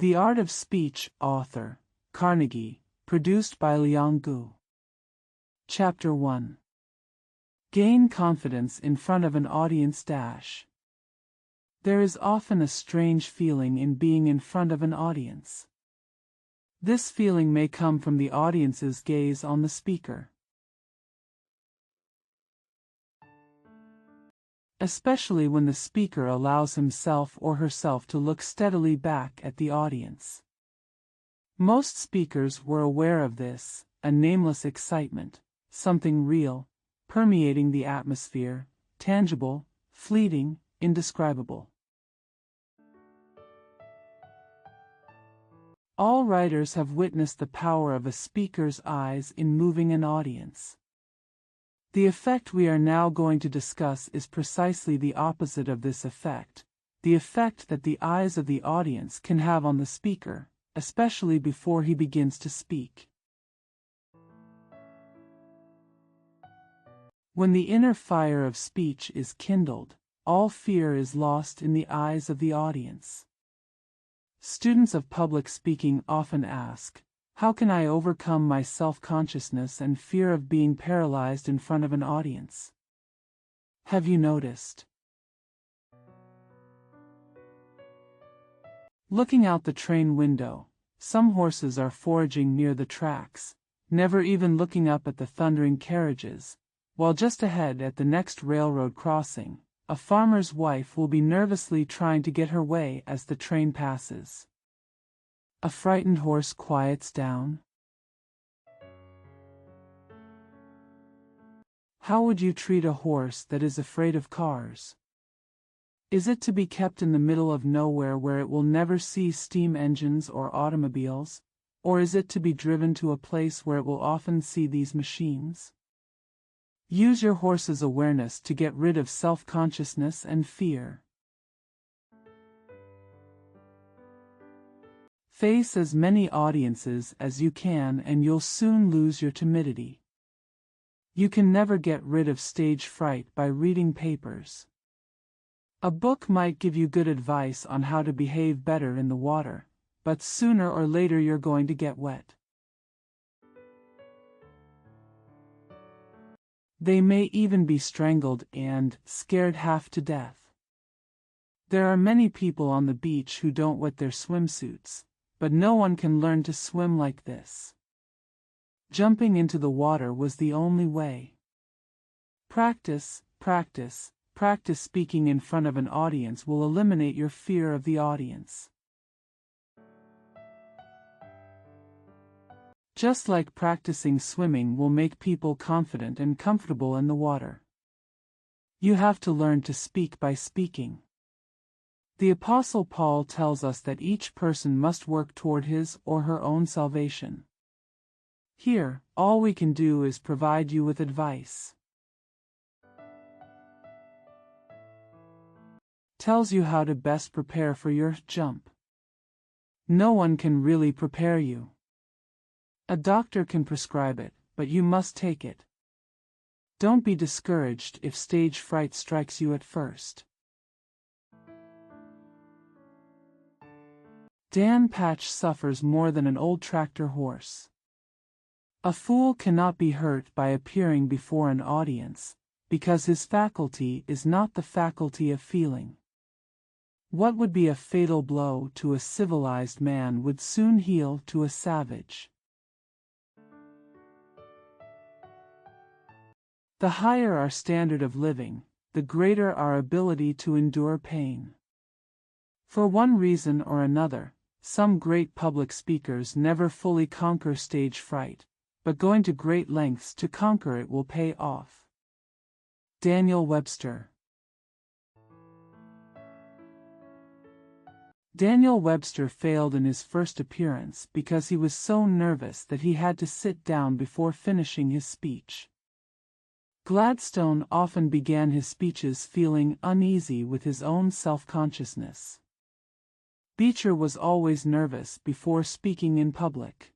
The Art of Speech, author, Carnegie, produced by Liang Gu. Chapter 1. Gain confidence in front of an audience. There is often a strange feeling in being in front of an audience. This feeling may come from the audience's gaze on the speaker, especially when the speaker allows himself or herself to look steadily back at the audience. Most speakers were aware of this, a nameless excitement, something real, permeating the atmosphere, tangible, fleeting, indescribable. All writers have witnessed the power of a speaker's eyes in moving an audience. The effect we are now going to discuss is precisely the opposite of this effect, the effect that the eyes of the audience can have on the speaker, especially before he begins to speak. When the inner fire of speech is kindled, all fear is lost in the eyes of the audience. Students of public speaking often ask, "How can I overcome my self-consciousness and fear of being paralyzed in front of an audience?" Have you noticed? Looking out the train window, some horses are foraging near the tracks, never even looking up at the thundering carriages, while just ahead at the next railroad crossing, a farmer's wife will be nervously trying to get her way as the train passes. A frightened horse quiets down. How would you treat a horse that is afraid of cars? Is it to be kept in the middle of nowhere where it will never see steam engines or automobiles, or is it to be driven to a place where it will often see these machines? Use your horse's awareness to get rid of self-consciousness and fear. Face as many audiences as you can and you'll soon lose your timidity. You can never get rid of stage fright by reading papers. A book might give you good advice on how to behave better in the water, but sooner or later you're going to get wet. They may even be strangled and scared half to death. There are many people on the beach who don't wet their swimsuits, but no one can learn to swim like this. Jumping into the water was the only way. Practice, practice, practice speaking in front of an audience will eliminate your fear of the audience. Just like practicing swimming will make people confident and comfortable in the water. You have to learn to speak by speaking. The Apostle Paul tells us that each person must work toward his or her own salvation. Here, all we can do is provide you with advice. Tells you how to best prepare for your jump. No one can really prepare you. A doctor can prescribe it, but you must take it. Don't be discouraged if stage fright strikes you at first. Dan Patch suffers more than an old tractor horse. A fool cannot be hurt by appearing before an audience, because his faculty is not the faculty of feeling. What would be a fatal blow to a civilized man would soon heal to a savage. The higher our standard of living, the greater our ability to endure pain. For one reason or another, some great public speakers never fully conquer stage fright, but going to great lengths to conquer it will pay off. Daniel Webster. Daniel Webster failed in his first appearance because he was so nervous that he had to sit down before finishing his speech. Gladstone often began his speeches feeling uneasy with his own self-consciousness. Beecher was always nervous before speaking in public.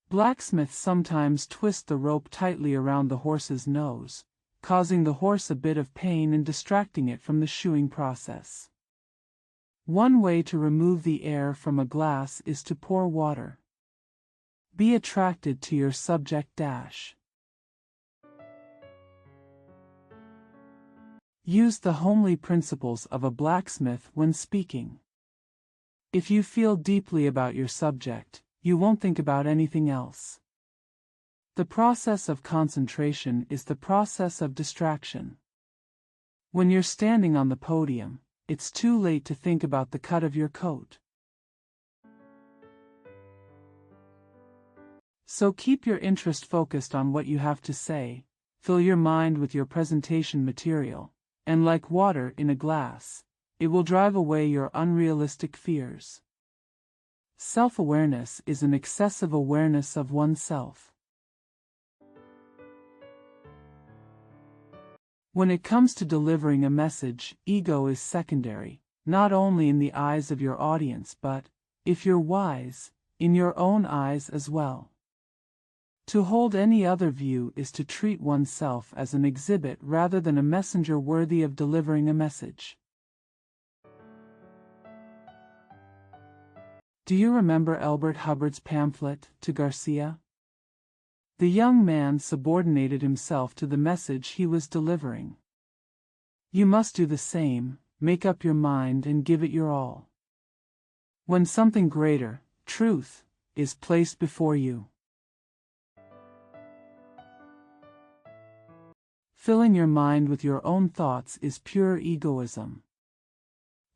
Blacksmiths sometimes twist the rope tightly around the horse's nose, causing the horse a bit of pain and distracting it from the shoeing process. One way to remove the air from a glass is to pour water. Be attracted to your subject dash. Use the homely principles of a blacksmith when speaking. If you feel deeply about your subject, you won't think about anything else. The process of concentration is the process of distraction. When you're standing on the podium, it's too late to think about the cut of your coat. So keep your interest focused on what you have to say, fill your mind with your presentation material, and like water in a glass, it will drive away your unrealistic fears. Self-awareness is an excessive awareness of oneself. When it comes to delivering a message, ego is secondary, not only in the eyes of your audience but, if you're wise, in your own eyes as well. To hold any other view is to treat oneself as an exhibit rather than a messenger worthy of delivering a message. Do you remember Elbert Hubbard's pamphlet, To Garcia? The young man subordinated himself to the message he was delivering. You must do the same, make up your mind and give it your all. When something greater, truth, is placed before you. Filling your mind with your own thoughts is pure egoism.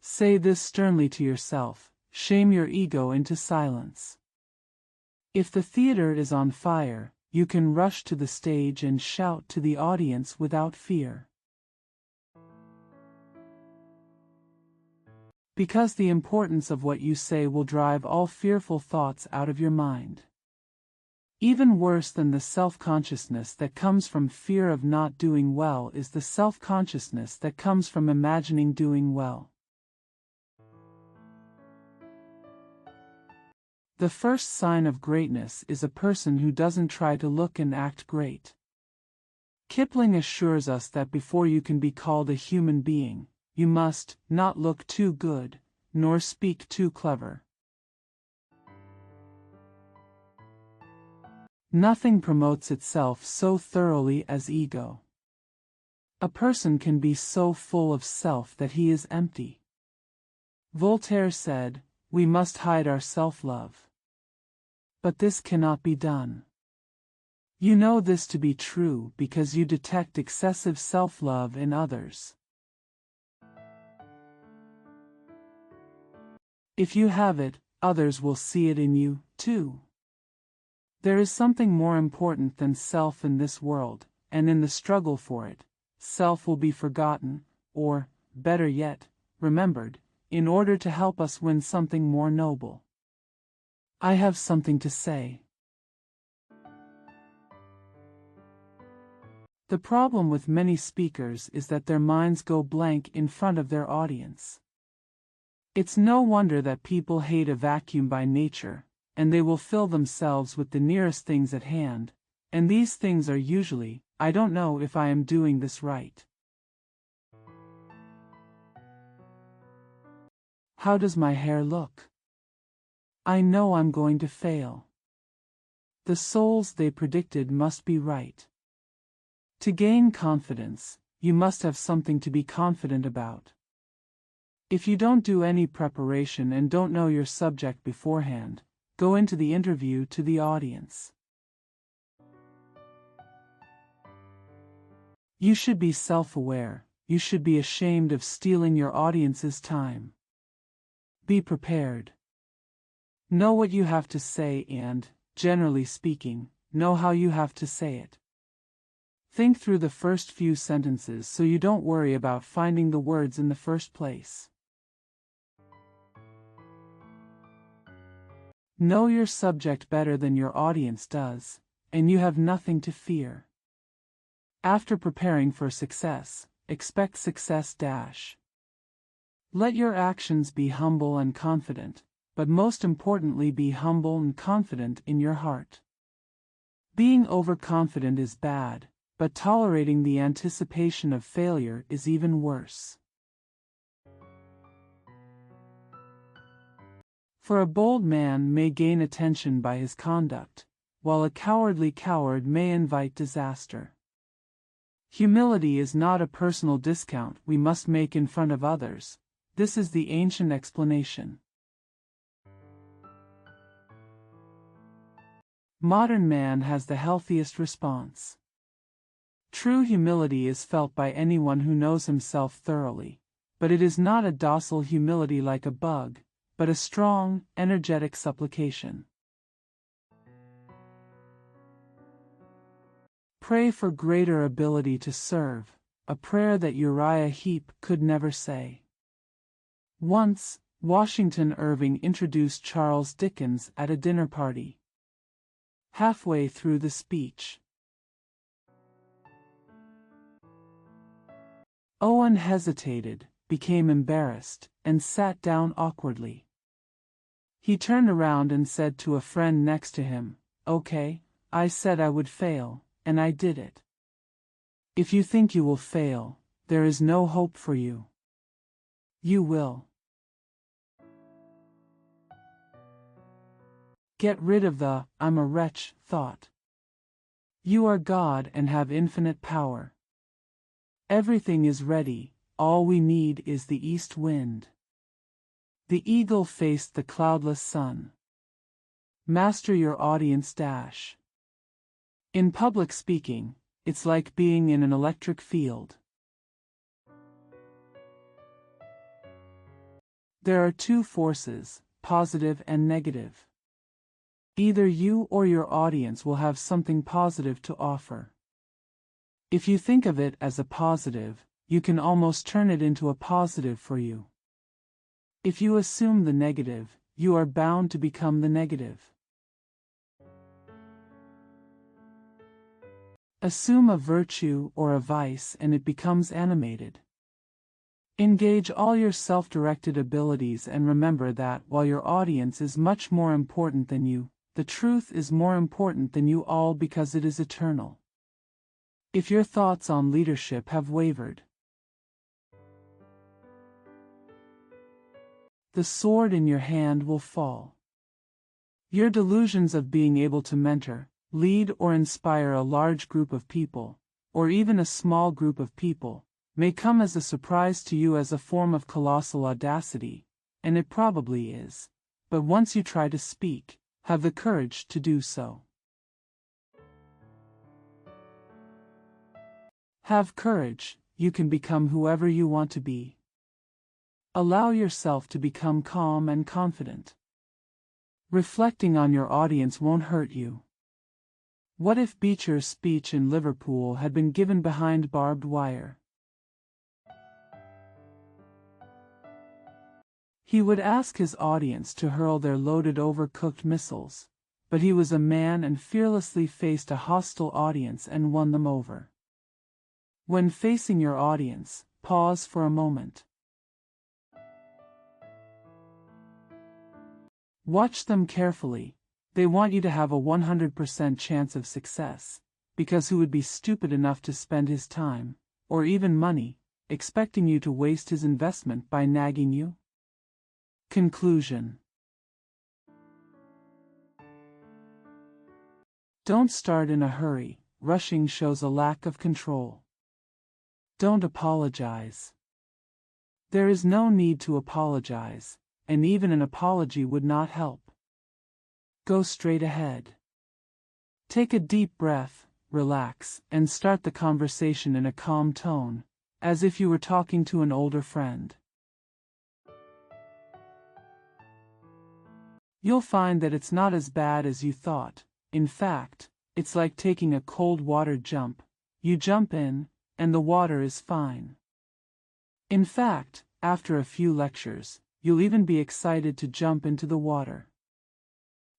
Say this sternly to yourself, shame your ego into silence. If the theater is on fire, you can rush to the stage and shout to the audience without fear. Because the importance of what you say will drive all fearful thoughts out of your mind. Even worse than the self-consciousness that comes from fear of not doing well is the self-consciousness that comes from imagining doing well. The first sign of greatness is a person who doesn't try to look and act great. Kipling assures us that before you can be called a human being, you must not look too good, nor speak too clever. Nothing promotes itself so thoroughly as ego. A person can be so full of self that he is empty. Voltaire said, "We must hide our self-love." But this cannot be done. You know this to be true because you detect excessive self-love in others. If you have it, others will see it in you, too. There is something more important than self in this world, and in the struggle for it, self will be forgotten, or, better yet, remembered, in order to help us win something more noble. I have something to say. The problem with many speakers is that their minds go blank in front of their audience. It's no wonder that people hate a vacuum by nature, and they will fill themselves with the nearest things at hand, and these things are usually, I don't know if I am doing this right. How does my hair look? I know I'm going to fail. The souls they predicted must be right. To gain confidence, you must have something to be confident about. If you don't do any preparation and don't know your subject beforehand, go into the interview to the audience. You should be self-aware, you should be ashamed of stealing your audience's time. Be prepared. Know what you have to say and, generally speaking, know how you have to say it. Think through the first few sentences so you don't worry about finding the words in the first place. Know your subject better than your audience does, and you have nothing to fear. After preparing for success, expect success dash. Let your actions be humble and confident, but most importantly be humble and confident in your heart. Being overconfident is bad, but tolerating the anticipation of failure is even worse. For a bold man may gain attention by his conduct, while a cowardly coward may invite disaster. Humility is not a personal discount we must make in front of others. This is the ancient explanation. Modern man has the healthiest response. True humility is felt by anyone who knows himself thoroughly, but it is not a docile humility like a bug, but a strong, energetic supplication. Pray for greater ability to serve, a prayer that Uriah Heep could never say. Once, Washington Irving introduced Charles Dickens at a dinner party. Halfway through the speech, Owen hesitated, became embarrassed, and sat down awkwardly. He turned around and said to a friend next to him, "Okay, I said I would fail, and I did it. If you think you will fail, there is no hope for you. You will." Get rid of the "I'm a wretch" thought. You are God and have infinite power. Everything is ready, all we need is the east wind. The eagle faced the cloudless sun. Master your audience. In public speaking, it's like being in an electric field. There are two forces, positive and negative. Either you or your audience will have something positive to offer. If you think of it as a positive, you can almost turn it into a positive for you. If you assume the negative, you are bound to become the negative. Assume a virtue or a vice and it becomes animated. Engage all your self-directed abilities and remember that while your audience is much more important than you, the truth is more important than you all because it is eternal. If your thoughts on leadership have wavered, the sword in your hand will fall. Your delusions of being able to mentor, lead or inspire a large group of people, or even a small group of people, may come as a surprise to you as a form of colossal audacity, and it probably is. But once you try to speak, have the courage to do so. Have courage, you can become whoever you want to be. Allow yourself to become calm and confident. Reflecting on your audience won't hurt you. What if Beecher's speech in Liverpool had been given behind barbed wire? He would ask his audience to hurl their loaded overcooked missiles, but he was a man and fearlessly faced a hostile audience and won them over. When facing your audience, pause for a moment. Watch them carefully. They want you to have a 100% chance of success, because who would be stupid enough to spend his time, or even money, expecting you to waste his investment by nagging you? Conclusion. Don't start in a hurry. Rushing shows a lack of control. Don't apologize. There is no need to apologize, and even an apology would not help. Go straight ahead. Take a deep breath, relax, and start the conversation in a calm tone, as if you were talking to an older friend. You'll find that it's not as bad as you thought. In fact, it's like taking a cold water jump. You jump in, and the water is fine. In fact, after a few lectures, you'll even be excited to jump into the water.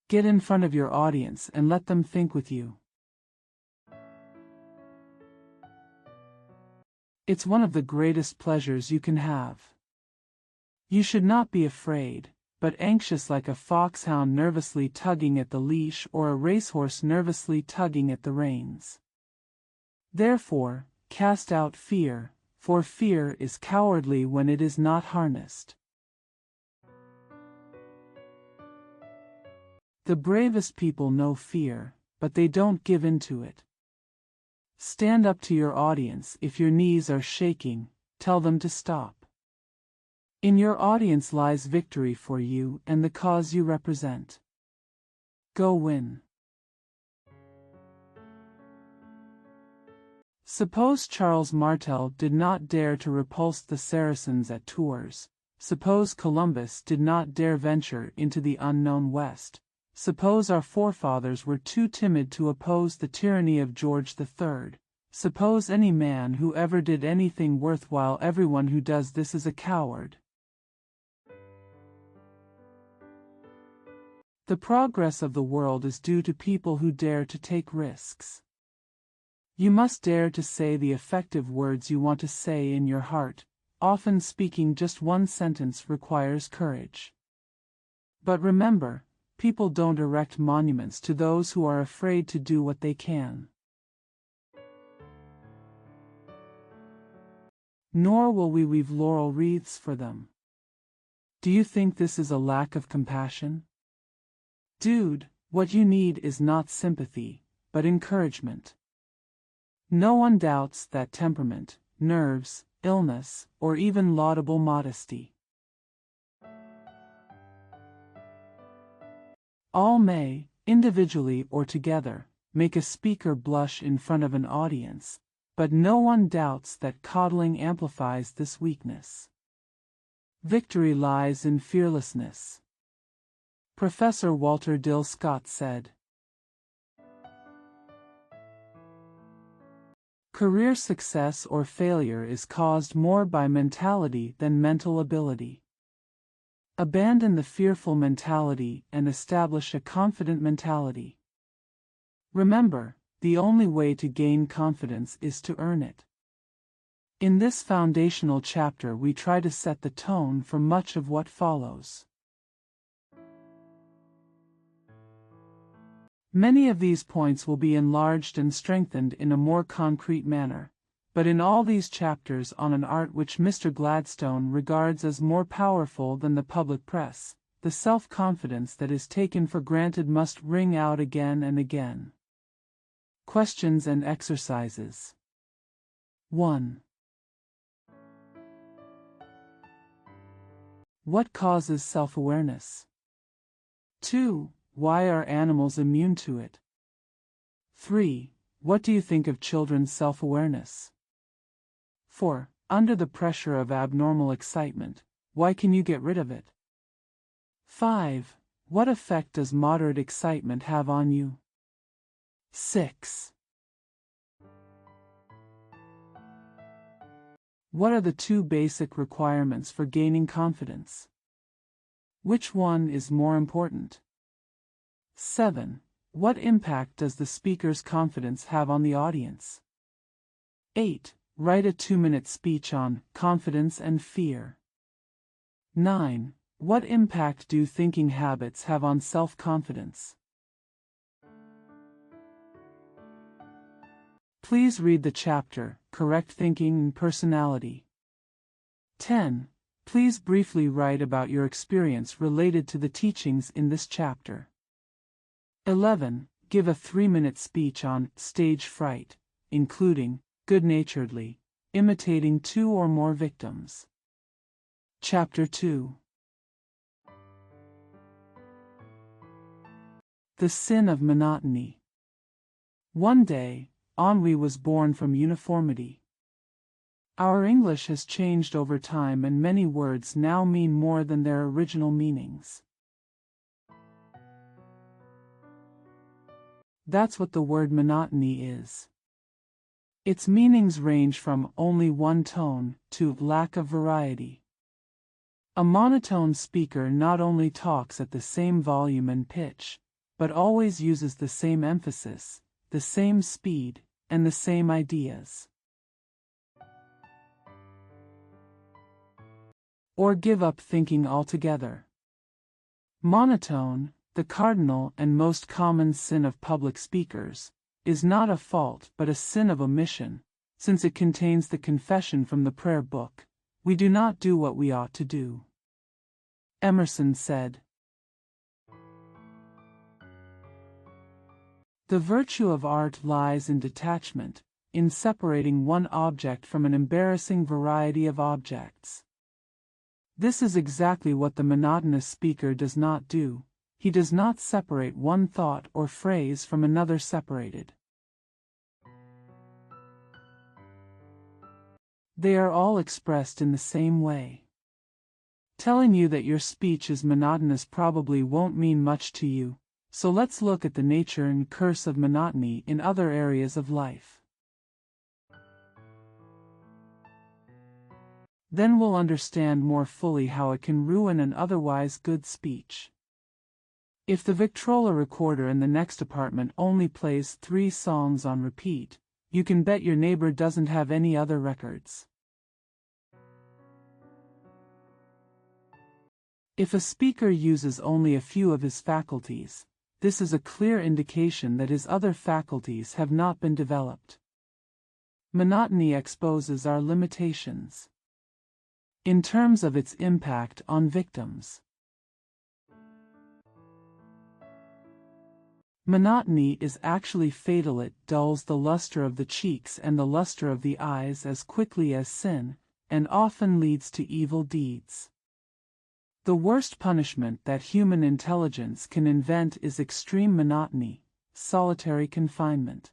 Get in front of your audience and let them think with you. It's one of the greatest pleasures you can have. You should not be afraid, but anxious like a foxhound nervously tugging at the leash or a racehorse nervously tugging at the reins. Therefore, cast out fear, for fear is cowardly when it is not harnessed. The bravest people know fear, but they don't give in to it. Stand up to your audience if your knees are shaking, tell them to stop. In your audience lies victory for you and the cause you represent. Go win. Suppose Charles Martel did not dare to repulse the Saracens at Tours. Suppose Columbus did not dare venture into the unknown West. Suppose our forefathers were too timid to oppose the tyranny of George III. Suppose any man who ever did anything worthwhile, everyone who does this is a coward. The progress of the world is due to people who dare to take risks. You must dare to say the effective words you want to say in your heart. Often speaking just one sentence requires courage. But remember, people don't erect monuments to those who are afraid to do what they can. Nor will we weave laurel wreaths for them. Do you think this is a lack of compassion? Dude, what you need is not sympathy, but encouragement. No one doubts that temperament, nerves, illness, or even laudable modesty. All may, individually or together, make a speaker blush in front of an audience, but no one doubts that coddling amplifies this weakness. Victory lies in fearlessness. Professor Walter Dill Scott said, "Career success or failure is caused more by mentality than mental ability. Abandon the fearful mentality and establish a confident mentality. Remember, the only way to gain confidence is to earn it." In this foundational chapter we try to set the tone for much of what follows. Many of these points will be enlarged and strengthened in a more concrete manner, but in all these chapters on an art which Mr. Gladstone regards as more powerful than the public press, the self-confidence that is taken for granted must ring out again and again. Questions and exercises. 1. What causes self-awareness? 2. Why are animals immune to it? 3. What do you think of children's self-awareness? 4. Under the pressure of abnormal excitement, why can you get rid of it? 5. What effect does moderate excitement have on you? 6. What are the two basic requirements for gaining confidence? Which one is more important? 7. What impact does the speaker's confidence have on the audience? 8. Write a 2-minute speech on confidence and fear. 9. What impact do thinking habits have on self-confidence? Please read the chapter, Correct Thinking and Personality. 10. Please briefly write about your experience related to the teachings in this chapter. 11. Give a 3-minute speech on stage fright, including, good-naturedly, imitating 2 or more victims. Chapter 2. The Sin of Monotony. One day, ennui was born from uniformity. Our English has changed over time and many words now mean more than their original meanings. That's what the word monotony is. Its meanings range from only one tone to lack of variety. A monotone speaker not only talks at the same volume and pitch, but always uses the same emphasis, the same speed, and the same ideas. Or give up thinking altogether. Monotone, the cardinal and most common sin of public speakers, is not a fault but a sin of omission, since it contains the confession from the prayer book, "We do not do what we ought to do." Emerson said. The virtue of art lies in detachment, in separating one object from an embarrassing variety of objects. This is exactly what the monotonous speaker does not do. He does not separate one thought or phrase from another separated. They are all expressed in the same way. Telling you that your speech is monotonous probably won't mean much to you, so let's look at the nature and curse of monotony in other areas of life. Then we'll understand more fully how it can ruin an otherwise good speech. If the Victrola recorder in the next apartment only plays 3 songs on repeat, you can bet your neighbor doesn't have any other records. If a speaker uses only a few of his faculties, this is a clear indication that his other faculties have not been developed. Monotony exposes our limitations in terms of its impact on victims. Monotony is actually fatal. It dulls the luster of the cheeks and the luster of the eyes as quickly as sin, and often leads to evil deeds. The worst punishment that human intelligence can invent is extreme monotony, solitary confinement.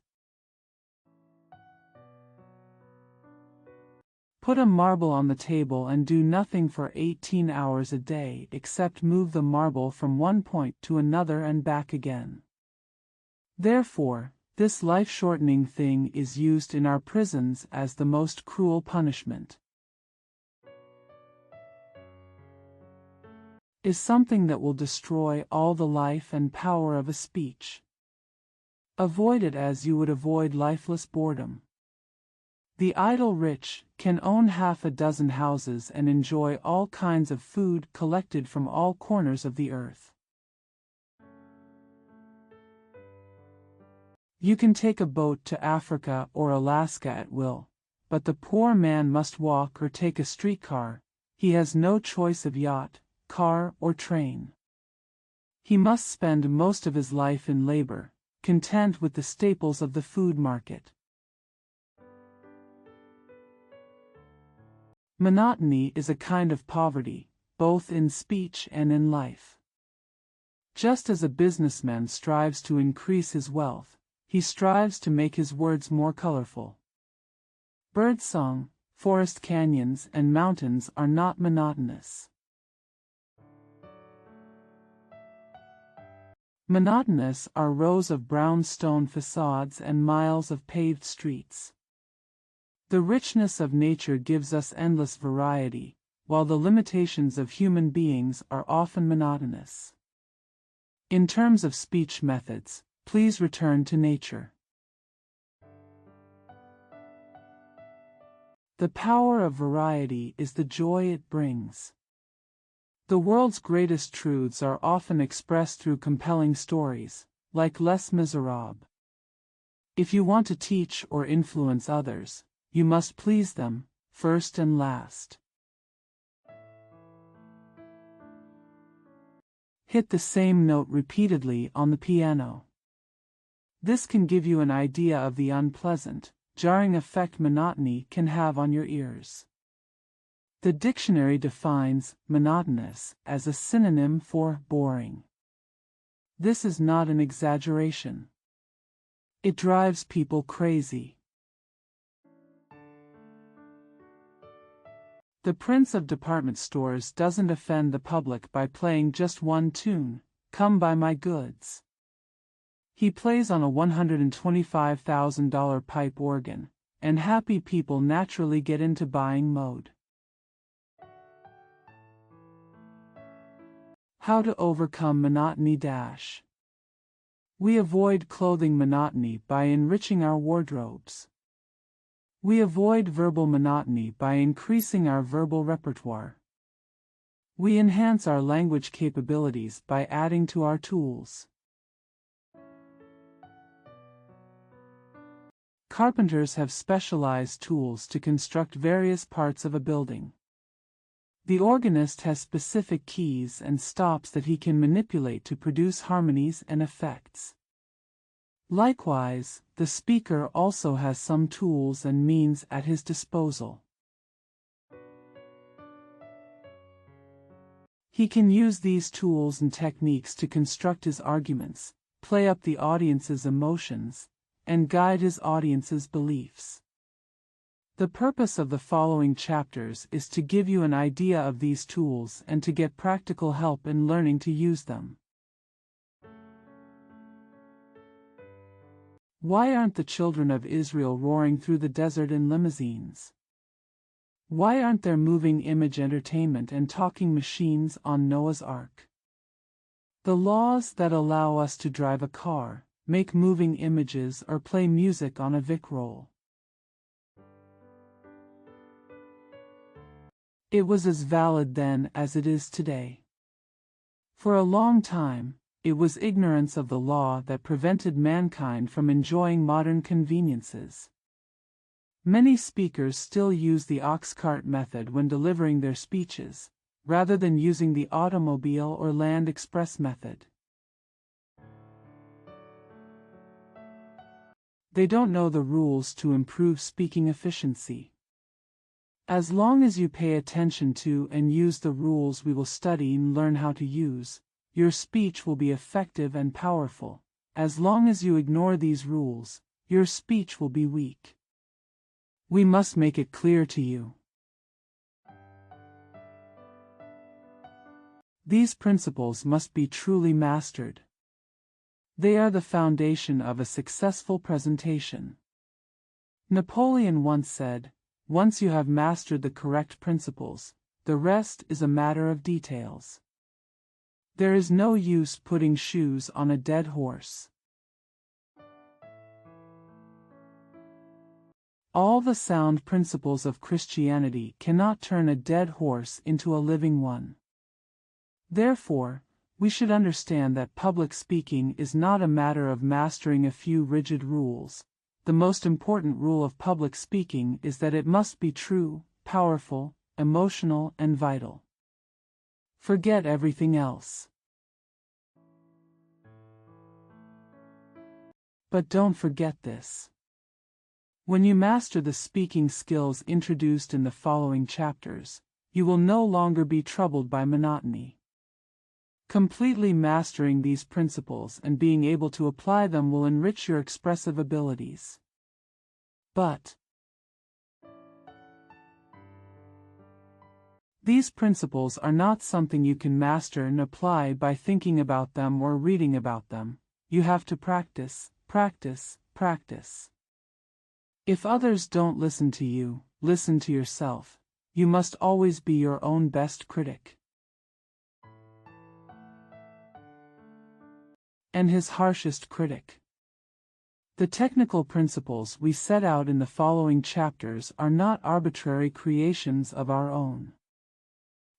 Put a marble on the table and do nothing for 18 hours a day except move the marble from one point to another and back again. Therefore, this life-shortening thing is used in our prisons as the most cruel punishment. Is something that will destroy all the life and power of a speech. Avoid it as you would avoid lifeless boredom. The idle rich can own half a dozen houses and enjoy all kinds of food collected from all corners of the earth. You can take a boat to Africa or Alaska at will, but the poor man must walk or take a streetcar. He has no choice of yacht, car, or train. He must spend most of his life in labor, content with the staples of the food market. Monotony is a kind of poverty, both in speech and in life. Just as a businessman strives to increase his wealth, he strives to make his words more colorful. Birdsong, forest canyons, and mountains are not monotonous. Monotonous are rows of brown stone facades and miles of paved streets. The richness of nature gives us endless variety, while the limitations of human beings are often monotonous. In terms of speech methods, please return to nature. The power of variety is the joy it brings. The world's greatest truths are often expressed through compelling stories, like Les Miserables. If you want to teach or influence others, you must please them, first and last. Hit the same note repeatedly on the piano. This can give you an idea of the unpleasant, jarring effect monotony can have on your ears. The dictionary defines monotonous as a synonym for boring. This is not an exaggeration. It drives people crazy. The prince of department stores doesn't offend the public by playing just one tune, "Come Buy My Goods." He plays on a $125,000 pipe organ, and happy people naturally get into buying mode. How to overcome monotony dash. We avoid clothing monotony by enriching our wardrobes. We avoid verbal monotony by increasing our verbal repertoire. We enhance our language capabilities by adding to our tools. Carpenters have specialized tools to construct various parts of a building. The organist has specific keys and stops that he can manipulate to produce harmonies and effects. Likewise, the speaker also has some tools and means at his disposal. He can use these tools and techniques to construct his arguments, play up the audience's emotions, and guide his audience's beliefs. The purpose of the following chapters is to give you an idea of these tools and to get practical help in learning to use them. Why aren't the children of Israel roaring through the desert in limousines? Why aren't there moving image entertainment and talking machines on Noah's Ark? The laws that allow us to drive a car, make moving images or play music on a Vic roll. It was as valid then as it is today. For a long time, it was ignorance of the law that prevented mankind from enjoying modern conveniences. Many speakers still use the ox cart method when delivering their speeches, rather than using the automobile or land express method. They don't know the rules to improve speaking efficiency. As long as you pay attention to and use the rules we will study and learn how to use, your speech will be effective and powerful. As long as you ignore these rules, your speech will be weak. We must make it clear to you. These principles must be truly mastered. They are the foundation of a successful presentation. Napoleon once said, "Once you have mastered the correct principles, the rest is a matter of details." There is no use putting shoes on a dead horse. All the sound principles of Christianity cannot turn a dead horse into a living one. Therefore, we should understand that public speaking is not a matter of mastering a few rigid rules. The most important rule of public speaking is that it must be true, powerful, emotional, and vital. Forget everything else. But don't forget this. When you master the speaking skills introduced in the following chapters, you will no longer be troubled by monotony. Completely mastering these principles and being able to apply them will enrich your expressive abilities. But these principles are not something you can master and apply by thinking about them or reading about them. You have to practice, practice, practice. If others don't listen to you, listen to yourself. You must always be your own best critic. And his harshest critic. The technical principles we set out in the following chapters are not arbitrary creations of our own.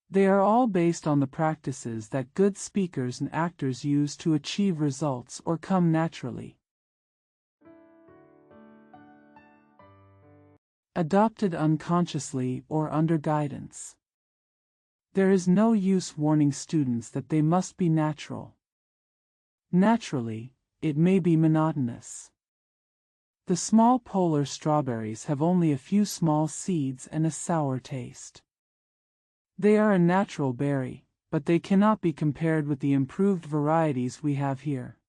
They are all based on the practices that good speakers and actors use to achieve results or come naturally. Adopted unconsciously or under guidance. There is no use warning students that they must be natural. Naturally, it may be monotonous. The small polar strawberries have only a few small seeds and a sour taste. They are a natural berry, but they cannot be compared with the improved varieties we have here.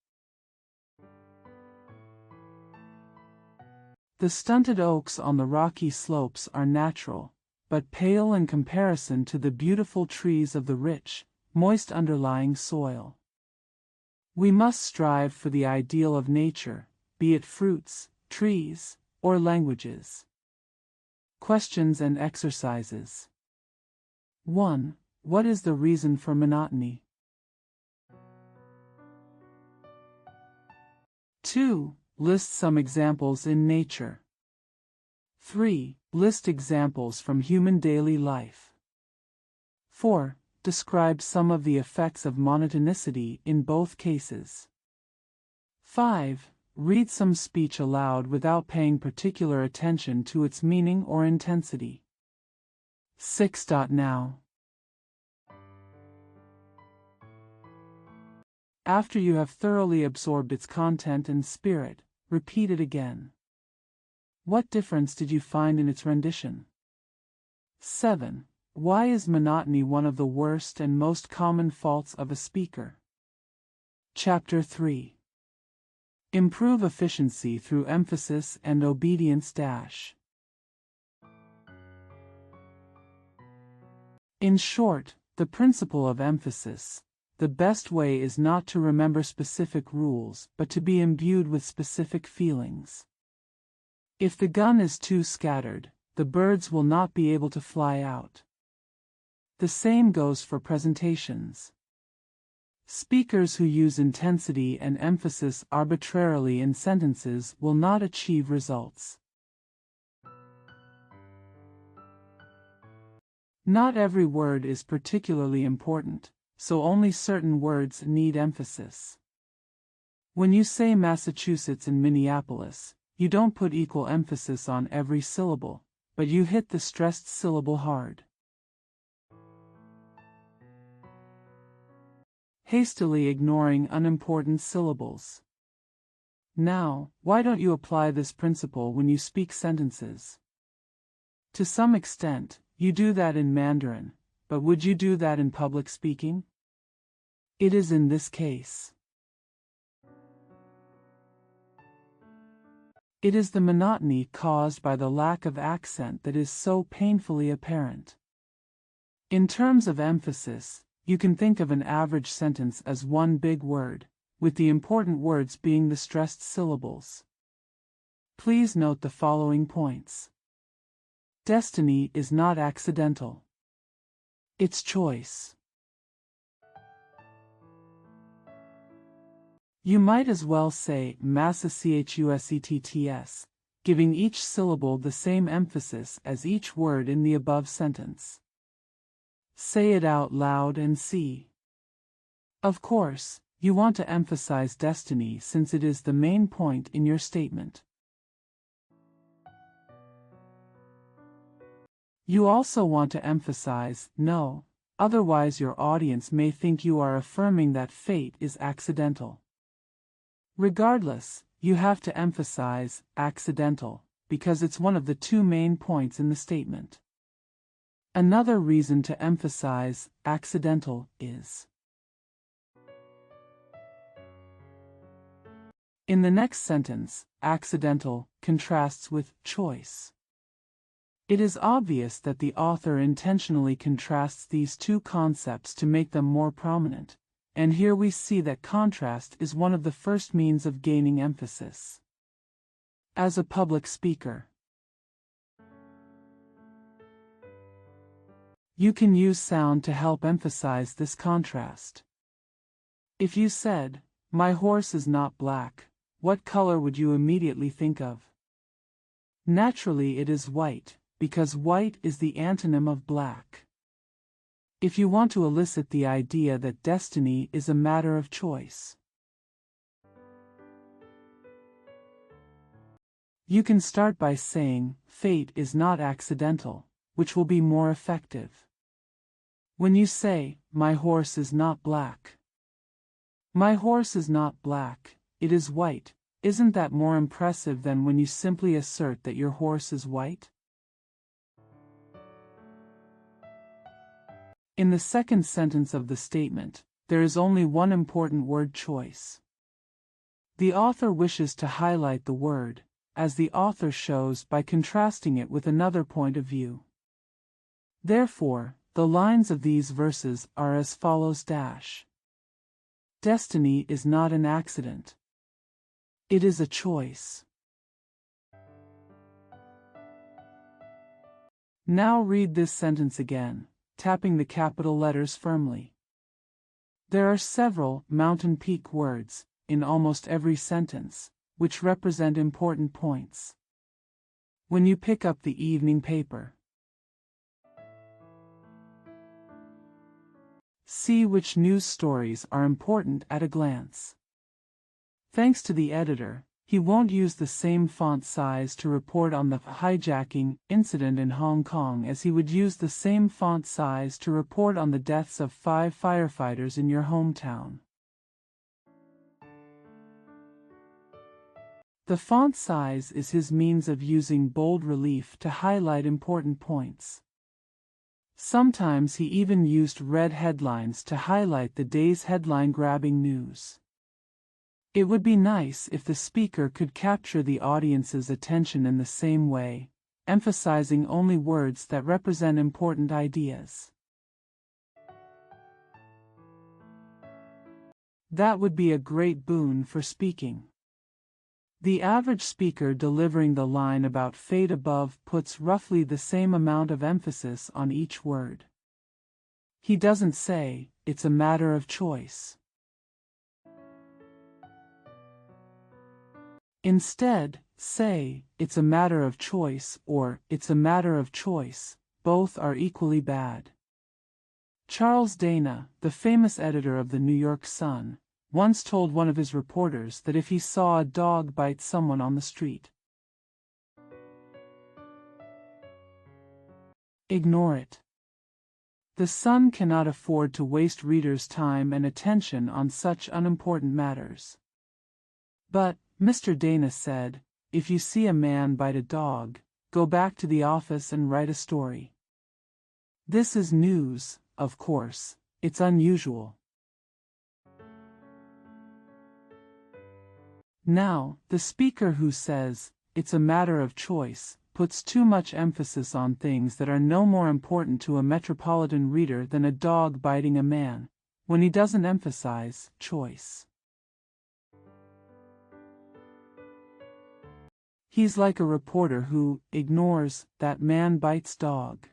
The stunted oaks on the rocky slopes are natural, but pale in comparison to the beautiful trees of the rich, moist underlying soil. We must strive for the ideal of nature, be it fruits, trees, or languages. Questions and exercises. 1. What is the reason for monotony? 2. List some examples in nature. 3. List examples from human daily life. 4. Describe some of the effects of monotonicity in both cases. 5. read some speech aloud without paying particular attention to its meaning or intensity. 6. Now. After you have thoroughly absorbed its content and spirit, repeat it again. What difference did you find in its rendition? 7. Why is monotony one of the worst and most common faults of a speaker? Chapter 3. Improve efficiency through emphasis and obedience. In short, the principle of emphasis. The best way is not to remember specific rules, but to be imbued with specific feelings. If the gun is too scattered, the birds will not be able to fly out. The same goes for presentations. Speakers who use intensity and emphasis arbitrarily in sentences will not achieve results. Not every word is particularly important, so only certain words need emphasis. When you say Massachusetts and Minneapolis, you don't put equal emphasis on every syllable, but you hit the stressed syllable hard. Hastily ignoring unimportant syllables. Now, why don't you apply this principle when you speak sentences? To some extent, you do that in Mandarin, but would you do that in public speaking? It is in this case. It is the monotony caused by the lack of accent that is so painfully apparent. In terms of emphasis, you can think of an average sentence as one big word, with the important words being the stressed syllables. Please note the following points. Destiny is not accidental. It's choice. You might as well say Massachusetts, giving each syllable the same emphasis as each word in the above sentence. Say it out loud and see. Of course, you want to emphasize destiny since it is the main point in your statement. You also want to emphasize no, otherwise your audience may think you are affirming that fate is accidental. Regardless, you have to emphasize accidental, because it's one of the two main points in the statement. Another reason to emphasize accidental is in the next sentence, accidental contrasts with choice. It is obvious that the author intentionally contrasts these two concepts to make them more prominent, and here we see that contrast is one of the first means of gaining emphasis. As a public speaker, you can use sound to help emphasize this contrast. If you said, "My horse is not black," what color would you immediately think of? Naturally, it is white, because white is the antonym of black. If you want to elicit the idea that destiny is a matter of choice, you can start by saying, "Fate is not accidental," which will be more effective. When you say, "My horse is not black," "My horse is not black, it is white," isn't that more impressive than when you simply assert that your horse is white? In the second sentence of the statement, there is only one important word choice. The author wishes to highlight the word, as the author shows by contrasting it with another point of view. Therefore, the lines of these verses are as follows: Destiny is not an accident. It is a choice. Now read this sentence again, tapping the capital letters firmly. There are several mountain peak words in almost every sentence, which represent important points. When you pick up the evening paper, see which news stories are important at a glance. Thanks to the editor, He won't use the same font size to report on the hijacking incident in Hong Kong as he would use the same font size to report on the deaths of 5 firefighters in your hometown. The font size is his means of using bold relief to highlight important points. Sometimes he even used red headlines to highlight the day's headline-grabbing news. It would be nice if the speaker could capture the audience's attention in the same way, emphasizing only words that represent important ideas. That would be a great boon for speaking. The average speaker delivering the line about fate above puts roughly the same amount of emphasis on each word. He doesn't say, "It's a matter of choice." Instead, say, "It's a matter of choice" or "It's a matter of choice." Both are equally bad. Charles Dana, the famous editor of the New York Sun, once told one of his reporters that if he saw a dog bite someone on the street, ignore it. The Sun cannot afford to waste readers' time and attention on such unimportant matters. But, Mr. Dana said, if you see a man bite a dog, go back to the office and write a story. This is news, of course. It's unusual. Now, the speaker who says, "It's a matter of choice," puts too much emphasis on things that are no more important to a metropolitan reader than a dog biting a man, when he doesn't emphasize choice. He's like a reporter who ignores "that man bites dog."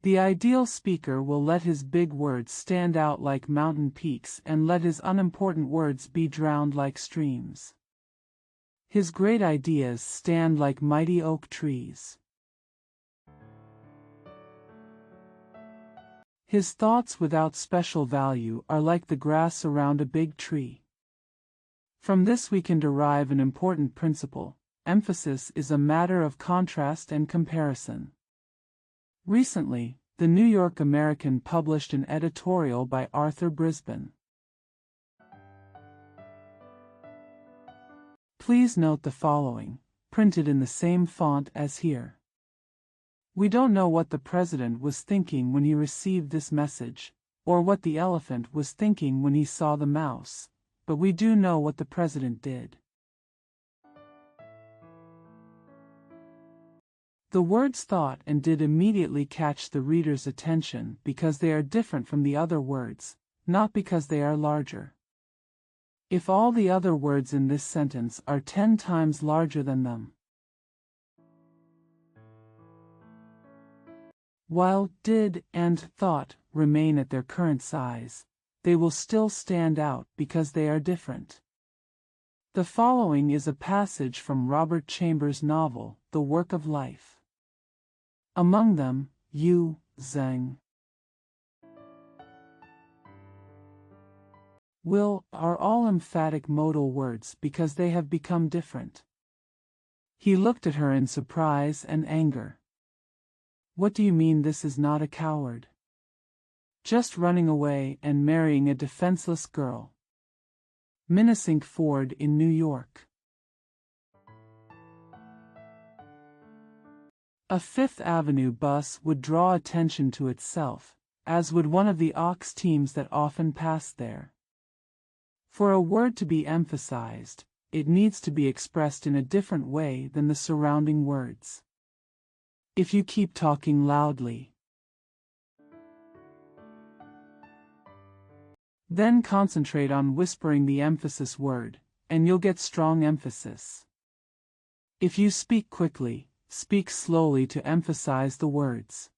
The ideal speaker will let his big words stand out like mountain peaks and let his unimportant words be drowned like streams. His great ideas stand like mighty oak trees. His thoughts without special value are like the grass around a big tree. From this we can derive an important principle: emphasis is a matter of contrast and comparison. Recently, the New York American published an editorial by Arthur Brisbane. Please note the following, printed in the same font as here. We don't know what the president was thinking when he received this message, or what the elephant was thinking when he saw the mouse, but we do know what the president did. The words thought and did immediately catch the reader's attention because they are different from the other words, not because they are larger. If all the other words in this sentence are 10 times larger than them, while did and thought remain at their current size, they will still stand out because they are different. The following is a passage from Robert Chambers' novel, The Work of Life. Among them, you, Zheng, will are all emphatic modal words because they have become different. He looked at her in surprise and anger. What do you mean this is not a coward? Just running away and marrying a defenseless girl. Minnesink Ford in New York. A Fifth Avenue bus would draw attention to itself, as would one of the ox teams that often pass there. For a word to be emphasized, it needs to be expressed in a different way than the surrounding words. If you keep talking loudly, then concentrate on whispering the emphasis word, and you'll get strong emphasis. If you speak quickly, speak slowly to emphasize the words.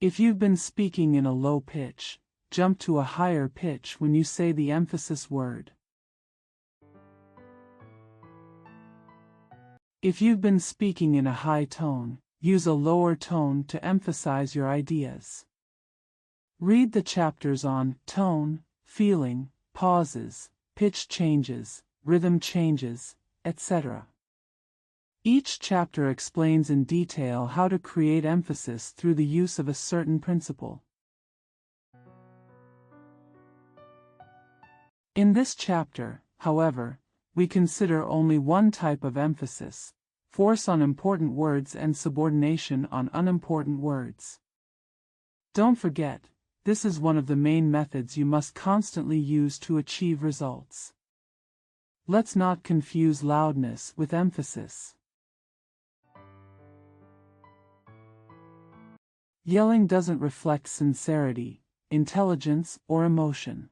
If you've been speaking in a low pitch, jump to a higher pitch when you say the emphasis word. If you've been speaking in a high tone, use a lower tone to emphasize your ideas. Read the chapters on tone, feeling, pauses, pitch changes, rhythm changes, etc. Each chapter explains in detail how to create emphasis through the use of a certain principle. In this chapter, however, we consider only one type of emphasis: force on important words and subordination on unimportant words. Don't forget, this is one of the main methods you must constantly use to achieve results. Let's not confuse loudness with emphasis. Yelling doesn't reflect sincerity, intelligence, or emotion.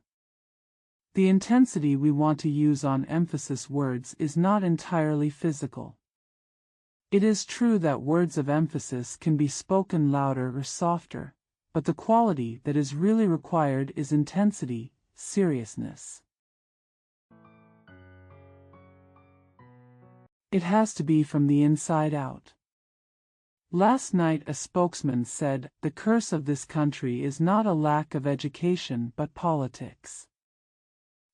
The intensity we want to use on emphasis words is not entirely physical. It is true that words of emphasis can be spoken louder or softer, but the quality that is really required is intensity, seriousness. It has to be from the inside out. Last night a spokesman said, "The curse of this country is not a lack of education but politics."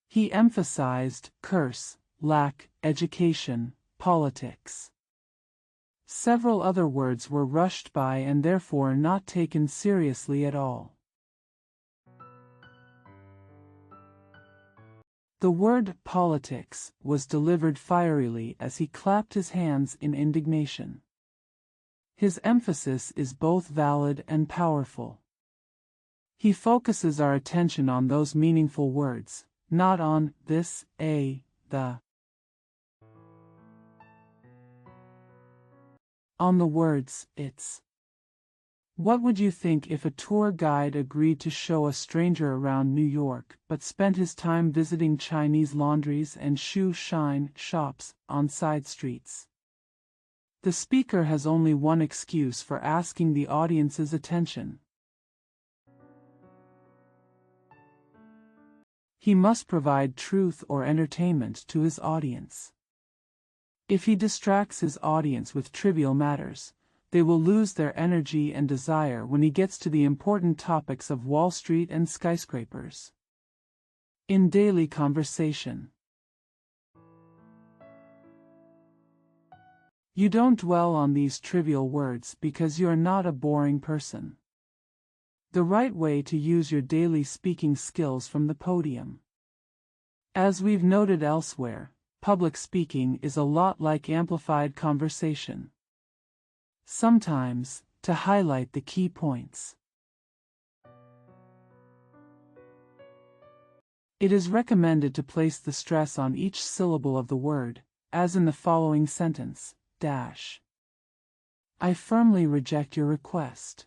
He emphasized curse, lack, education, politics. Several other words were rushed by and therefore not taken seriously at all. The word politics was delivered fierily as he clapped his hands in indignation. His emphasis is both valid and powerful. He focuses our attention on those meaningful words, not on this, a, the. On the words, it's. What would you think if a tour guide agreed to show a stranger around New York but spent his time visiting Chinese laundries and shoe shine shops on side streets? The speaker has only one excuse for asking the audience's attention. He must provide truth or entertainment to his audience. If he distracts his audience with trivial matters, they will lose their energy and desire when he gets to the important topics of Wall Street and skyscrapers. In daily conversation, you don't dwell on these trivial words because you are not a boring person. The right way to use your daily speaking skills from the podium. As we've noted elsewhere, public speaking is a lot like amplified conversation. Sometimes, to highlight the key points. It is recommended to place the stress on each syllable of the word, as in the following sentence, dash. I firmly reject your request.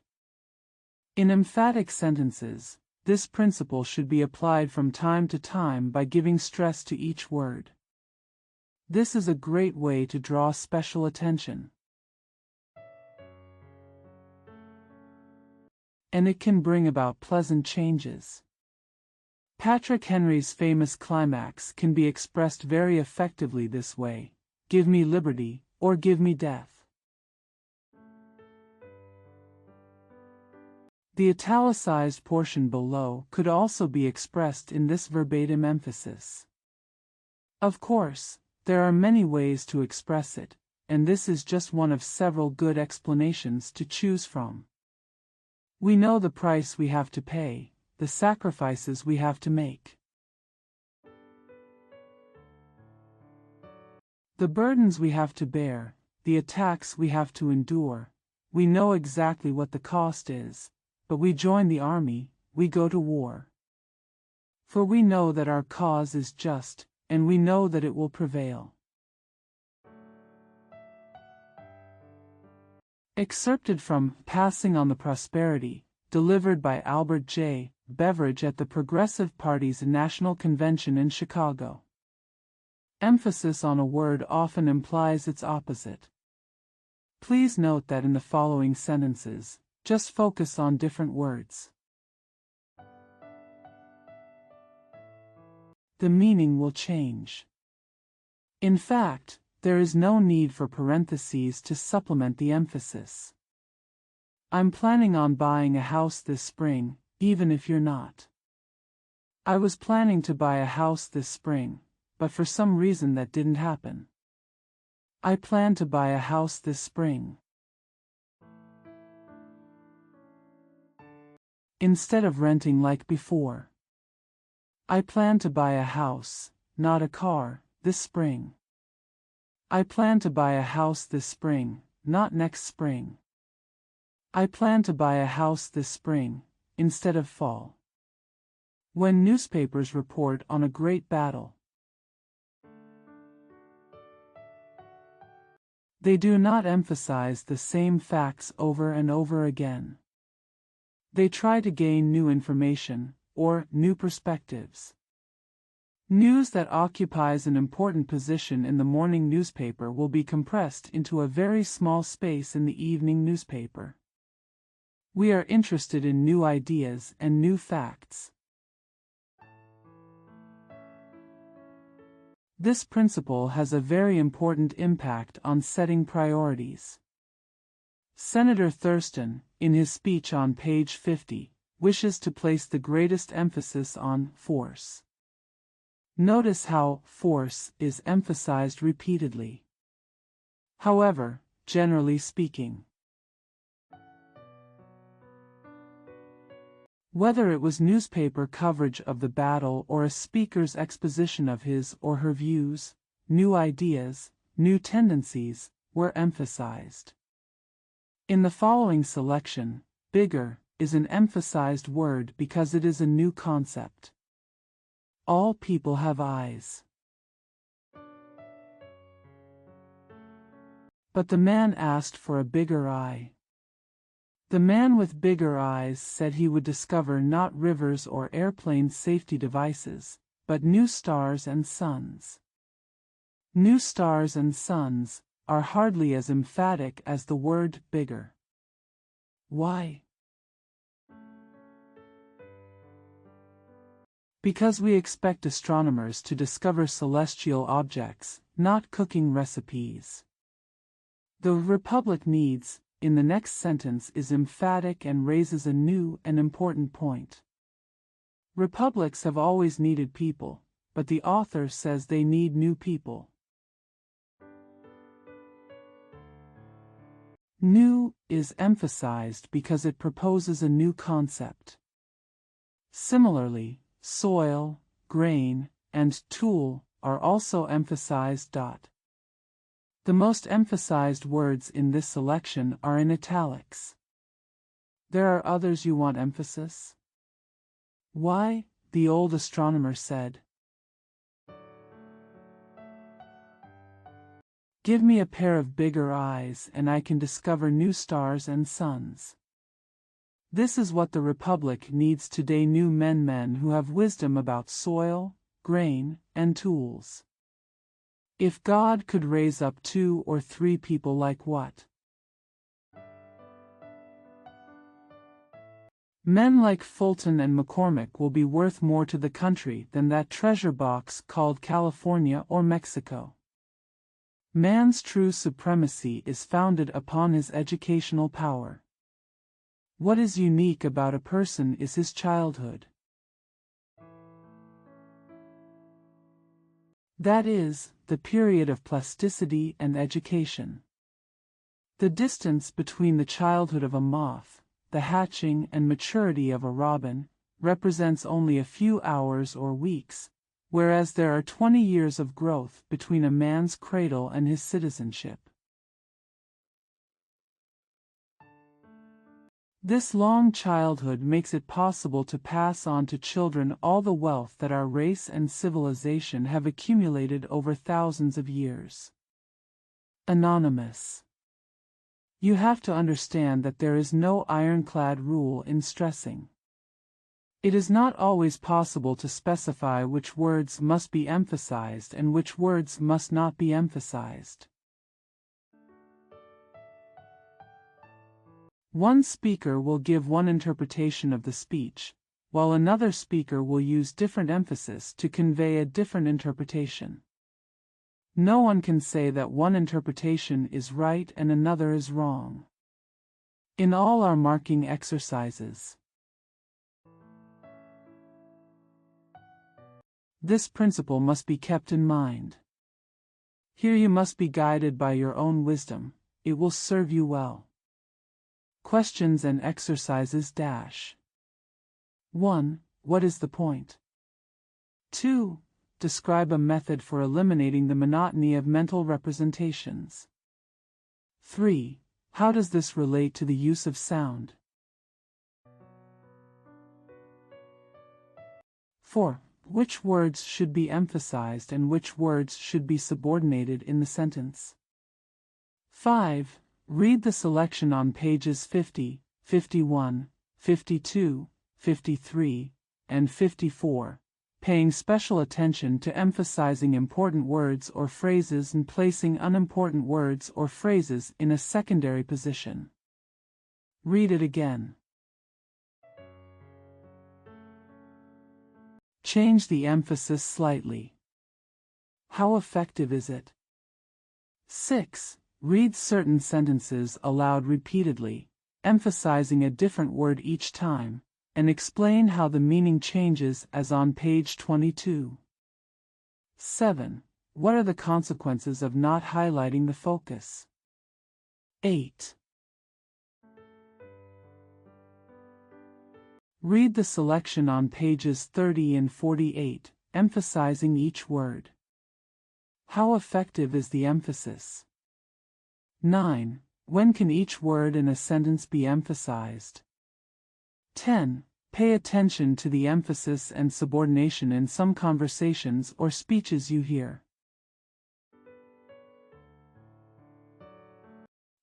In emphatic sentences, this principle should be applied from time to time by giving stress to each word. This is a great way to draw special attention. And it can bring about pleasant changes. Patrick Henry's famous climax can be expressed very effectively this way: give me liberty, or give me death. The italicized portion below could also be expressed in this verbatim emphasis. Of course, there are many ways to express it, and this is just one of several good explanations to choose from. We know the price we have to pay, the sacrifices we have to make. The burdens we have to bear, the attacks we have to endure. We know exactly what the cost is, but we join the army, we go to war. For we know that our cause is just, and we know that it will prevail. Excerpted from Passing on the Prosperity, delivered by Albert J. Beveridge at the Progressive Party's National Convention in Chicago. Emphasis on a word often implies its opposite. Please note that in the following sentences, just focus on different words. The meaning will change. In fact, there is no need for parentheses to supplement the emphasis. I'm planning on buying a house this spring, even if you're not. I was planning to buy a house this spring, but for some reason that didn't happen. I plan to buy a house this spring. Instead of renting like before. I plan to buy a house, not a car, this spring. I plan to buy a house this spring, not next spring. I plan to buy a house this spring, instead of fall. When newspapers report on a great battle, they do not emphasize the same facts over and over again. They try to gain new information, or new perspectives. News that occupies an important position in the morning newspaper will be compressed into a very small space in the evening newspaper. We are interested in new ideas and new facts. This principle has a very important impact on setting priorities. Senator Thurston, in his speech on page 50, wishes to place the greatest emphasis on force. Notice how force is emphasized repeatedly. However, generally speaking, whether it was newspaper coverage of the battle or a speaker's exposition of his or her views, new ideas, new tendencies were emphasized. In the following selection, bigger is an emphasized word because it is a new concept. All people have eyes. But the man asked for a bigger eye. The man with bigger eyes said he would discover not rivers or airplane safety devices, but new stars and suns. New stars and suns are hardly as emphatic as the word bigger. Why? Because we expect astronomers to discover celestial objects, not cooking recipes. The Republic needs, in the next sentence, is emphatic and raises a new and important point. Republics have always needed people, but the author says they need new people. New is emphasized because it proposes a new concept. Similarly, soil, grain, and tool are also emphasized. The most emphasized words in this selection are in italics. There are others you want emphasis? Why, the old astronomer said. Give me a pair of bigger eyes and I can discover new stars and suns. This is what the Republic needs today, new men who have wisdom about soil, grain, and tools. If God could raise up 2 or 3 people like what? Men like Fulton and McCormick will be worth more to the country than that treasure box called California or Mexico. Man's true supremacy is founded upon his educational power. What is unique about a person is his childhood. That is, the period of plasticity and education. The distance between the childhood of a moth, the hatching and maturity of a robin, represents only a few hours or weeks, whereas there are 20 years of growth between a man's cradle and his citizenship. This long childhood makes it possible to pass on to children all the wealth that our race and civilization have accumulated over thousands of years. Anonymous. You have to understand that there is no ironclad rule in stressing. It is not always possible to specify which words must be emphasized and which words must not be emphasized. One speaker will give one interpretation of the speech, while another speaker will use different emphasis to convey a different interpretation. No one can say that one interpretation is right and another is wrong. In all our marking exercises, This principle must be kept in mind. Here you must be guided by your own wisdom. It will serve you well. Questions and exercises. 1. What is the point? 2. Describe a method for eliminating the monotony of mental representations. 3. How does this relate to the use of sound? 4. Which words should be emphasized and which words should be subordinated in the sentence? 5. Read the selection on pages 50, 51, 52, 53, and 54, paying special attention to emphasizing important words or phrases and placing unimportant words or phrases in a secondary position. Read it again. Change the emphasis slightly. How effective is it? 6. Read certain sentences aloud repeatedly, emphasizing a different word each time, and explain how the meaning changes as on page 22. 7. What are the consequences of not highlighting the focus? 8. Read the selection on pages 30 and 48, emphasizing each word. How effective is the emphasis? 9. When can each word in a sentence be emphasized? 10. Pay attention to the emphasis and subordination in some conversations or speeches you hear.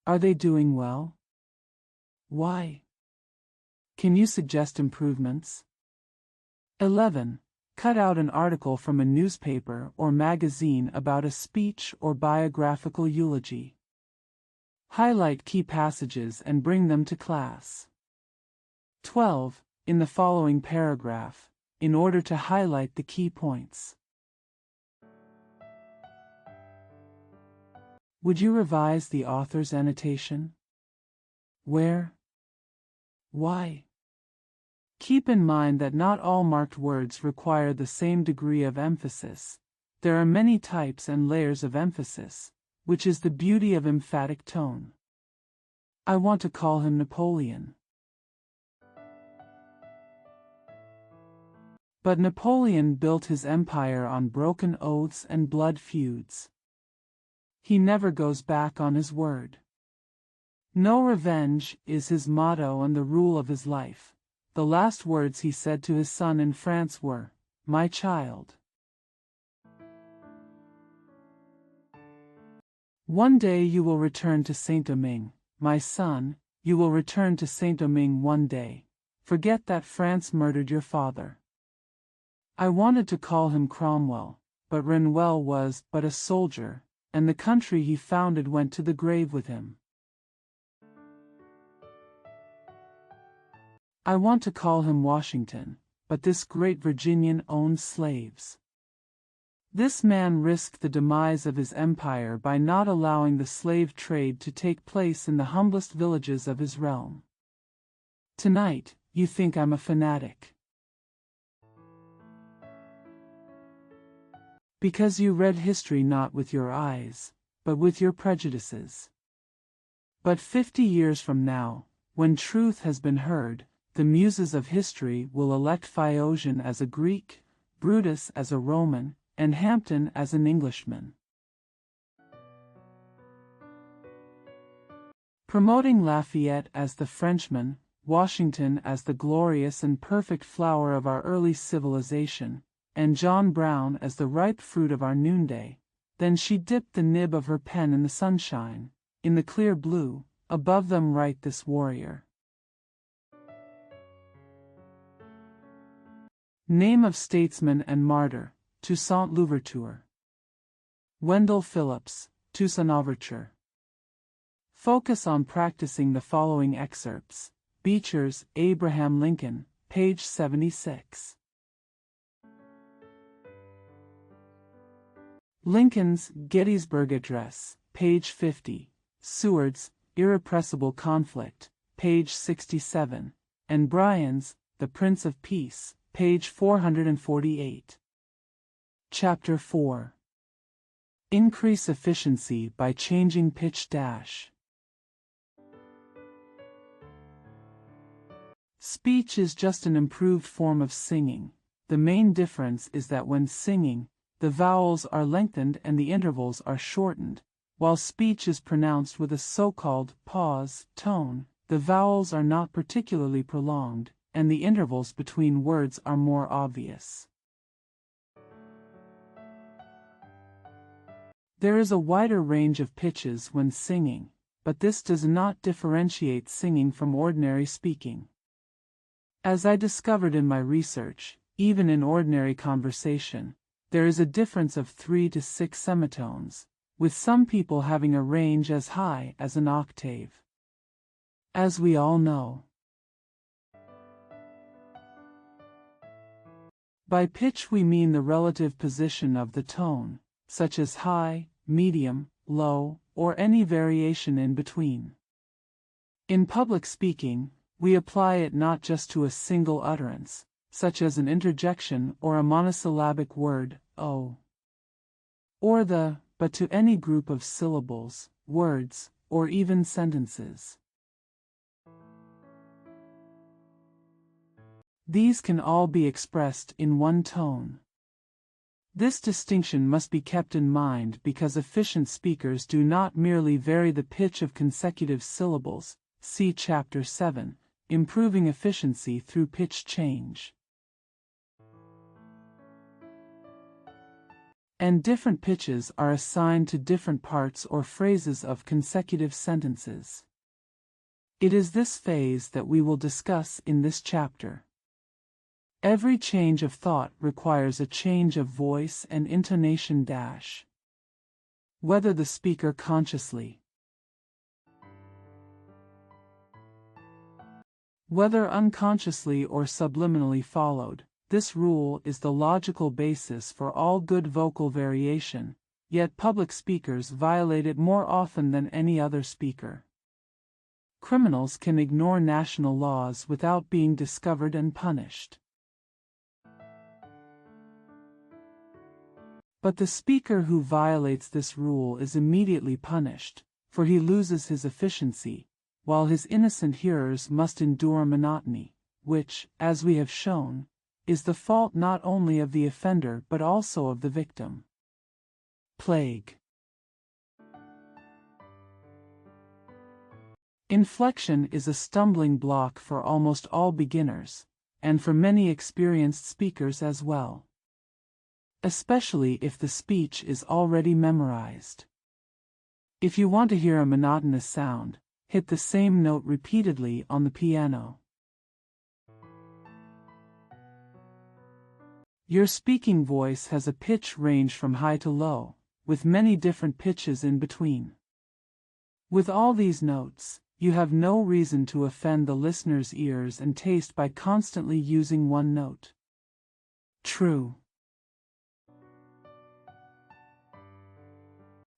Are they doing well? Why? Can you suggest improvements? 11. Cut out an article from a newspaper or magazine about a speech or biographical eulogy. Highlight key passages and bring them to class. 12. In the following paragraph, in order to highlight the key points. Would you revise the author's annotation? Where? Why? Keep in mind that not all marked words require the same degree of emphasis. There are many types and layers of emphasis, which is the beauty of emphatic tone. I want to call him Napoleon. But Napoleon built his empire on broken oaths and blood feuds. He never goes back on his word. No revenge is his motto and the rule of his life. The last words he said to his son in France were, "My child. One day you will return to Saint-Domingue, my son, you will return to Saint-Domingue one day. Forget that France murdered your father." I wanted to call him Cromwell, but Renwell was but a soldier, and the country he founded went to the grave with him. I want to call him Washington, but this great Virginian owned slaves. This man risked the demise of his empire by not allowing the slave trade to take place in the humblest villages of his realm. Tonight, you think I'm a fanatic. Because you read history not with your eyes, but with your prejudices. But 50 years from now, when truth has been heard, the muses of history will elect Phaeocian as a Greek, Brutus as a Roman, and Hampden as an Englishman. Promoting Lafayette as the Frenchman, Washington as the glorious and perfect flower of our early civilization, and John Brown as the ripe fruit of our noonday, then she dipped the nib of her pen in the sunshine, in the clear blue, above them write this warrior. Name of statesman and martyr, Toussaint Louverture. Wendell Phillips, Toussaint Louverture. Focus on practicing the following excerpts. Beecher's Abraham Lincoln, page 76. Lincoln's Gettysburg Address, page 50. Seward's Irrepressible Conflict, page 67. And Bryan's The Prince of Peace, page 448. Chapter 4. Increase efficiency by changing pitch dash. Speech is just an improved form of singing. The main difference is that when singing, the vowels are lengthened and the intervals are shortened, while speech is pronounced with a so-called pause tone. The vowels are not particularly prolonged, and the intervals between words are more obvious. There is a wider range of pitches when singing, but this does not differentiate singing from ordinary speaking. As I discovered in my research, even in ordinary conversation, there is a difference of 3 to 6 semitones, with some people having a range as high as an octave. As we all know. By pitch we mean the relative position of the tone, such as high, medium, low, or any variation in between. In public speaking, we apply it not just to a single utterance, such as an interjection or a monosyllabic word, oh, or the, but to any group of syllables, words, or even sentences. These can all be expressed in one tone. This distinction must be kept in mind because efficient speakers do not merely vary the pitch of consecutive syllables, see Chapter 7, Improving Efficiency Through Pitch Change. And different pitches are assigned to different parts or phrases of consecutive sentences. It is this phase that we will discuss in this chapter. Every change of thought requires a change of voice and intonation dash. Whether the speaker consciously, whether unconsciously or subliminally followed, this rule is the logical basis for all good vocal variation, yet public speakers violate it more often than any other speaker. Criminals can ignore national laws without being discovered and punished. But the speaker who violates this rule is immediately punished, for he loses his efficiency, while his innocent hearers must endure monotony, which, as we have shown, is the fault not only of the offender but also of the victim. Plague. Inflection is a stumbling block for almost all beginners, and for many experienced speakers as well. Especially if the speech is already memorized. If you want to hear a monotonous sound, hit the same note repeatedly on the piano. Your speaking voice has a pitch range from high to low, with many different pitches in between. With all these notes, you have no reason to offend the listener's ears and taste by constantly using one note. True.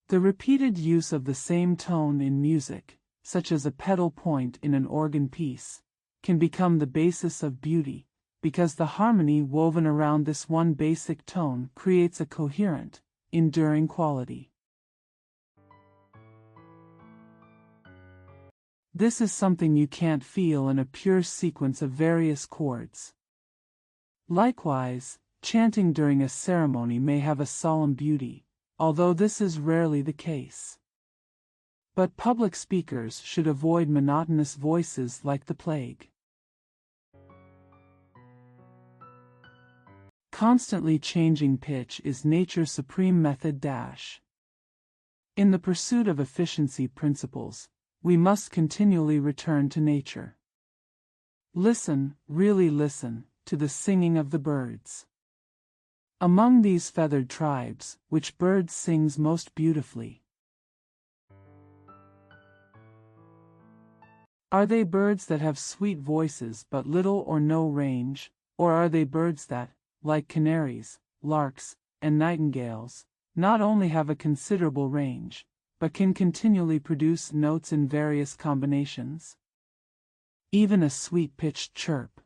The repeated use of the same tone in music, such as a pedal point in an organ piece, can become the basis of beauty, because the harmony woven around this one basic tone creates a coherent, enduring quality. This is something you can't feel in a pure sequence of various chords. Likewise, chanting during a ceremony may have a solemn beauty, although this is rarely the case. But public speakers should avoid monotonous voices like the plague. Constantly changing pitch is nature's supreme method dash. In the pursuit of efficiency principles, we must continually return to nature. Listen, really listen, to the singing of the birds. Among these feathered tribes, which bird sings most beautifully? Are they birds that have sweet voices but little or no range, or are they birds that, like canaries, larks, and nightingales, not only have a considerable range, but can continually produce notes in various combinations? Even a sweet-pitched chirp.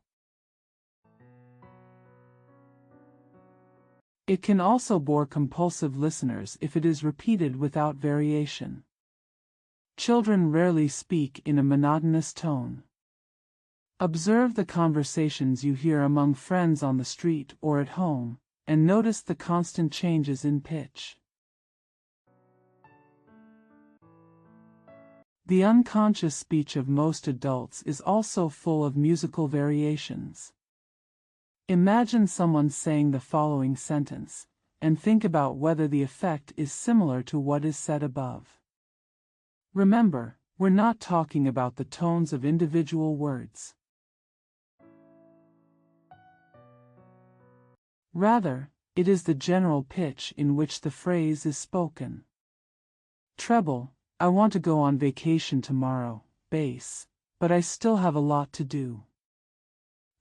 It can also bore compulsive listeners if it is repeated without variation. Children rarely speak in a monotonous tone. Observe the conversations you hear among friends on the street or at home, and notice the constant changes in pitch. The unconscious speech of most adults is also full of musical variations. Imagine someone saying the following sentence, and think about whether the effect is similar to what is said above. Remember, we're not talking about the tones of individual words. Rather, it is the general pitch in which the phrase is spoken. Treble, I want to go on vacation tomorrow. Bass, but I still have a lot to do.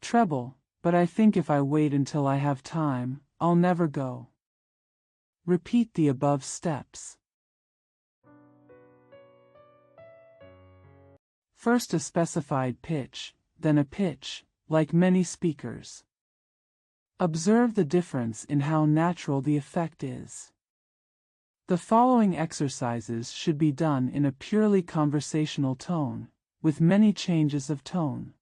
Treble, but I think if I wait until I have time, I'll never go. Repeat the above steps. First a specified pitch, then a pitch, like many speakers. Observe the difference in how natural the effect is. The following exercises should be done in a purely conversational tone, with many changes of tone.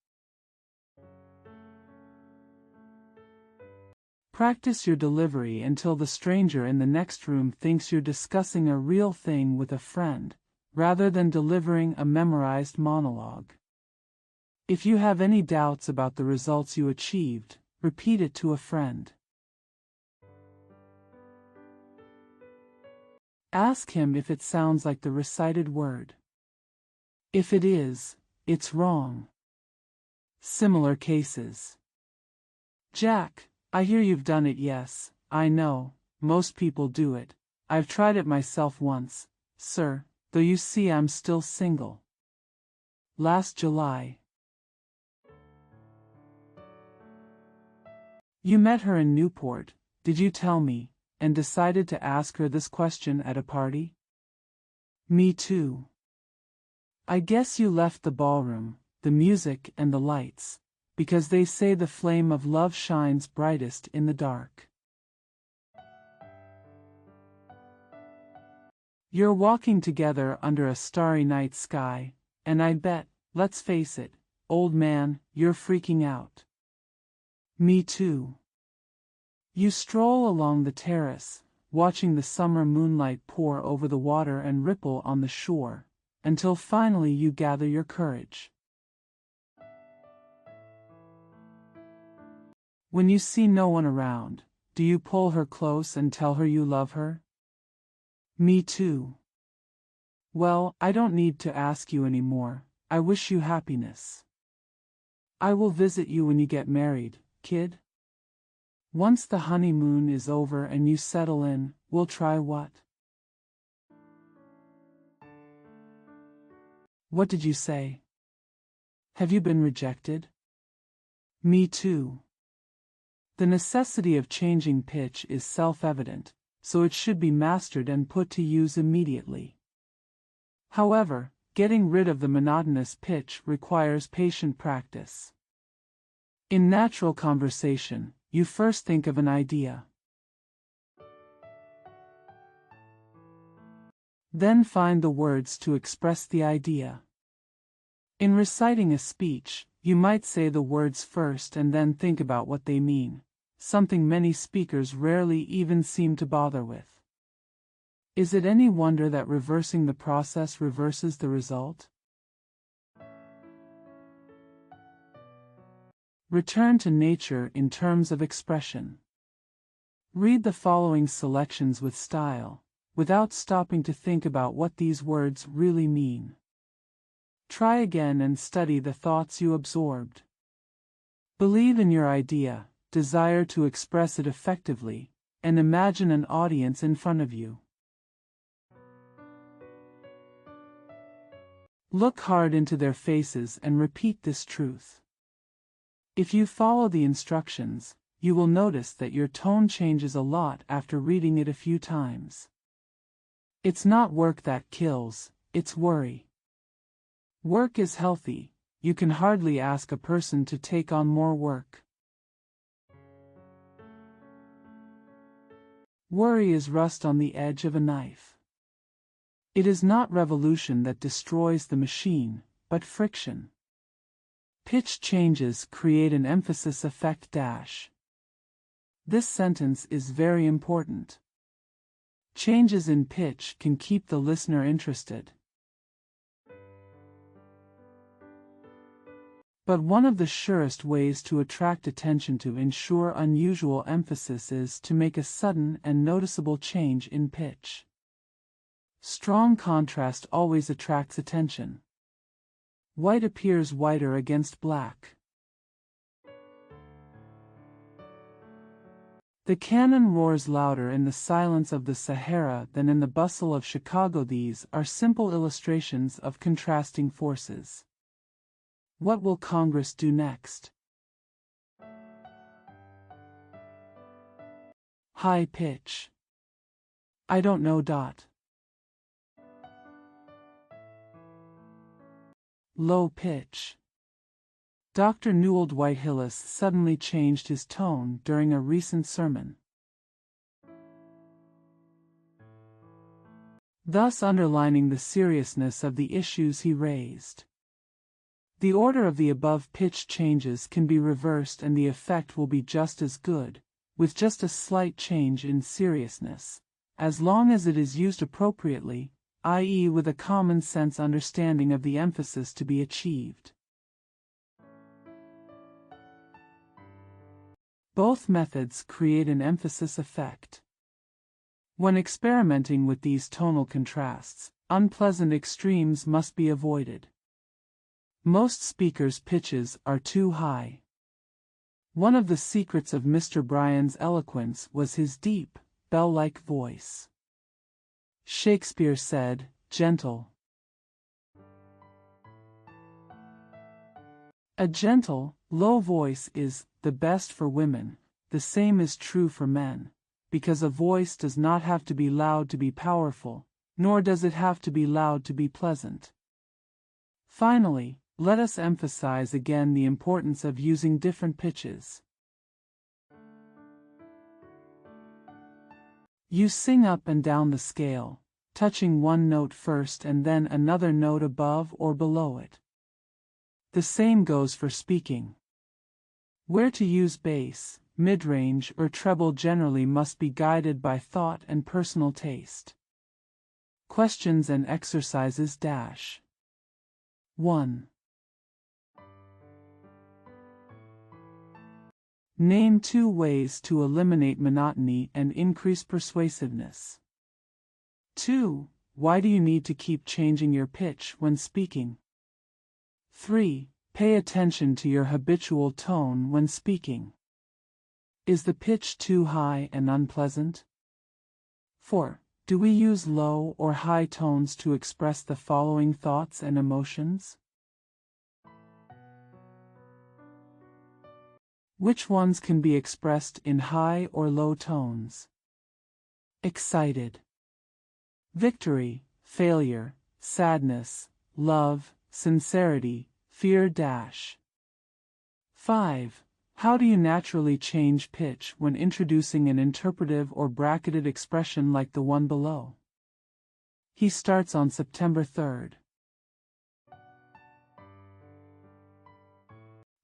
Practice your delivery until the stranger in the next room thinks you're discussing a real thing with a friend, rather than delivering a memorized monologue. If you have any doubts about the results you achieved, repeat it to a friend. Ask him if it sounds like the recited word. If it is, it's wrong. Similar cases. Jack, I hear you've done it. Yes, I know, most people do it. I've tried it myself once, sir, though you see I'm still single. Last July. You met her in Newport, did you tell me, and decided to ask her this question at a party? Me too. I guess you left the ballroom, the music and the lights, because they say the flame of love shines brightest in the dark. You're walking together under a starry night sky, and I bet, let's face it, old man, you're freaking out. Me too. You stroll along the terrace, watching the summer moonlight pour over the water and ripple on the shore, until finally you gather your courage. When you see no one around, do you pull her close and tell her you love her? Me too. Well, I don't need to ask you anymore. I wish you happiness. I will visit you when you get married, kid. Once the honeymoon is over and you settle in, we'll try what? What did you say? Have you been rejected? Me too. The necessity of changing pitch is self-evident, so it should be mastered and put to use immediately. However, getting rid of the monotonous pitch requires patient practice. In natural conversation, you first think of an idea. Then find the words to express the idea. In reciting a speech, you might say the words first and then think about what they mean, something many speakers rarely even seem to bother with. Is it any wonder that reversing the process reverses the result? Return to nature in terms of expression. Read the following selections with style, without stopping to think about what these words really mean. Try again and study the thoughts you absorbed. Believe in your idea, desire to express it effectively, and imagine an audience in front of you. Look hard into their faces and repeat this truth. If you follow the instructions, you will notice that your tone changes a lot after reading it a few times. It's not work that kills, it's worry. Work is healthy, you can hardly ask a person to take on more work. Worry is rust on the edge of a knife. It is not revolution that destroys the machine, but friction. Pitch changes create an emphasis effect dash. This sentence is very important. Changes in pitch can keep the listener interested. But one of the surest ways to attract attention to ensure unusual emphasis is to make a sudden and noticeable change in pitch. Strong contrast always attracts attention. White appears whiter against black. The cannon roars louder in the silence of the Sahara than in the bustle of Chicago. These are simple illustrations of contrasting forces. What will Congress do next? High pitch. I don't know. Low pitch. Dr. Newell Dwight Hillis suddenly changed his tone during a recent sermon, thus underlining the seriousness of the issues he raised. The order of the above pitch changes can be reversed and the effect will be just as good, with just a slight change in seriousness, as long as it is used appropriately, i.e. with a common sense understanding of the emphasis to be achieved. Both methods create an emphasis effect. When experimenting with these tonal contrasts, unpleasant extremes must be avoided. Most speakers' pitches are too high. One of the secrets of Mr. Bryan's eloquence was his deep, bell-like voice. Shakespeare said, "Gentle." A gentle, low voice is the best for women. The same is true for men, because a voice does not have to be loud to be powerful, nor does it have to be loud to be pleasant. Finally, let us emphasize again the importance of using different pitches. You sing up and down the scale, touching one note first and then another note above or below it. The same goes for speaking. Where to use bass, mid-range, or treble generally must be guided by thought and personal taste. Questions and exercises. 1. Name 2 ways to eliminate monotony and increase persuasiveness. 2. Why do you need to keep changing your pitch when speaking? 3. Pay attention to your habitual tone when speaking. Is the pitch too high and unpleasant? 4. Do we use low or high tones to express the following thoughts and emotions? Which ones can be expressed in high or low tones? Excited. Victory, failure, sadness, love, sincerity, fear. 5. How do you naturally change pitch when introducing an interpretive or bracketed expression like the one below? He starts on September 3rd.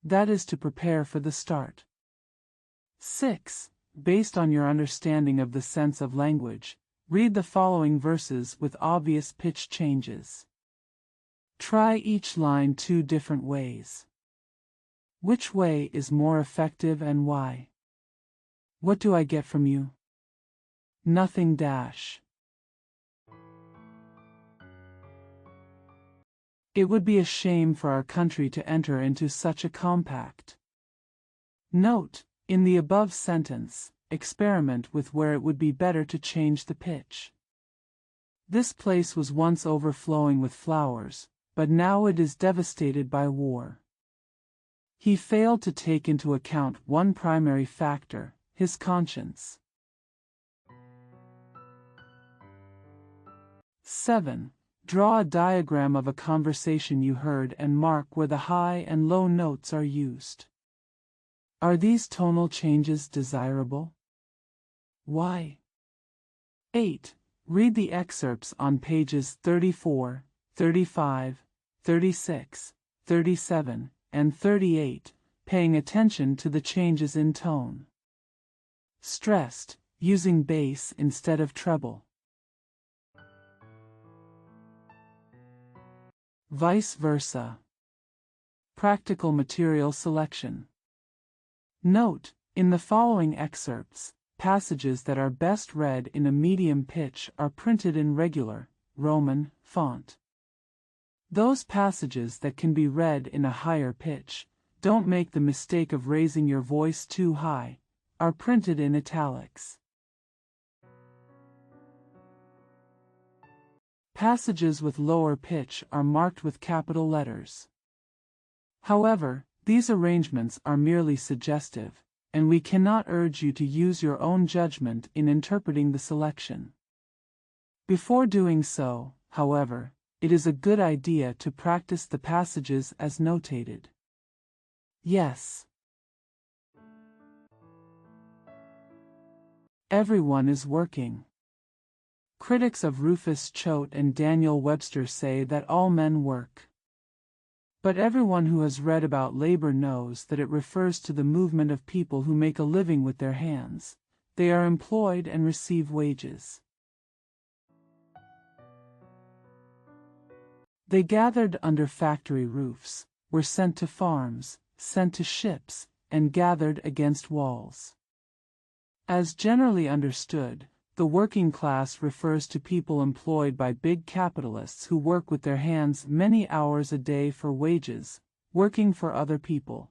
That is to prepare for the start. 6. Based on your understanding of the sense of language, read the following verses with obvious pitch changes. Try each line 2 different ways. Which way is more effective and why? What do I get from you? Nothing. It would be a shame for our country to enter into such a compact. Note, in the above sentence, experiment with where it would be better to change the pitch. This place was once overflowing with flowers, but now it is devastated by war. He failed to take into account one primary factor, his conscience. 7. Draw a diagram of a conversation you heard and mark where the high and low notes are used. Are these tonal changes desirable? Why? 8. Read the excerpts on pages 34, 35, 36, 37, and 38, paying attention to the changes in tone. Stressed, using bass instead of treble. Vice versa. Practical material selection. Note, in the following excerpts, passages that are best read in a medium pitch are printed in regular, Roman, font. Those passages that can be read in a higher pitch, don't make the mistake of raising your voice too high, are printed in italics. Passages with lower pitch are marked with capital letters. However, these arrangements are merely suggestive, and we cannot urge you to use your own judgment in interpreting the selection. Before doing so, however, it is a good idea to practice the passages as notated. Yes. Everyone is working. Critics of Rufus Choate and Daniel Webster say that all men work. But everyone who has read about labor knows that it refers to the movement of people who make a living with their hands. They are employed and receive wages. They gathered under factory roofs, were sent to farms, sent to ships, and gathered against walls. As generally understood, the working class refers to people employed by big capitalists who work with their hands many hours a day for wages, working for other people.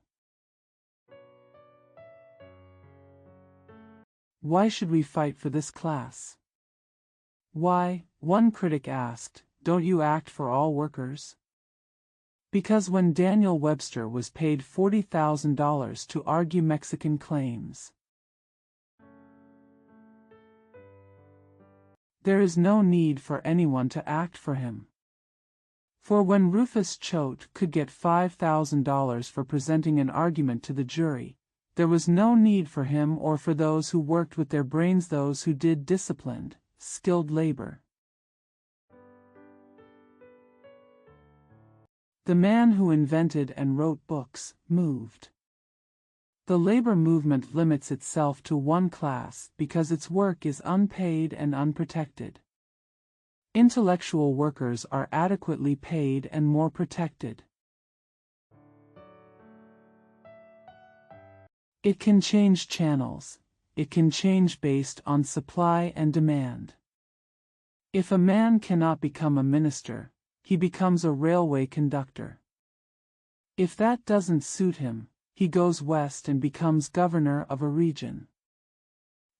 Why should we fight for this class? Why, one critic asked, don't you act for all workers? Because when Daniel Webster was paid $40,000 to argue Mexican claims, there is no need for anyone to act for him. For when Rufus Choate could get $5,000 for presenting an argument to the jury, there was no need for him or for those who worked with their brains, those who did disciplined, skilled labor. The man who invented and wrote books moved. The labor movement limits itself to one class because its work is unpaid and unprotected. Intellectual workers are adequately paid and more protected. It can change channels. It can change based on supply and demand. If a man cannot become a minister, he becomes a railway conductor. If that doesn't suit him, he goes west and becomes governor of a region.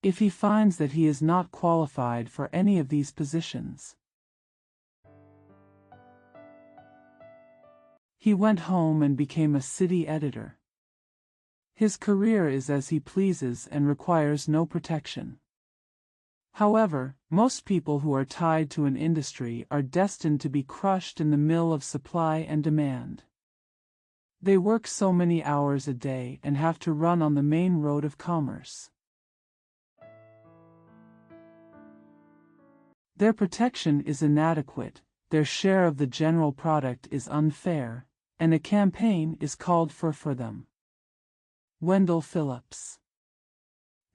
If he finds that he is not qualified for any of these positions, he went home and became a city editor. His career is as he pleases and requires no protection. However, most people who are tied to an industry are destined to be crushed in the mill of supply and demand. They work so many hours a day and have to run on the main road of commerce. Their protection is inadequate, their share of the general product is unfair, and a campaign is called for them. Wendell Phillips.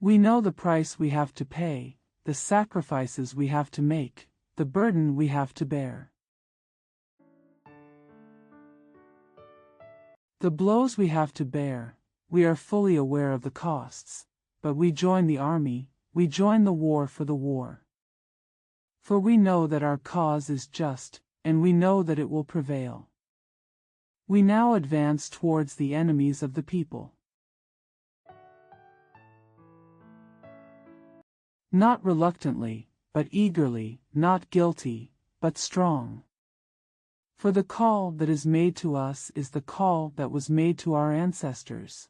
We know the price we have to pay, the sacrifices we have to make, the burden we have to bear. The blows we have to bear, we are fully aware of the costs, but we join the army, we join the war for the war. For we know that our cause is just, and we know that it will prevail. We now advance towards the enemies of the people. Not reluctantly, but eagerly, not guilty, but strong. For the call that is made to us is the call that was made to our ancestors.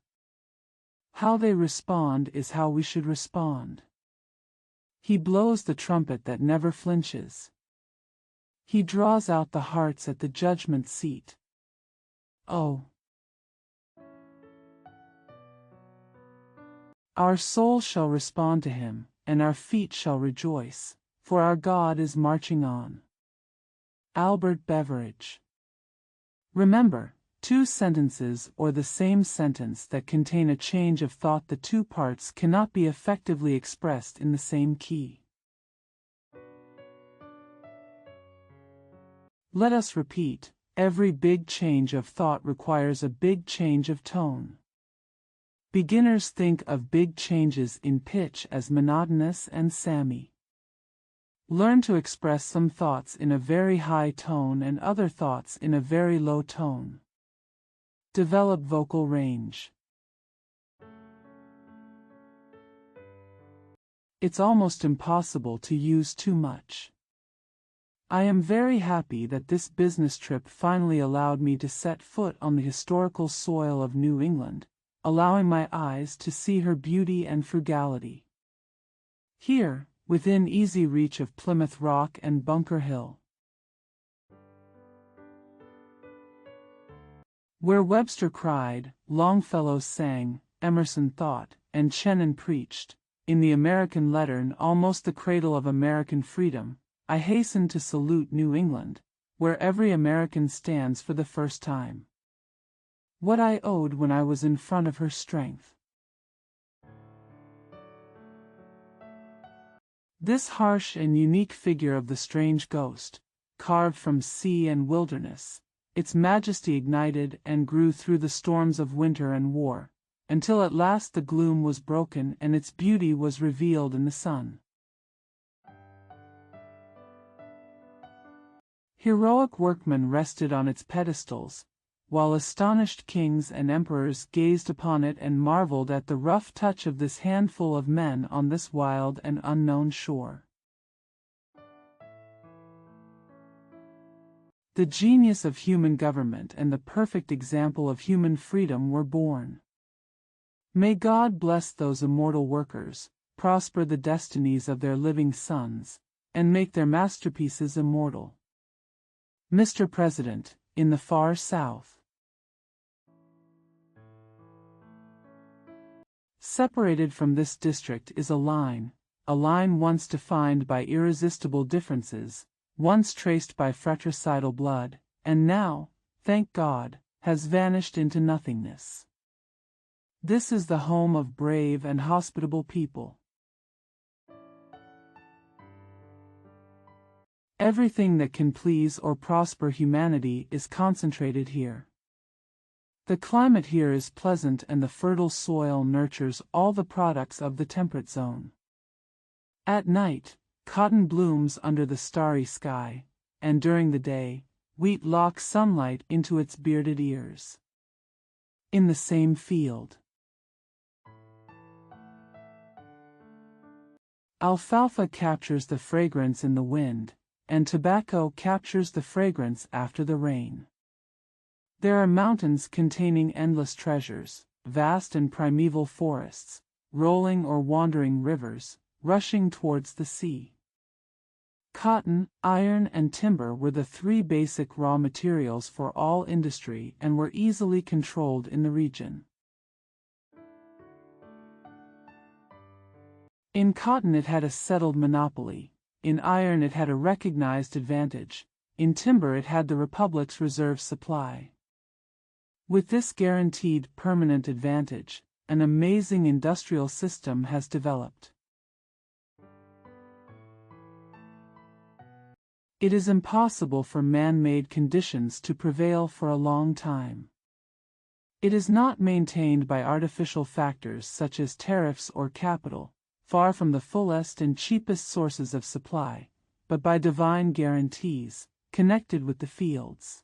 How they respond is how we should respond. He blows the trumpet that never flinches. He draws out the hearts at the judgment seat. Oh! Our soul shall respond to him, and our feet shall rejoice, for our God is marching on. Albert Beveridge. Remember, two sentences or the same sentence that contain a change of thought, the two parts cannot be effectively expressed in the same key. Let us repeat, every big change of thought requires a big change of tone. Beginners think of big changes in pitch as monotonous and sammy. Learn to express some thoughts in a very high tone and other thoughts in a very low tone. Develop vocal range. It's almost impossible to use too much. I am very happy that this business trip finally allowed me to set foot on the historical soil of New England, allowing my eyes to see her beauty and frugality. Here, within easy reach of Plymouth Rock and Bunker Hill, where Webster cried, Longfellow sang, Emerson thought, and Shannon preached, in the American lettern almost the cradle of American freedom, I hasten to salute New England, where every American stands for the first time. What I owed when I was in front of her strength. This harsh and unique figure of the strange ghost, carved from sea and wilderness, its majesty ignited and grew through the storms of winter and war, until at last the gloom was broken and its beauty was revealed in the sun. Heroic workmen rested on its pedestals, while astonished kings and emperors gazed upon it and marveled at the rough touch of this handful of men on this wild and unknown shore. The genius of human government and the perfect example of human freedom were born. May God bless those immortal workers, prosper the destinies of their living sons, and make their masterpieces immortal. Mr. President, in the far South. Separated from this district is a line once defined by irresistible differences, once traced by fratricidal blood, and now, thank God, has vanished into nothingness. This is the home of brave and hospitable people. Everything that can please or prosper humanity is concentrated here. The climate here is pleasant and the fertile soil nurtures all the products of the temperate zone. At night, cotton blooms under the starry sky, and during the day, wheat locks sunlight into its bearded ears. In the same field, alfalfa captures the fragrance in the wind, and tobacco captures the fragrance after the rain. There are mountains containing endless treasures, vast and primeval forests, rolling or wandering rivers, rushing towards the sea. Cotton, iron, and timber were the three basic raw materials for all industry and were easily controlled in the region. In cotton it had a settled monopoly. In iron it had a recognized advantage, in timber it had the Republic's reserve supply. With this guaranteed permanent advantage, an amazing industrial system has developed. It is impossible for man-made conditions to prevail for a long time. It is not maintained by artificial factors such as tariffs or capital, far from the fullest and cheapest sources of supply, but by divine guarantees, connected with the fields.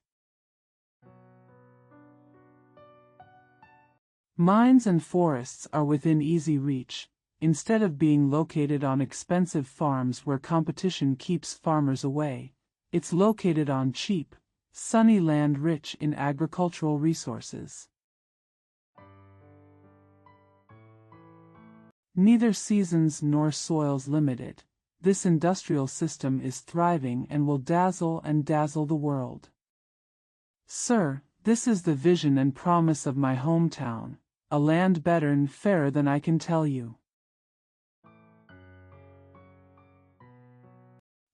Mines and forests are within easy reach, instead of being located on expensive farms where competition keeps farmers away. It's located on cheap, sunny land rich in agricultural resources. Neither seasons nor soils limit it. This industrial system is thriving and will dazzle the world. Sir, this is the vision and promise of my hometown, a land better and fairer than I can tell you.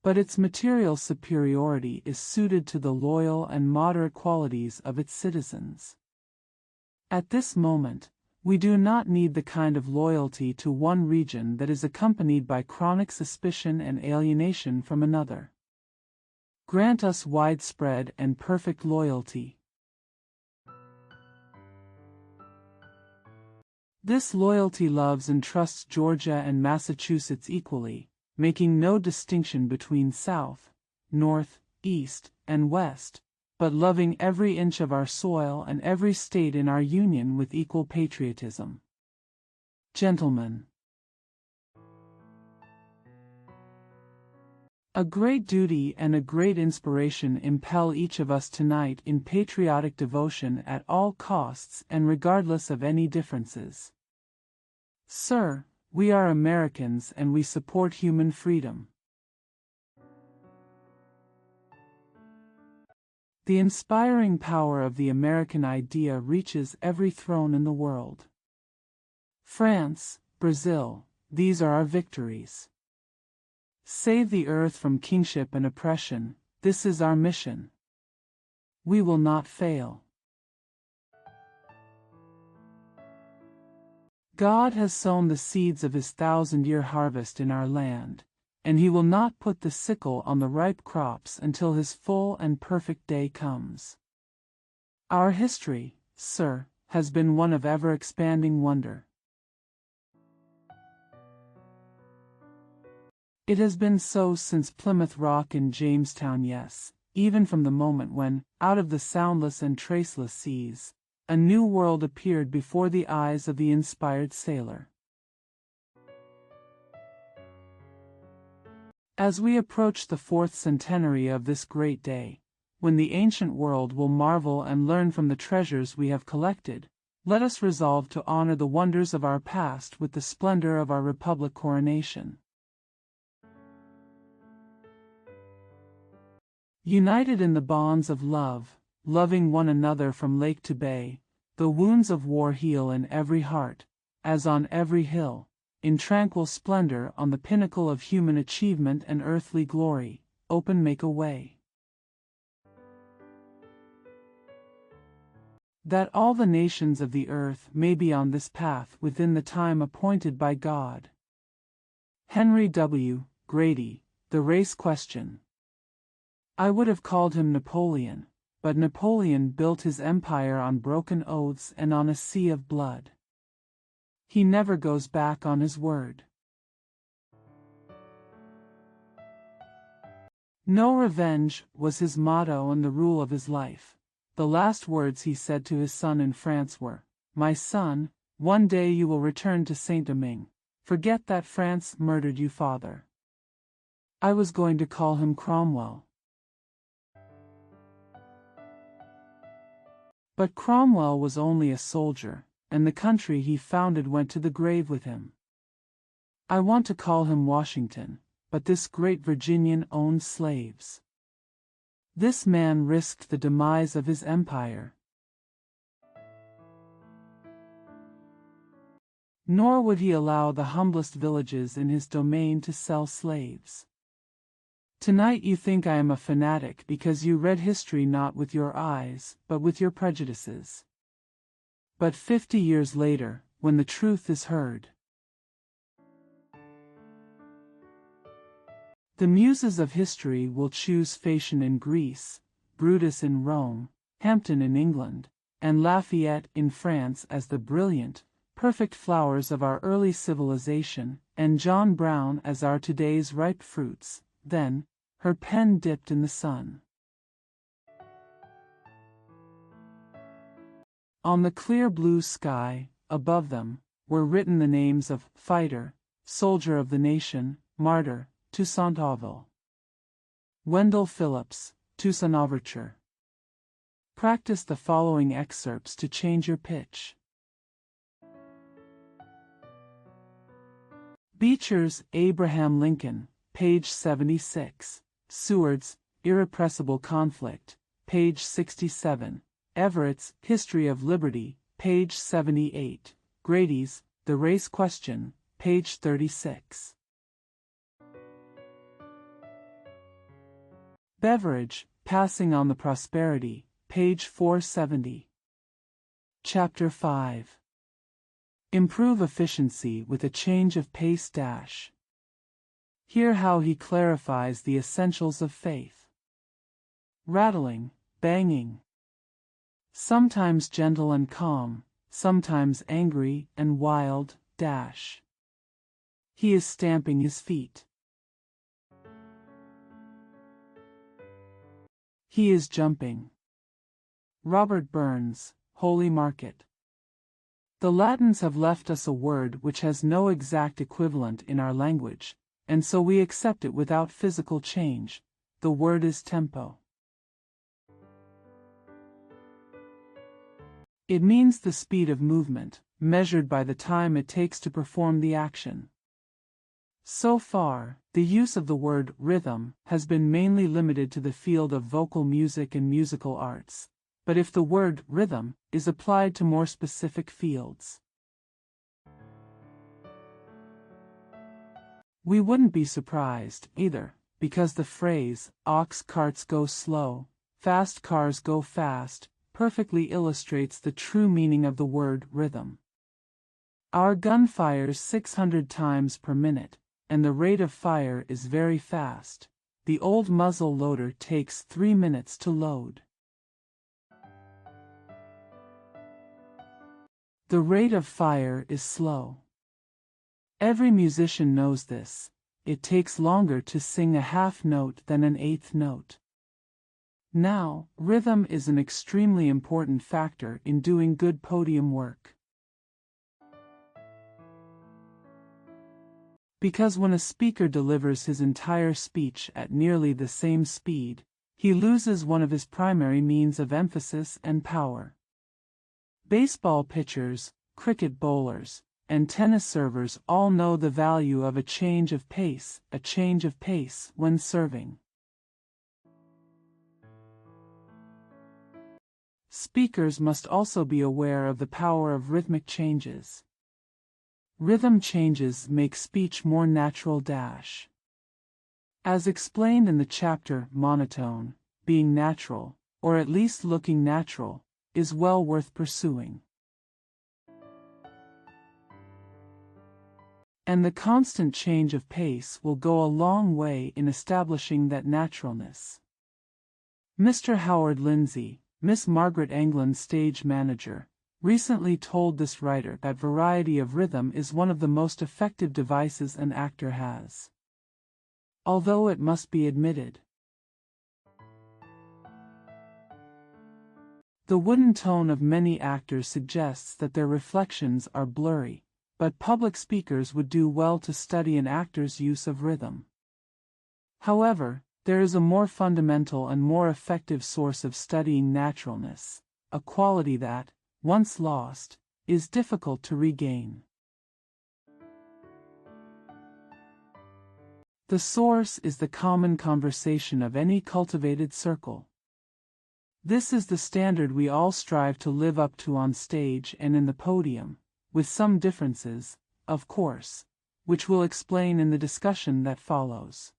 but its material superiority is suited to the loyal and moderate qualities of its citizens. At this moment, we do not need the kind of loyalty to one region that is accompanied by chronic suspicion and alienation from another. Grant us widespread and perfect loyalty. This loyalty loves and trusts Georgia and Massachusetts equally, making no distinction between South, North, East, and West, but loving every inch of our soil and every state in our union with equal patriotism. Gentlemen, a great duty and a great inspiration impel each of us tonight in patriotic devotion at all costs and regardless of any differences. Sir, we are Americans and we support human freedom. The inspiring power of the American idea reaches every throne in the world. France, Brazil, these are our victories. Save the earth from kingship and oppression, this is our mission. We will not fail. God has sown the seeds of his 1,000-year harvest in our land, and he will not put the sickle on the ripe crops until his full and perfect day comes. Our history, sir, has been one of ever-expanding wonder. It has been so since Plymouth Rock and Jamestown, yes, even from the moment when, out of the soundless and traceless seas, a new world appeared before the eyes of the inspired sailor. As we approach the 4th centenary of this great day, when the ancient world will marvel and learn from the treasures we have collected, let us resolve to honor the wonders of our past with the splendor of our Republic coronation. United in the bonds of love, loving one another from lake to bay, the wounds of war heal in every heart, as on every hill, in tranquil splendor on the pinnacle of human achievement and earthly glory, open make a way. That all the nations of the earth may be on this path within the time appointed by God. Henry W. Grady, The Race Question. I would have called him Napoleon, but Napoleon built his empire on broken oaths and on a sea of blood. He never goes back on his word. No revenge was his motto and the rule of his life. The last words he said to his son in France were, "My son, one day you will return to Saint-Domingue. Forget that France murdered you, father." I was going to call him Cromwell. But Cromwell was only a soldier, and the country he founded went to the grave with him. I want to call him Washington, but this great Virginian owned slaves. This man risked the demise of his empire. Nor would he allow the humblest villages in his domain to sell slaves. Tonight you think I am a fanatic because you read history not with your eyes, but with your prejudices. But 50 years later, when the truth is heard, the muses of history will choose Phæacian in Greece, Brutus in Rome, Hampden in England, and Lafayette in France as the brilliant, perfect flowers of our early civilization, and John Brown as our today's ripe fruits. Then, her pen dipped in the sun. On the clear blue sky, above them, were written the names of fighter, soldier of the nation, martyr, Toussaint Ouville. Wendell Phillips, Toussaint Overture. Practice the following excerpts to change your pitch. Beecher's Abraham Lincoln, page 76. Seward's Irrepressible Conflict, page 67. Everett's History of Liberty, page 78. Grady's The Race Question, page 36. Beverage, Passing on the Prosperity, page 470. Chapter 5. Improve Efficiency with a Change of Pace dash. Hear how he clarifies the essentials of faith. Rattling, banging. Sometimes gentle and calm, sometimes angry and wild, dash. He is stamping his feet. He is jumping. Robert Burns, Holy Market. The Latins have left us a word which has no exact equivalent in our language, and so we accept it without physical change. The word is tempo. It means the speed of movement, measured by the time it takes to perform the action. So far, the use of the word rhythm has been mainly limited to the field of vocal music and musical arts, but if the word rhythm is applied to more specific fields, we wouldn't be surprised, either, because the phrase, ox carts go slow, fast cars go fast, perfectly illustrates the true meaning of the word rhythm. Our gun fires 600 times per minute, and the rate of fire is very fast. The old muzzle loader takes 3 minutes to load. The rate of fire is slow. Every musician knows this. It takes longer to sing a half note than an eighth note. Now, rhythm is an extremely important factor in doing good podium work. Because when a speaker delivers his entire speech at nearly the same speed, he loses one of his primary means of emphasis and power. Baseball pitchers, cricket bowlers, and tennis servers all know the value of a change of pace when serving. Speakers must also be aware of the power of rhythmic changes. Rhythm changes make speech more natural dash. As explained in the chapter Monotone, being natural, or at least looking natural, is well worth pursuing. And the constant change of pace will go a long way in establishing that naturalness. Mr. Howard Lindsay, Miss Margaret England's stage manager, recently told this writer that variety of rhythm is one of the most effective devices an actor has. Although it must be admitted, the wooden tone of many actors suggests that their reflections are blurry, but public speakers would do well to study an actor's use of rhythm. However, there is a more fundamental and more effective source of studying naturalness, a quality that, once lost, is difficult to regain. The source is the common conversation of any cultivated circle. This is the standard we all strive to live up to on stage and in the podium, with some differences, of course, which we'll explain in the discussion that follows.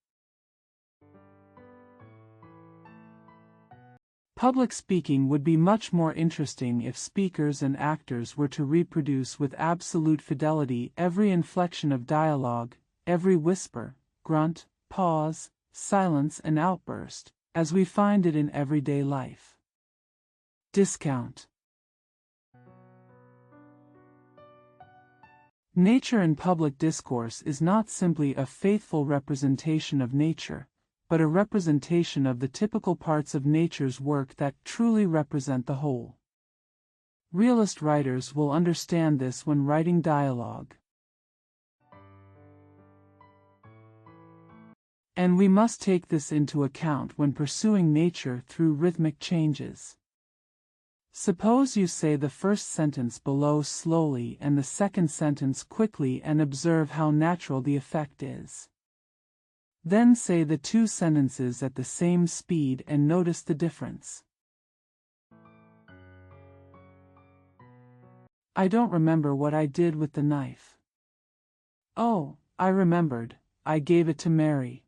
Public speaking would be much more interesting if speakers and actors were to reproduce with absolute fidelity every inflection of dialogue, every whisper, grunt, pause, silence and outburst, as we find it in everyday life. Discount. Nature in public discourse is not simply a faithful representation of nature, but a representation of the typical parts of nature's work that truly represent the whole. Realist writers will understand this when writing dialogue. And we must take this into account when pursuing nature through rhythmic changes. Suppose you say the first sentence below slowly and the second sentence quickly and observe how natural the effect is. Then say the two sentences at the same speed and notice the difference. I don't remember what I did with the knife. Oh, I remembered, I gave it to Mary.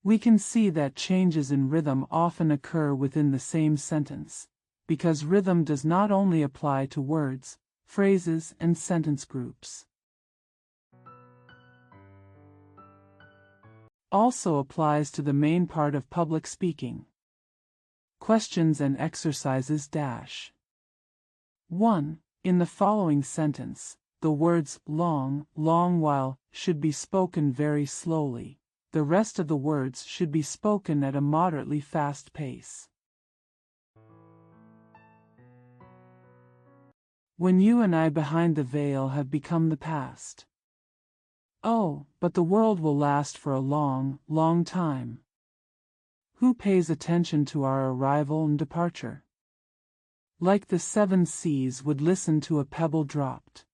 We can see that changes in rhythm often occur within the same sentence, because rhythm does not only apply to words, phrases, and sentence groups. Also applies to the main part of public speaking. Questions and exercises. 1. In the following sentence, the words long, long while should be spoken very slowly. The rest of the words should be spoken at a moderately fast pace. When you and I behind the veil have become the past. Oh, but the world will last for a long, long time. Who pays attention to our arrival and departure? Like the seven seas would listen to a pebble dropped.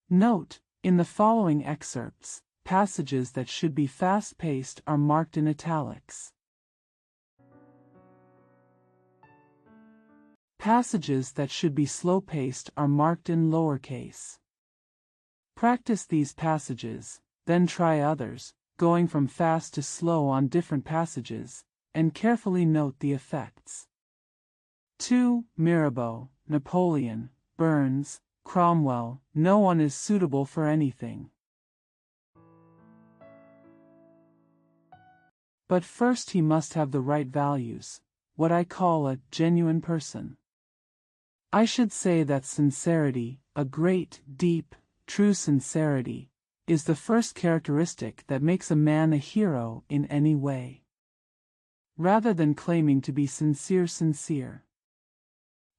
Note, in the following excerpts, passages that should be fast-paced are marked in italics. Passages that should be slow-paced are marked in lowercase. Practice these passages, then try others, going from fast to slow on different passages, and carefully note the effects. 2. Mirabeau, Napoleon, Burns, Cromwell, no one is suitable for anything. But first he must have the right values, what I call a genuine person. I should say that sincerity, a great, deep, true sincerity, is the first characteristic that makes a man a hero in any way. Rather than claiming to be sincere.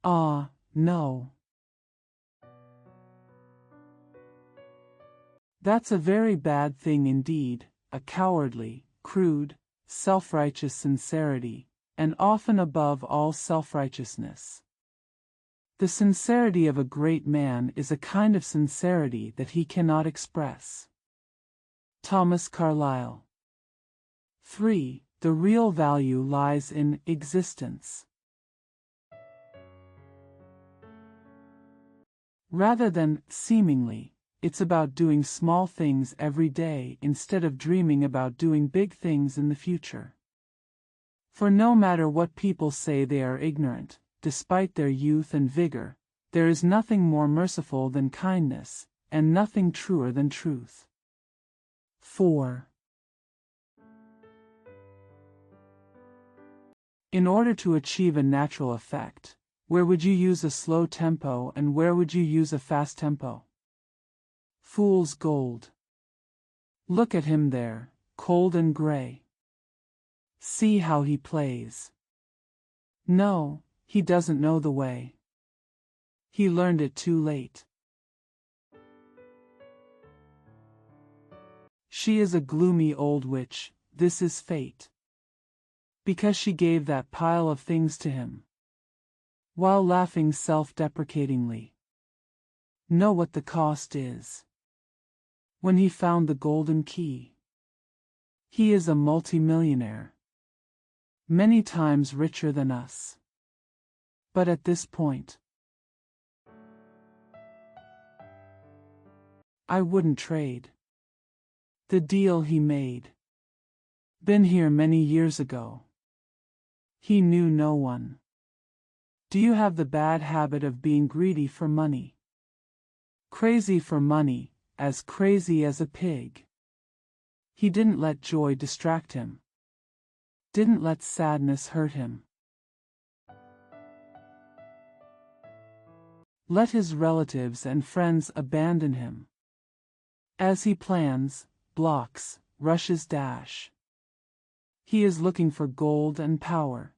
Ah, no. That's a very bad thing indeed, a cowardly, crude, self-righteous sincerity, and often above all self-righteousness. The sincerity of a great man is a kind of sincerity that he cannot express. Thomas Carlyle. 3. The real value lies in existence. Rather than seemingly, it's about doing small things every day instead of dreaming about doing big things in the future. For no matter what people say, they are ignorant. Despite their youth and vigor, there is nothing more merciful than kindness, and nothing truer than truth. 4. In order to achieve a natural effect, where would you use a slow tempo and where would you use a fast tempo? Fool's gold. Look at him there, cold and gray. See how he plays. No, he doesn't know the way. He learned it too late. She is a gloomy old witch, this is fate. Because she gave that pile of things to him, while laughing self-deprecatingly. Know what the cost is. When he found the golden key. He is a multimillionaire. Many times richer than us. But at this point, I wouldn't trade the deal he made. Been here many years ago. He knew no one. Do you have the bad habit of being greedy for money? Crazy for money, as crazy as a pig. He didn't let joy distract him. Didn't let sadness hurt him. Let his relatives and friends abandon him. As he plans, blocks, rushes. He is looking for gold and power.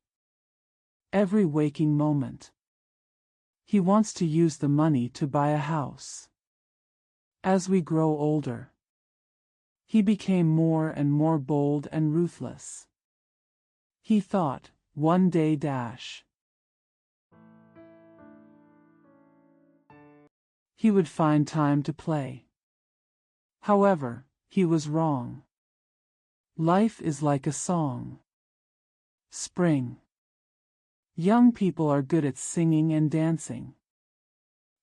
Every waking moment. He wants to use the money to buy a house. As we grow older, he became more and more bold and ruthless. He thought, one day he would find time to play. However, he was wrong. Life is like a song. Spring. Young people are good at singing and dancing.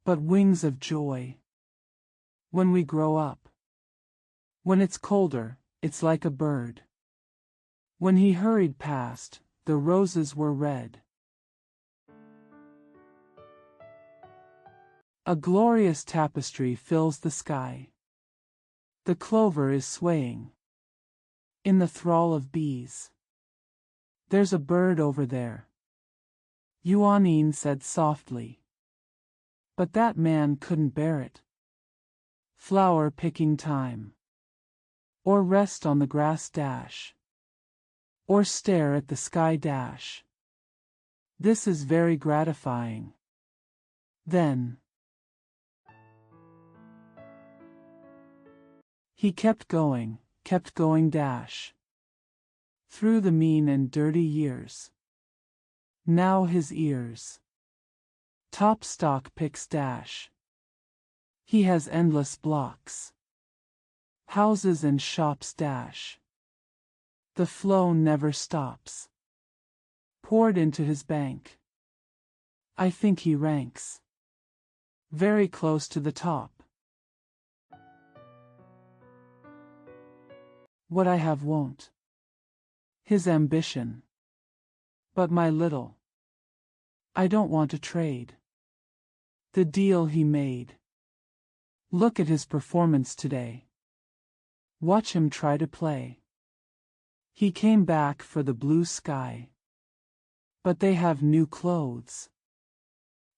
But wings of joy. When we grow up. When it's colder, it's like a bird. When he hurried past, the roses were red. A glorious tapestry fills the sky. The clover is swaying in the thrall of bees. There's a bird over there, Yuanine said softly. But that man couldn't bear it. Flower picking time. Or rest on the grass dash. Or stare at the sky dash. This is very gratifying. Then he kept going dash. Through the mean and dirty years. Now his ears. Top stock picks dash. He has endless blocks. Houses and shops dash. The flow never stops. Poured into his bank. I think he ranks very close to the top. What I have won't. His ambition. But my little. I don't want to trade. The deal he made. Look at his performance today. Watch him try to play. He came back for the blue sky. But they have new clothes.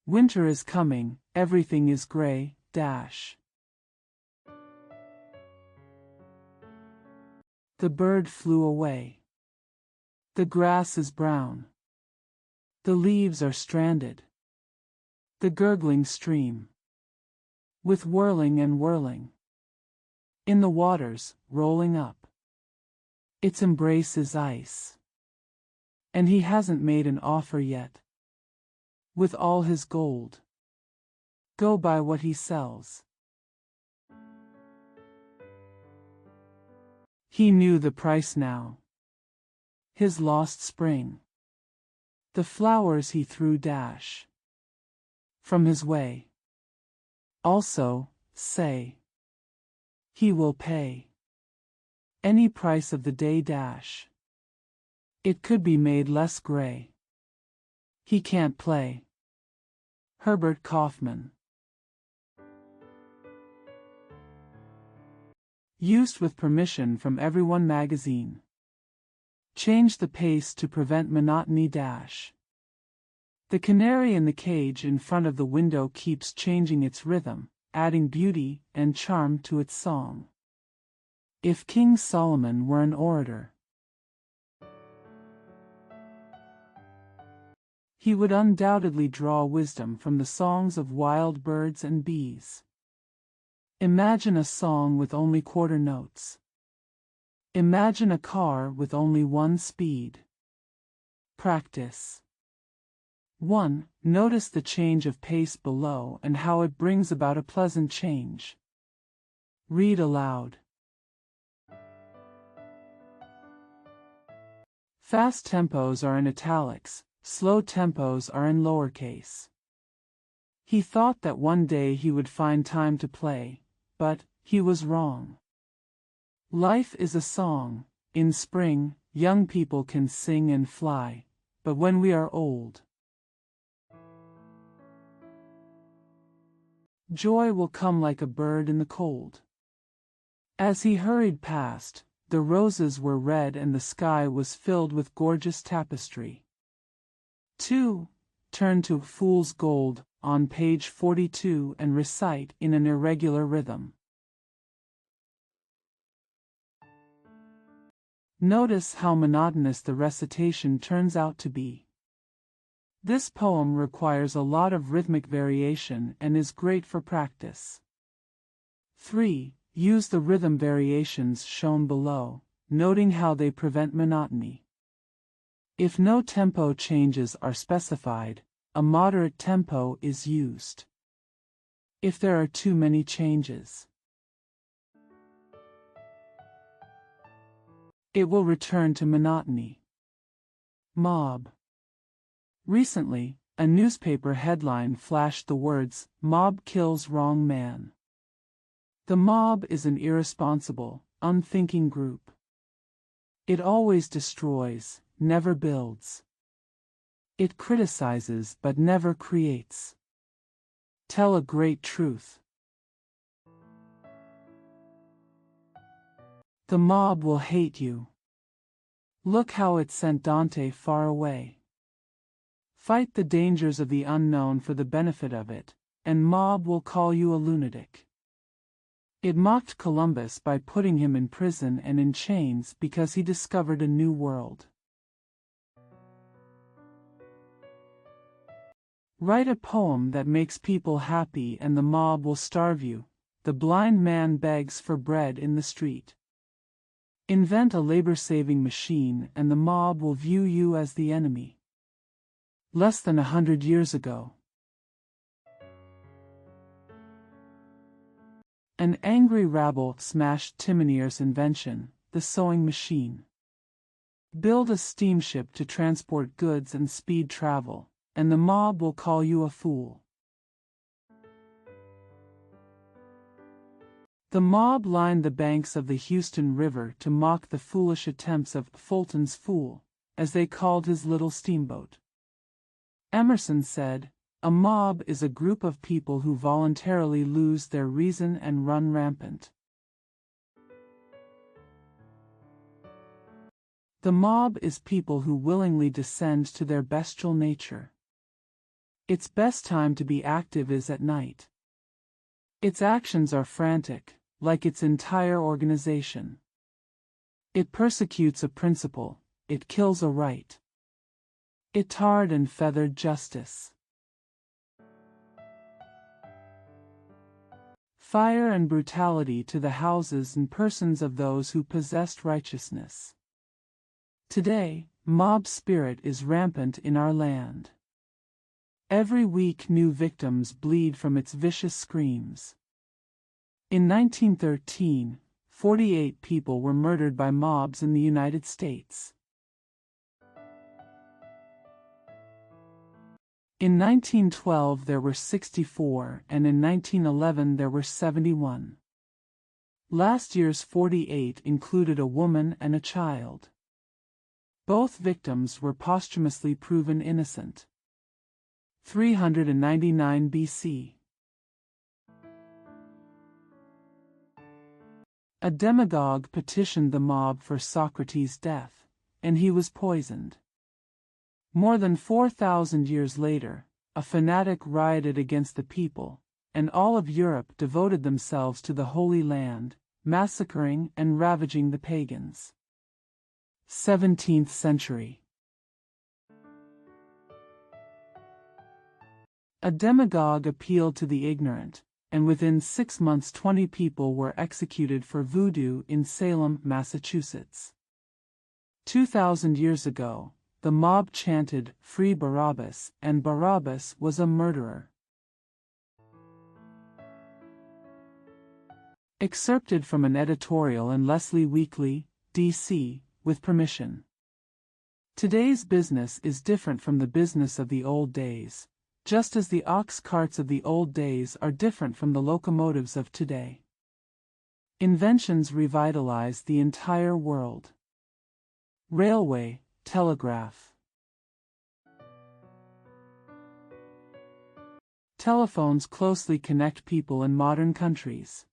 Winter is coming, everything is gray, dash. The bird flew away. The grass is brown. The leaves are stranded. The gurgling stream. With whirling and whirling. In the waters, rolling up. Its embrace is ice. And he hasn't made an offer yet. With all his gold. Go buy what he sells. He knew the price now. His lost spring. The flowers he threw dash. From his way. Also, say. He will pay. Any price of the day dash. It could be made less gray. He can't play. Herbert Kaufman. Used with permission from Everyone magazine. Change the pace to prevent monotony dash. The canary in the cage in front of the window keeps changing its rhythm, adding beauty and charm to its song. If King Solomon were an orator, he would undoubtedly draw wisdom from the songs of wild birds and bees. Imagine a song with only quarter notes. Imagine a car with only one speed. Practice. 1. Notice the change of pace below and how it brings about a pleasant change. Read aloud. Fast tempos are in italics, slow tempos are in lowercase. He thought that one day he would find time to play, but he was wrong. Life is a song. In spring, young people can sing and fly, but when we are old, joy will come like a bird in the cold. As he hurried past, the roses were red and the sky was filled with gorgeous tapestry. 2. Turn to Fool's Gold on page 42 and recite in an irregular rhythm. Notice how monotonous the recitation turns out to be. This poem requires a lot of rhythmic variation and is great for practice. 3. Use the rhythm variations shown below, noting how they prevent monotony. If no tempo changes are specified, a moderate tempo is used. If there are too many changes, it will return to monotony. Mob. Recently, a newspaper headline flashed the words, "Mob kills wrong man." The mob is an irresponsible, unthinking group. It always destroys, never builds. It criticizes but never creates. Tell a great truth. The mob will hate you. Look how it sent Dante far away. Fight the dangers of the unknown for the benefit of it, and mob will call you a lunatic. It mocked Columbus by putting him in prison and in chains because he discovered a new world. Write a poem that makes people happy and the mob will starve you. The blind man begs for bread in the street. Invent a labor-saving machine and the mob will view you as the enemy. Less than 100 years ago, an angry rabble smashed Timoneer's invention, the sewing machine. Build a steamship to transport goods and speed travel, and the mob will call you a fool. The mob lined the banks of the Houston River to mock the foolish attempts of Fulton's fool, as they called his little steamboat. Emerson said, "A mob is a group of people who voluntarily lose their reason and run rampant." The mob is people who willingly descend to their bestial nature. Its best time to be active is at night. Its actions are frantic, like its entire organization. It persecutes a principle, it kills a right. It tarred and feathered justice. Fire and brutality to the houses and persons of those who possessed righteousness. Today, mob spirit is rampant in our land. Every week new victims bleed from its vicious screams. In 1913, 48 people were murdered by mobs in the United States. In 1912 there were 64, and in 1911 there were 71. Last year's 48 included a woman and a child. Both victims were posthumously proven innocent. 399 BC. A demagogue petitioned the mob for Socrates' death, and he was poisoned. More than 4,000 years later, a fanatic rioted against the people, and all of Europe devoted themselves to the Holy Land, massacring and ravaging the pagans. 17th century. A demagogue appealed to the ignorant, and within 6 months 20 people were executed for voodoo in Salem, Massachusetts. 2,000 years ago, the mob chanted, "Free Barabbas," and Barabbas was a murderer. Excerpted from an editorial in Leslie Weekly, D.C., with permission. Today's business is different from the business of the old days, just as the ox carts of the old days are different from the locomotives of today. Inventions revitalize the entire world. Railway, telegraph. Telephones closely connect people in modern countries.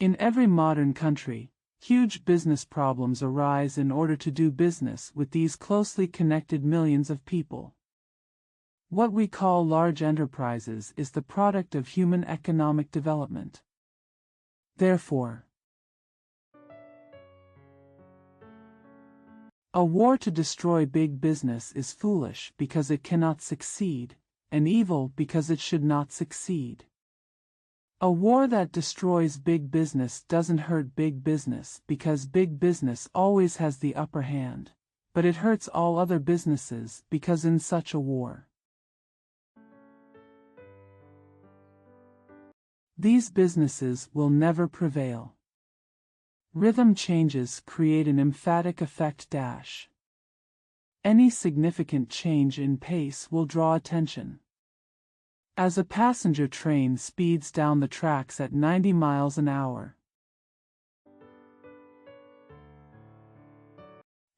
In every modern country, huge business problems arise in order to do business with these closely connected millions of people. What we call large enterprises is the product of human economic development. Therefore, a war to destroy big business is foolish because it cannot succeed, and evil because it should not succeed. A war that destroys big business doesn't hurt big business because big business always has the upper hand, but it hurts all other businesses because in such a war, these businesses will never prevail. Rhythm changes create an emphatic effect dash. Any significant change in pace will draw attention. As a passenger train speeds down the tracks at 90 miles an hour,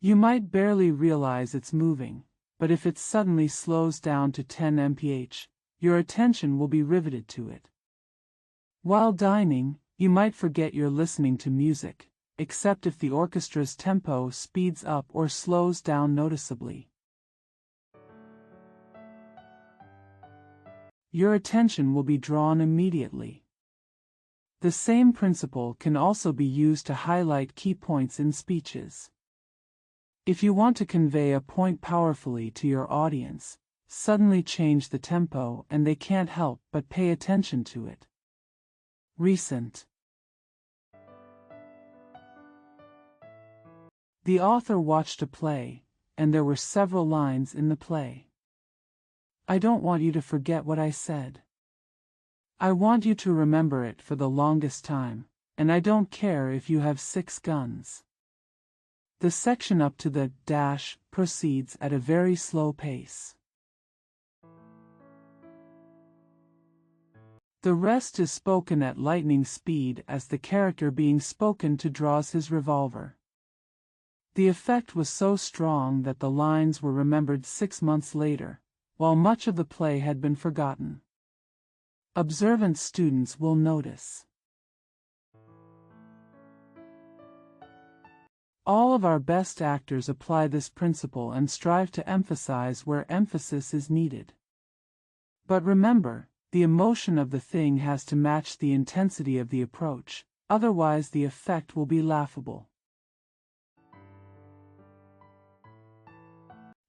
You might barely realize it's moving, but if it suddenly slows down to 10 mph, your attention will be riveted to it. While dining, you might forget you're listening to music, except if the orchestra's tempo speeds up or slows down noticeably. Your attention will be drawn immediately. The same principle can also be used to highlight key points in speeches. If you want to convey a point powerfully to your audience, suddenly change the tempo and they can't help but pay attention to it. Recent. The author watched a play, and there were several lines in the play. I don't want you to forget what I said. I want you to remember it for the longest time, and I don't care if you have 6 guns. The section up to the dash proceeds at a very slow pace. The rest is spoken at lightning speed as the character being spoken to draws his revolver. The effect was so strong that the lines were remembered 6 months later, while much of the play had been forgotten. Observant students will notice. All of our best actors apply this principle and strive to emphasize where emphasis is needed. But remember, the emotion of the thing has to match the intensity of the approach, otherwise the effect will be laughable.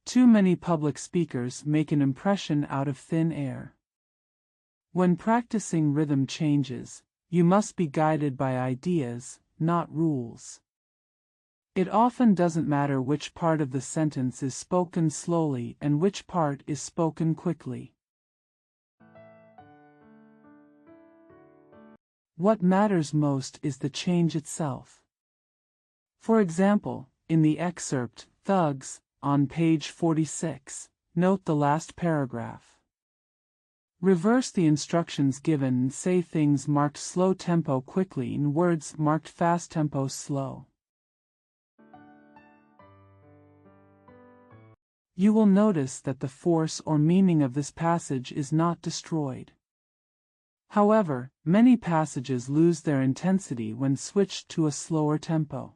Too many public speakers make an impression out of thin air. When practicing rhythm changes, you must be guided by ideas, not rules. It often doesn't matter which part of the sentence is spoken slowly and which part is spoken quickly. What matters most is the change itself. For example, in the excerpt, thugs, on page 46, note the last paragraph. Reverse the instructions given and say things marked slow tempo quickly in words marked fast tempo slow. You will notice that the force or meaning of this passage is not destroyed. However, many passages lose their intensity when switched to a slower tempo.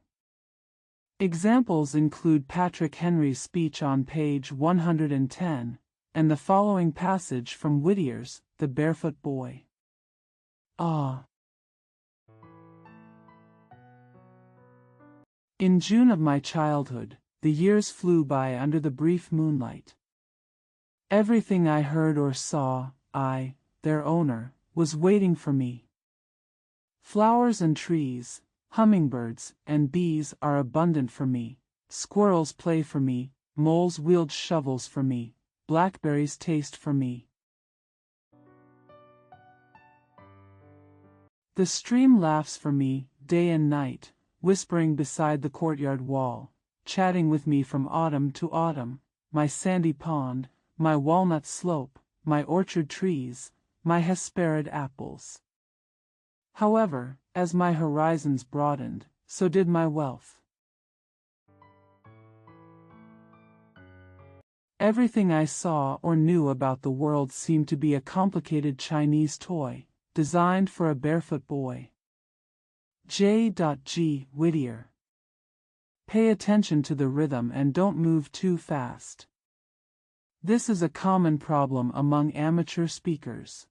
Examples include Patrick Henry's speech on page 110, and the following passage from Whittier's The Barefoot Boy. Ah! In June of my childhood, the years flew by under the brief moonlight. Everything I heard or saw, I, their owner, was waiting for me. Flowers and trees, hummingbirds and bees are abundant for me, squirrels play for me, moles wield shovels for me, blackberries taste for me. The stream laughs for me, day and night, whispering beside the courtyard wall, chatting with me from autumn to autumn, my sandy pond, my walnut slope, my orchard trees, my Hesperid apples. However, as my horizons broadened, so did my wealth. Everything I saw or knew about the world seemed to be a complicated Chinese toy, designed for a barefoot boy. J.G. Whittier. Pay attention to the rhythm and don't move too fast. This is a common problem among amateur speakers.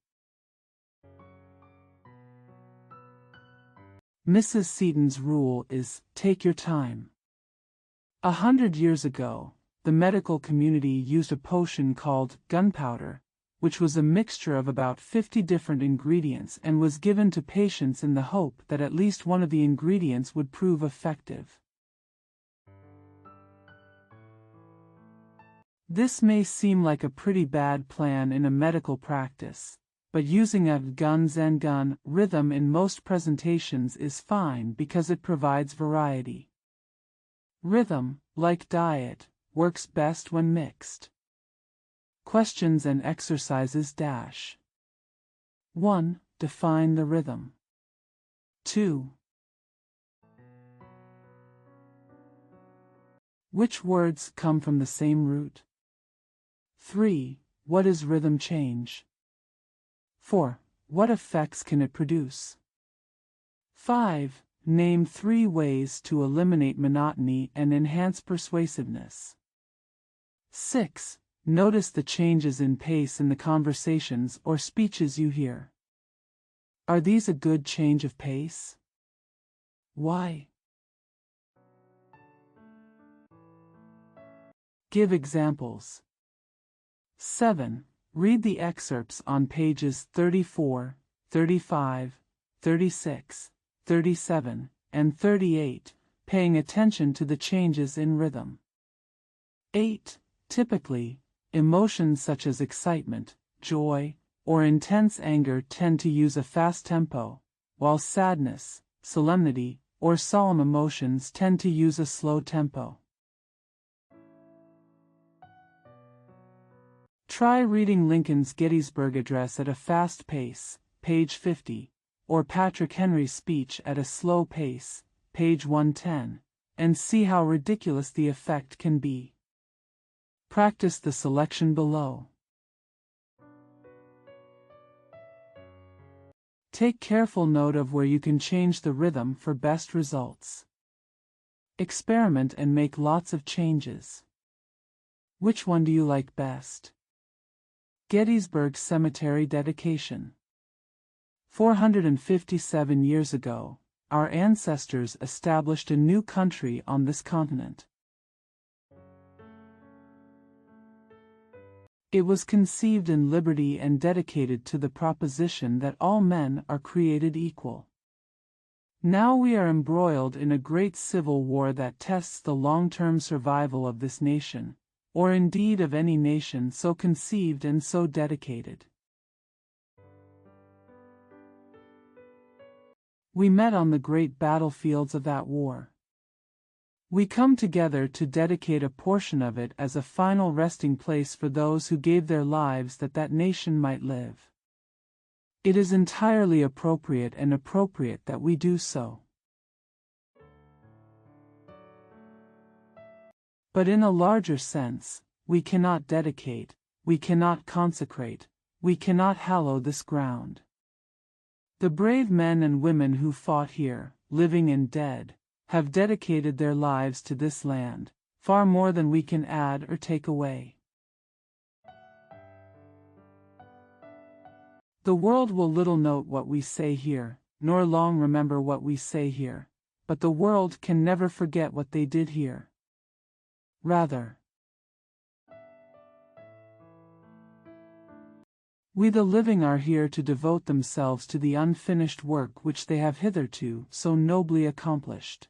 Mrs. Seaton's rule is, take your time. 100 years ago, the medical community used a potion called gunpowder, which was a mixture of about 50 different ingredients and was given to patients in the hope that at least one of the ingredients would prove effective. This may seem like a pretty bad plan in a medical practice, but using a guns and gun rhythm in most presentations is fine because it provides variety. Rhythm, like diet, works best when mixed. Questions and exercises dash. 1. Define the rhythm. 2. Which words come from the same root? 3. What is rhythm change? 4. What effects can it produce? 5. Name 3 ways to eliminate monotony and enhance persuasiveness. 6. Notice the changes in pace in the conversations or speeches you hear. Are these a good change of pace? Why? Give examples. 7. Read the excerpts on pages 34, 35, 36, 37, and 38, paying attention to the changes in rhythm. 8. Typically, emotions such as excitement, joy, or intense anger tend to use a fast tempo, while sadness, solemnity, or solemn emotions tend to use a slow tempo. Try reading Lincoln's Gettysburg Address at a fast pace, page 50, or Patrick Henry's speech at a slow pace, page 110, and see how ridiculous the effect can be. Practice the selection below. Take careful note of where you can change the rhythm for best results. Experiment and make lots of changes. Which one do you like best? Gettysburg Cemetery dedication. 457 years ago, our ancestors established a new country on this continent. It was conceived in liberty and dedicated to the proposition that all men are created equal. Now we are embroiled in a great civil war that tests the long-term survival of this nation, or indeed of any nation so conceived and so dedicated. We met on the great battlefields of that war. We come together to dedicate a portion of it as a final resting place for those who gave their lives that that nation might live. It is entirely appropriate that we do so. But in a larger sense, we cannot dedicate, we cannot consecrate, we cannot hallow this ground. The brave men and women who fought here, living and dead, have dedicated their lives to this land, far more than we can add or take away. The world will little note what we say here, nor long remember what we say here, but the world can never forget what they did here. Rather, we the living are here to devote themselves to the unfinished work which they have hitherto so nobly accomplished.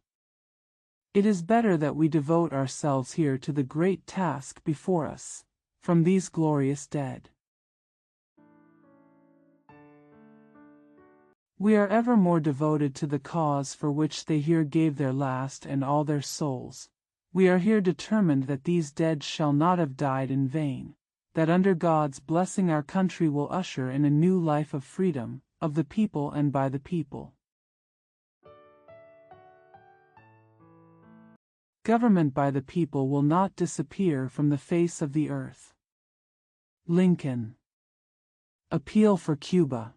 It is better that we devote ourselves here to the great task before us, from these glorious dead. We are ever more devoted to the cause for which they here gave their last and all their souls. We are here determined that these dead shall not have died in vain, that under God's blessing our country will usher in a new life of freedom, of the people and by the people. Government by the people will not disappear from the face of the earth. Lincoln. Appeal for Cuba.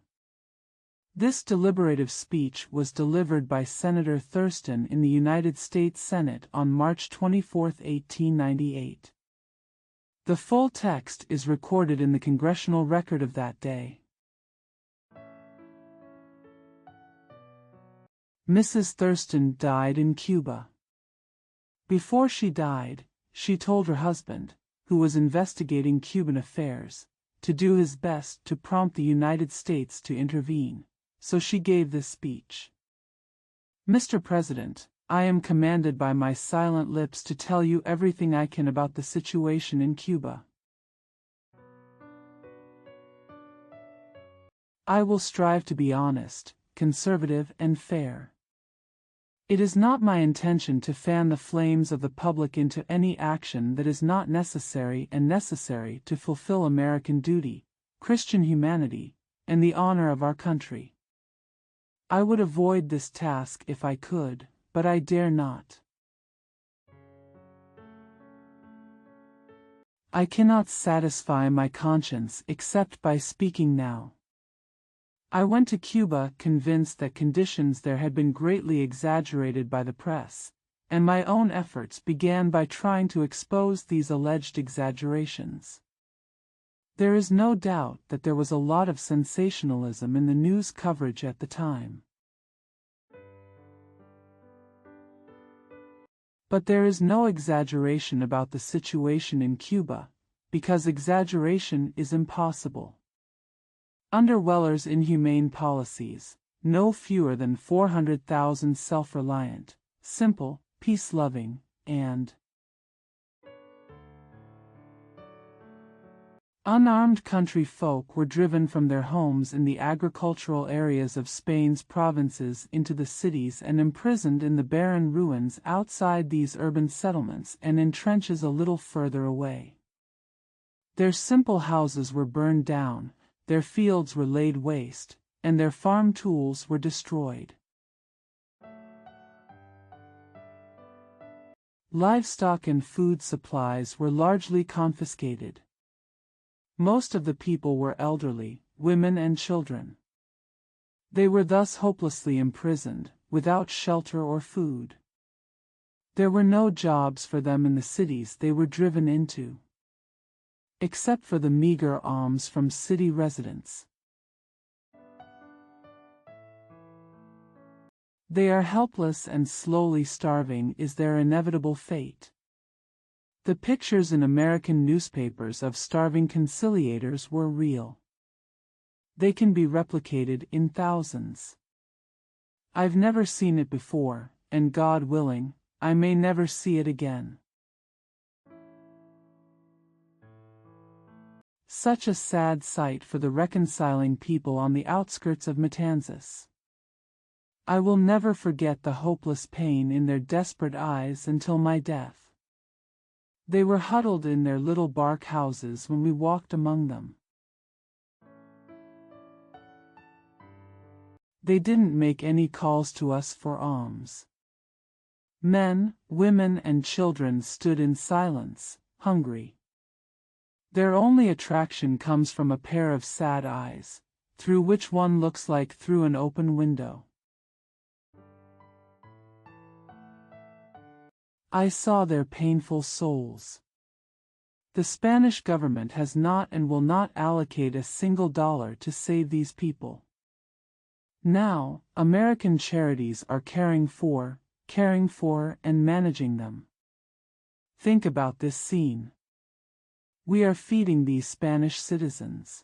This deliberative speech was delivered by Senator Thurston in the United States Senate on March 24, 1898. The full text is recorded in the Congressional Record of that day. Mrs. Thurston died in Cuba. Before she died, she told her husband, who was investigating Cuban affairs, to do his best to prompt the United States to intervene, so she gave this speech. Mr. President, I am commanded by my silent lips to tell you everything I can about the situation in Cuba. I will strive to be honest, conservative, and fair. It is not my intention to fan the flames of the public into any action that is not necessary to fulfill American duty, Christian humanity, and the honor of our country. I would avoid this task if I could, but I dare not. I cannot satisfy my conscience except by speaking now. I went to Cuba convinced that conditions there had been greatly exaggerated by the press, and my own efforts began by trying to expose these alleged exaggerations. There is no doubt that there was a lot of sensationalism in the news coverage at the time. But there is no exaggeration about the situation in Cuba, because exaggeration is impossible. Under Weller's inhumane policies, no fewer than 400,000 self-reliant, simple, peace-loving, and unarmed country folk were driven from their homes in the agricultural areas of Spain's provinces into the cities and imprisoned in the barren ruins outside these urban settlements and in trenches a little further away. Their simple houses were burned down, their fields were laid waste, and their farm tools were destroyed. Livestock and food supplies were largely confiscated. Most of the people were elderly, women and children. They were thus hopelessly imprisoned, without shelter or food. There were no jobs for them in the cities they were driven into, except for the meager alms from city residents. They are helpless and slowly starving is their inevitable fate. The pictures in American newspapers of starving conciliators were real. They can be replicated in thousands. I've never seen it before, and God willing, I may never see it again. Such a sad sight for the reconciling people on the outskirts of Matanzas. I will never forget the hopeless pain in their desperate eyes until my death. They were huddled in their little bark houses when we walked among them. They didn't make any calls to us for alms. Men, women, and children stood in silence, hungry. Their only attraction comes from a pair of sad eyes, through which one looks like through an open window. I saw their painful souls. The Spanish government has not and will not allocate a single dollar to save these people. Now, American charities are caring for, and managing them. Think about this scene. We are feeding these Spanish citizens.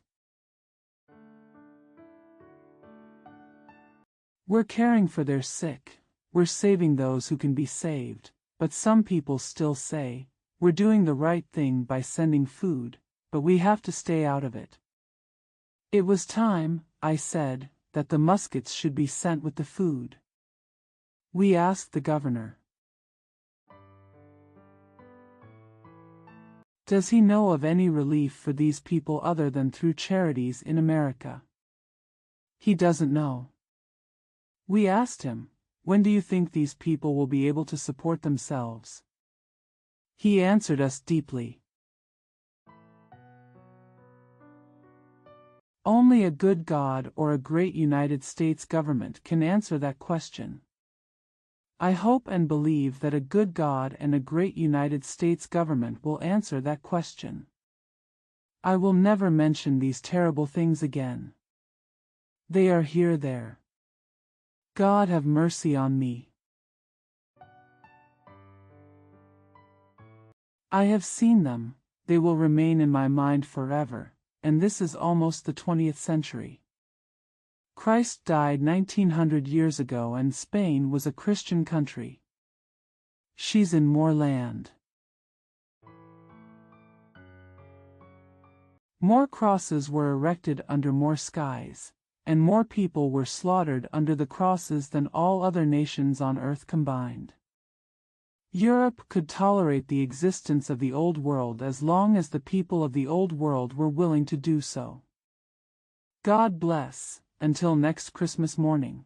We're caring for their sick, we're saving those who can be saved. But some people still say, we're doing the right thing by sending food, but we have to stay out of it. It was time, I said, that the muskets should be sent with the food. We asked the governor. Does he know of any relief for these people other than through charities in America? He doesn't know. We asked him, when do you think these people will be able to support themselves? He answered us deeply. Only a good God or a great United States government can answer that question. I hope and believe that a good God and a great United States government will answer that question. I will never mention these terrible things again. They are here there. God have mercy on me. I have seen them, they will remain in my mind forever, and this is almost the 20th century. Christ died 1900 years ago and Spain was a Christian country. She's in more land. More crosses were erected under more skies, and more people were slaughtered under the crosses than all other nations on earth combined. Europe could tolerate the existence of the Old World as long as the people of the Old World were willing to do so. God bless, until next Christmas morning.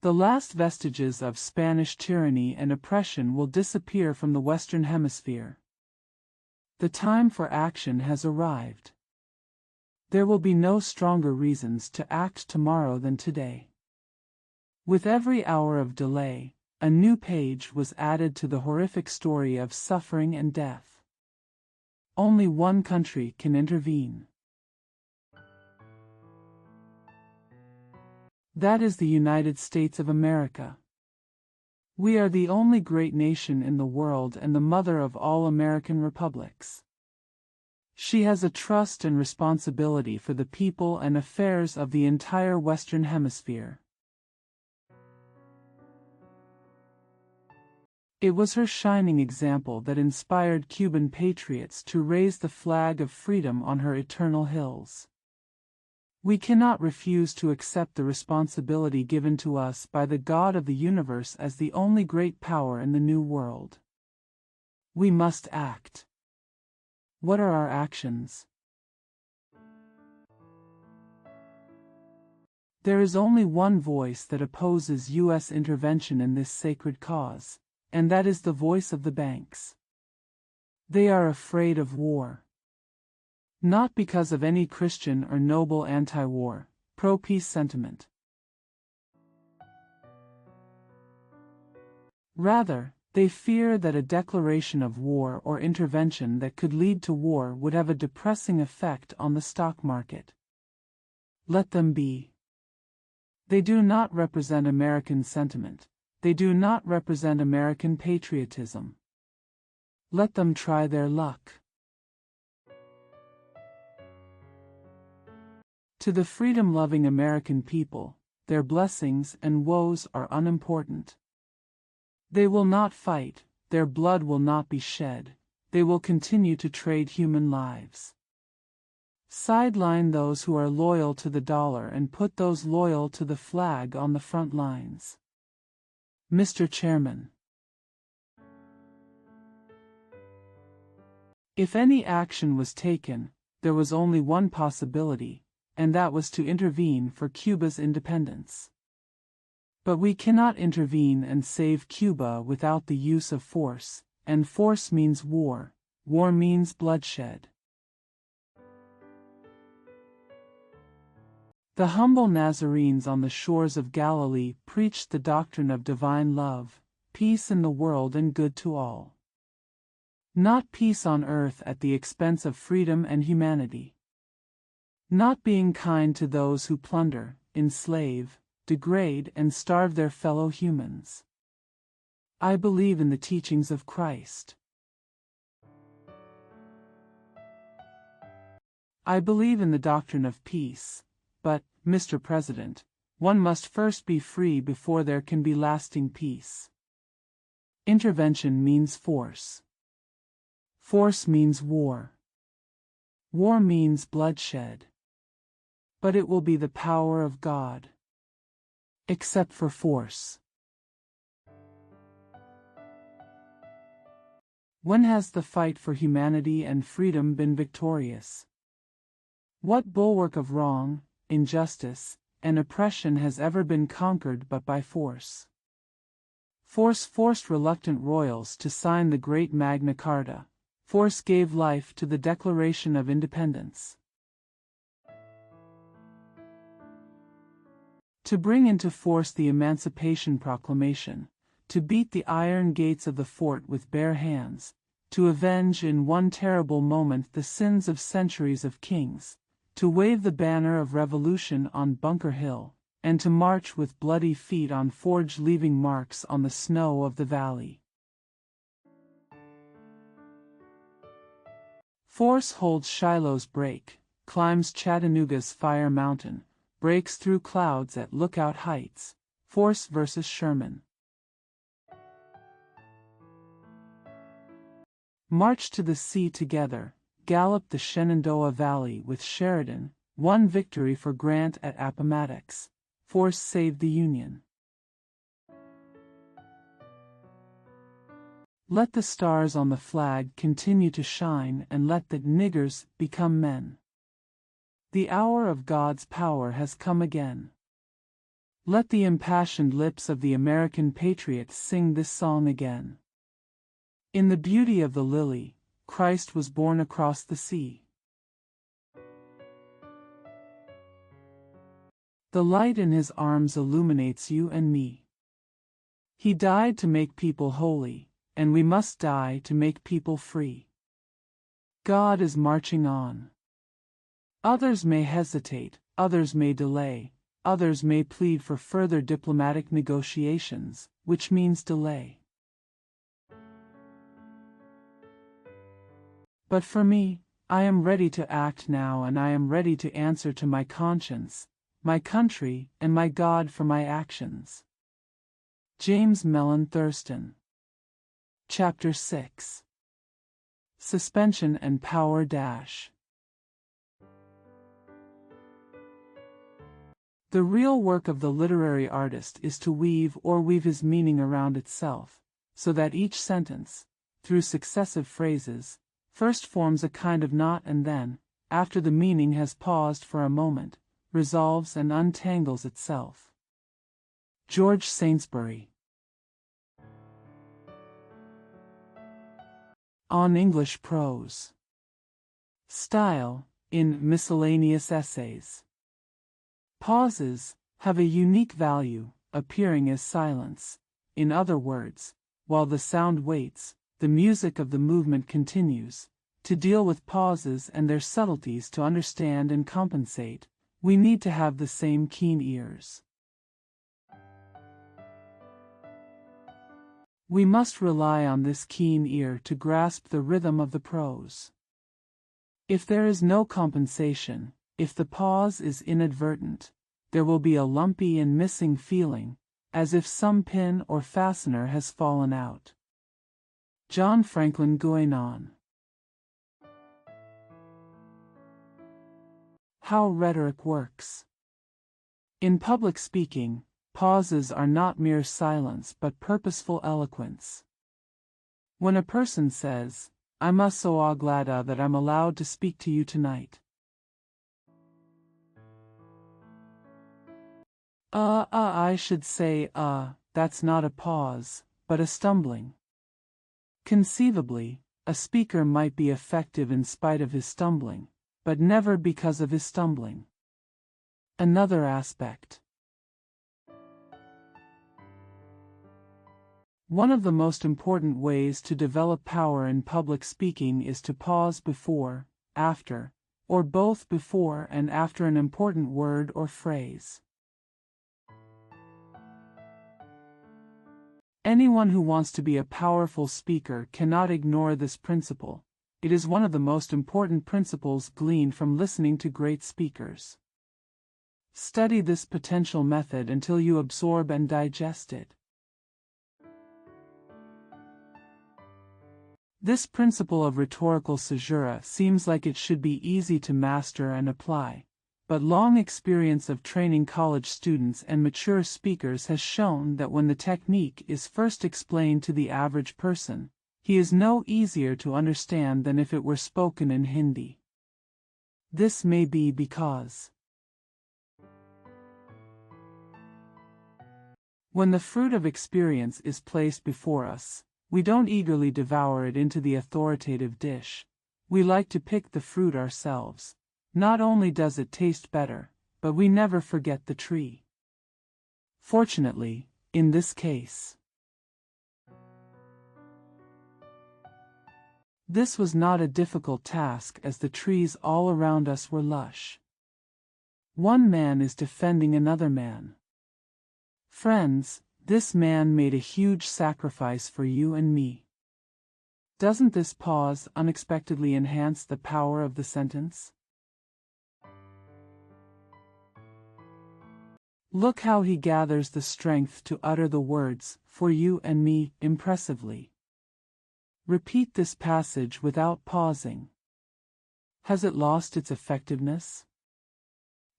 The last vestiges of Spanish tyranny and oppression will disappear from the Western Hemisphere. The time for action has arrived. There will be no stronger reasons to act tomorrow than today. With every hour of delay, a new page was added to the horrific story of suffering and death. Only one country can intervene. That is the United States of America. We are the only great nation in the world and the mother of all American republics. She has a trust and responsibility for the people and affairs of the entire Western Hemisphere. It was her shining example that inspired Cuban patriots to raise the flag of freedom on her eternal hills. We cannot refuse to accept the responsibility given to us by the God of the universe as the only great power in the new world. We must act. What are our actions? There is only one voice that opposes U.S. intervention in this sacred cause, and that is the voice of the banks. They are afraid of war. Not because of any Christian or noble anti-war, pro-peace sentiment. Rather, they fear that a declaration of war or intervention that could lead to war would have a depressing effect on the stock market. Let them be. They do not represent American sentiment. They do not represent American patriotism. Let them try their luck. To the freedom-loving American people, their blessings and woes are unimportant. They will not fight, their blood will not be shed, they will continue to trade human lives. Sideline those who are loyal to the dollar and put those loyal to the flag on the front lines. Mr. Chairman, if any action was taken, there was only one possibility, and that was to intervene for Cuba's independence. But we cannot intervene and save Cuba without the use of force, and force means war. War means bloodshed. The humble Nazarenes on the shores of Galilee preached the doctrine of divine love, peace in the world and good to all. Not peace on earth at the expense of freedom and humanity. Not being kind to those who plunder, enslave, degrade and starve their fellow humans. I believe in the teachings of Christ. I believe in the doctrine of peace, but, Mr. President, one must first be free before there can be lasting peace. Intervention means force. Force means war. War means bloodshed. But it will be the power of God. Except for force. When has the fight for humanity and freedom been victorious? What bulwark of wrong, injustice, and oppression has ever been conquered but by force? Force forced reluctant royals to sign the great Magna Carta. Force gave life to the Declaration of Independence. To bring into force the Emancipation Proclamation, to beat the iron gates of the fort with bare hands, to avenge in one terrible moment the sins of centuries of kings, to wave the banner of revolution on Bunker Hill, and to march with bloody feet on forge leaving marks on the snow of the valley. Force holds Shiloh's break, climbs Chattanooga's Fire Mountain, breaks through clouds at Lookout Heights. Force versus Sherman. March to the sea together, gallop the Shenandoah Valley with Sheridan, won victory for Grant at Appomattox. Force saved the Union. Let the stars on the flag continue to shine and let the niggers become men. The hour of God's power has come again. Let the impassioned lips of the American patriot sing this song again. In the beauty of the lily, Christ was born across the sea. The light in his arms illuminates you and me. He died to make people holy, and we must die to make people free. God is marching on. Others may hesitate, others may delay, others may plead for further diplomatic negotiations, which means delay. But for me, I am ready to act now, and I am ready to answer to my conscience, my country, and my God for my actions. James Mellon Thurston. Chapter 6. Suspension and Power Dash. The real work of the literary artist is to weave his meaning around itself, so that each sentence, through successive phrases, first forms a kind of knot and then, after the meaning has paused for a moment, resolves and untangles itself. George Saintsbury. On English Prose. Style, in Miscellaneous Essays. Pauses have a unique value, appearing as silence. In other words, while the sound waits, the music of the movement continues. To deal with pauses and their subtleties, to understand and compensate, we need to have the same keen ears. We must rely on this keen ear to grasp the rhythm of the prose. If there is no compensation, if the pause is inadvertent, there will be a lumpy and missing feeling, as if some pin or fastener has fallen out. John Franklin Guénon. How rhetoric works. In public speaking, pauses are not mere silence but purposeful eloquence. When a person says, "I'm so glad that I'm allowed to speak to you tonight," I should say, that's not a pause, but a stumbling. Conceivably, a speaker might be effective in spite of his stumbling, but never because of his stumbling. Another aspect. One of the most important ways to develop power in public speaking is to pause before, after, or both before and after an important word or phrase. Anyone who wants to be a powerful speaker cannot ignore this principle. It is one of the most important principles gleaned from listening to great speakers. Study this potential method until you absorb and digest it. This principle of rhetorical caesura seems like it should be easy to master and apply, but long experience of training college students and mature speakers has shown that when the technique is first explained to the average person, he is no easier to understand than if it were spoken in Hindi. This may be because when the fruit of experience is placed before us, we don't eagerly devour it into the authoritative dish. We like to pick the fruit ourselves. Not only does it taste better, but we never forget the tree. Fortunately, in this case, this was not a difficult task, as the trees all around us were lush. One man is defending another man. Friends, this man made a huge sacrifice for you and me. Doesn't this pause unexpectedly enhance the power of the sentence? Look how he gathers the strength to utter the words, "for you and me," impressively. Repeat this passage without pausing. Has it lost its effectiveness?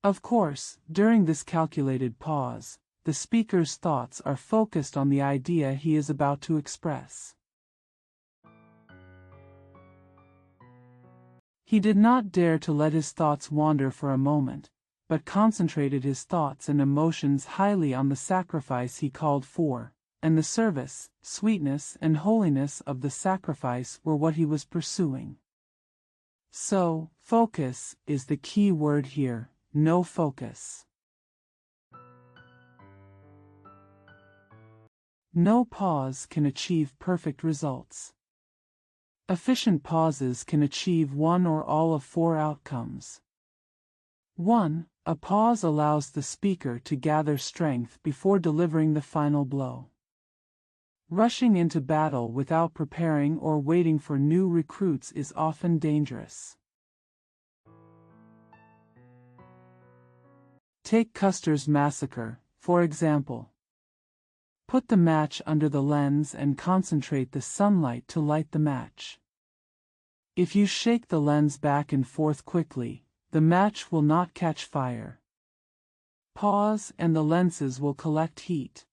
Of course, during this calculated pause, the speaker's thoughts are focused on the idea he is about to express. He did not dare to let his thoughts wander for a moment, but concentrated his thoughts and emotions highly on the sacrifice he called for, and the service, sweetness, and holiness of the sacrifice were what he was pursuing. So, focus is the key word here, no focus. No pause can achieve perfect results. Efficient pauses can achieve one or all of four outcomes. 1. A pause allows the speaker to gather strength before delivering the final blow. Rushing into battle without preparing or waiting for new recruits is often dangerous. Take Custer's massacre, for example. Put the match under the lens and concentrate the sunlight to light the match. If you shake the lens back and forth quickly, the match will not catch fire. Pause and the lenses will collect heat.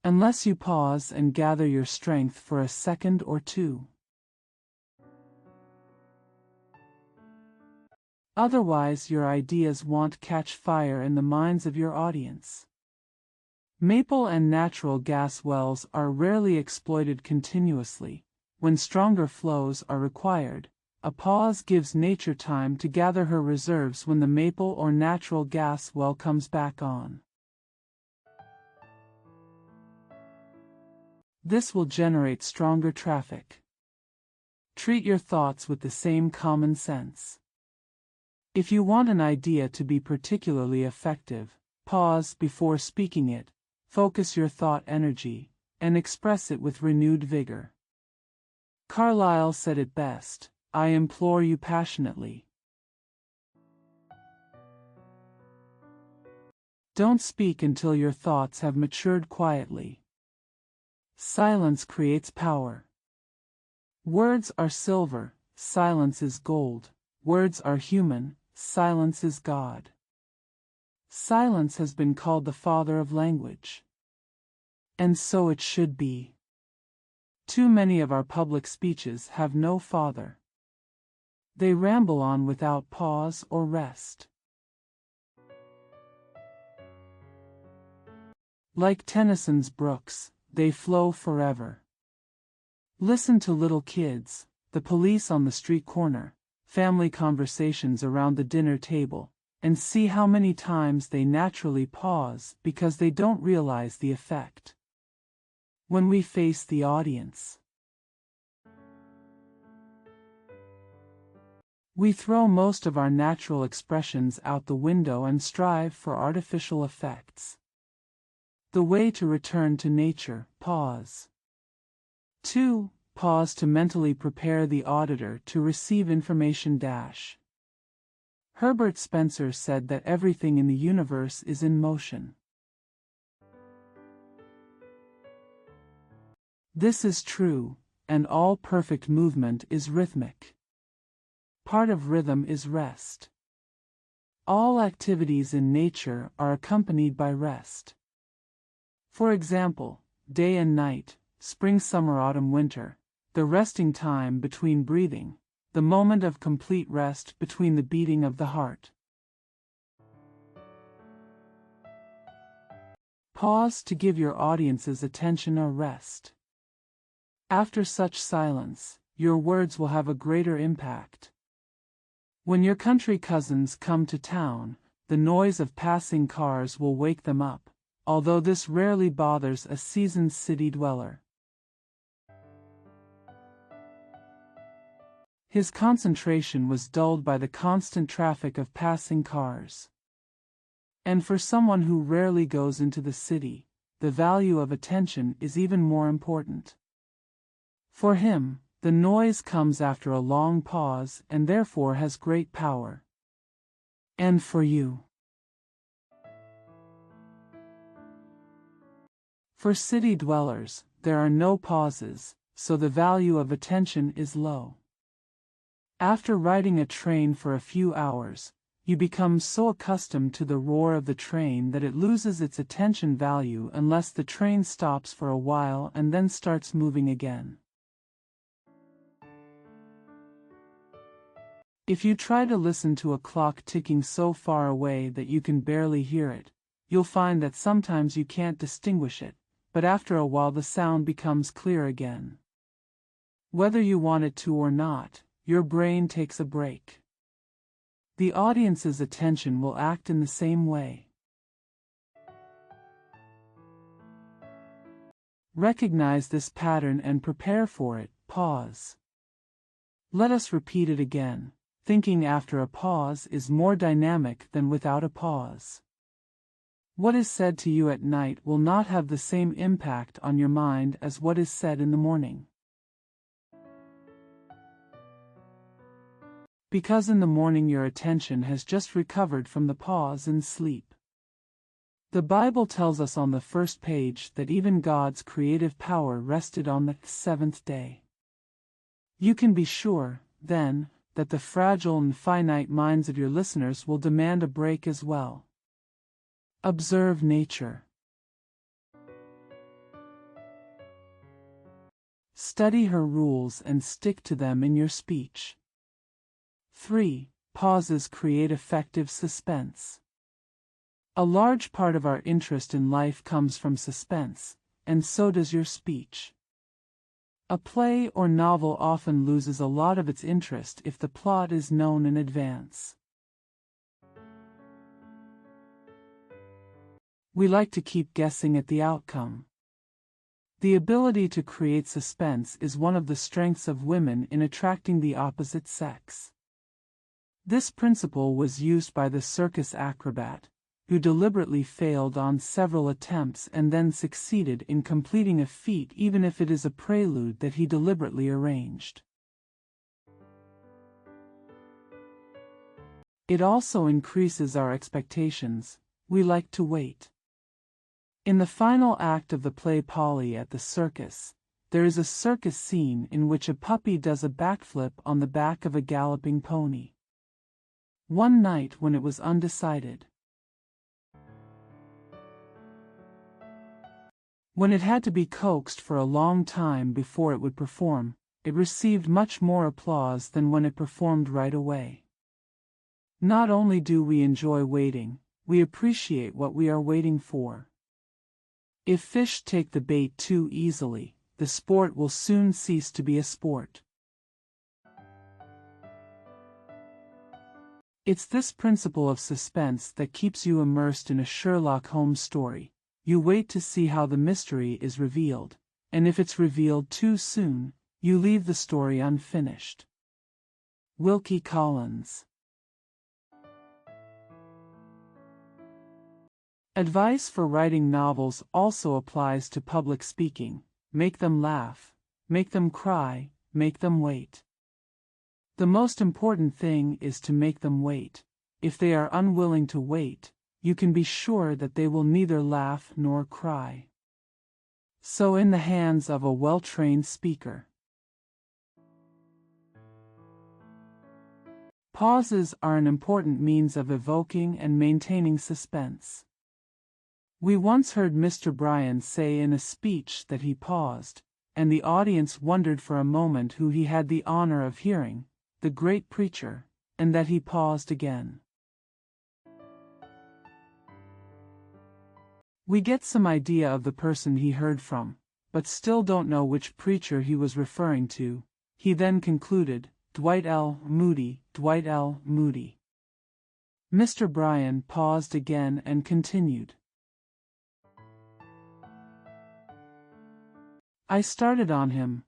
Unless you pause and gather your strength for a second or two. Otherwise, your ideas won't catch fire in the minds of your audience. Maple and natural gas wells are rarely exploited continuously. When stronger flows are required, a pause gives nature time to gather her reserves when the maple or natural gas well comes back on. This will generate stronger traffic. Treat your thoughts with the same common sense. If you want an idea to be particularly effective, pause before speaking it, focus your thought energy, and express it with renewed vigor. Carlyle said it best, "I implore you passionately. Don't speak until your thoughts have matured quietly. Silence creates power. Words are silver, silence is gold. Words are human, silence is God." Silence has been called the father of language. And so it should be. Too many of our public speeches have no father. They ramble on without pause or rest. Like Tennyson's brooks, they flow forever. Listen to little kids, the police on the street corner, family conversations around the dinner table, and see how many times they naturally pause because they don't realize the effect. When we face the audience, we throw most of our natural expressions out the window and strive for artificial effects. The way to return to nature, pause. 2. Pause to mentally prepare the auditor to receive information. Herbert Spencer said that everything in the universe is in motion. This is true, and all perfect movement is rhythmic. Part of rhythm is rest. All activities in nature are accompanied by rest. For example, day and night, spring, summer, autumn, winter, the resting time between breathing, the moment of complete rest between the beating of the heart. Pause to give your audience's attention a rest. After such silence, your words will have a greater impact. When your country cousins come to town, the noise of passing cars will wake them up, although this rarely bothers a seasoned city dweller. His concentration was dulled by the constant traffic of passing cars. And for someone who rarely goes into the city, the value of attention is even more important. For him, the noise comes after a long pause and therefore has great power. And for you? For city dwellers, there are no pauses, so the value of attention is low. After riding a train for a few hours, you become so accustomed to the roar of the train that it loses its attention value unless the train stops for a while and then starts moving again. If you try to listen to a clock ticking so far away that you can barely hear it, you'll find that sometimes you can't distinguish it, but after a while the sound becomes clear again. Whether you want it to or not, your brain takes a break. The audience's attention will act in the same way. Recognize this pattern and prepare for it. Pause. Let us repeat it again. Thinking after a pause is more dynamic than without a pause. What is said to you at night will not have the same impact on your mind as what is said in the morning. Because in the morning your attention has just recovered from the pause in sleep. The Bible tells us on the first page that even God's creative power rested on the seventh day. You can be sure, then, that the fragile and finite minds of your listeners will demand a break as well. Observe nature. Study her rules and stick to them in your speech. 3. Pauses create effective suspense. A large part of our interest in life comes from suspense, and so does your speech. A play or novel often loses a lot of its interest if the plot is known in advance. We like to keep guessing at the outcome. The ability to create suspense is one of the strengths of women in attracting the opposite sex. This principle was used by the circus acrobat, who deliberately failed on several attempts and then succeeded in completing a feat even if it is a prelude that he deliberately arranged. It also increases our expectations. We like to wait. In the final act of the play Polly at the Circus, there is a circus scene in which a puppy does a backflip on the back of a galloping pony. One night when it was undecided, when it had to be coaxed for a long time before it would perform, it received much more applause than when it performed right away. Not only do we enjoy waiting, we appreciate what we are waiting for. If fish take the bait too easily, the sport will soon cease to be a sport. It's this principle of suspense that keeps you immersed in a Sherlock Holmes story. You wait to see how the mystery is revealed, and if it's revealed too soon, you leave the story unfinished. Wilkie Collins. Advice for writing novels also applies to public speaking. Make them laugh, make them cry, make them wait. The most important thing is to make them wait. If they are unwilling to wait, you can be sure that they will neither laugh nor cry. So in the hands of a well-trained speaker. Pauses are an important means of evoking and maintaining suspense. We once heard Mr. Bryan say in a speech that he paused, and the audience wondered for a moment who he had the honor of hearing, the great preacher, and that he paused again. We get some idea of the person he heard from, but still don't know which preacher he was referring to. He then concluded, Dwight L. Moody, Dwight L. Moody. Mr. Bryan paused again and continued. I started on him,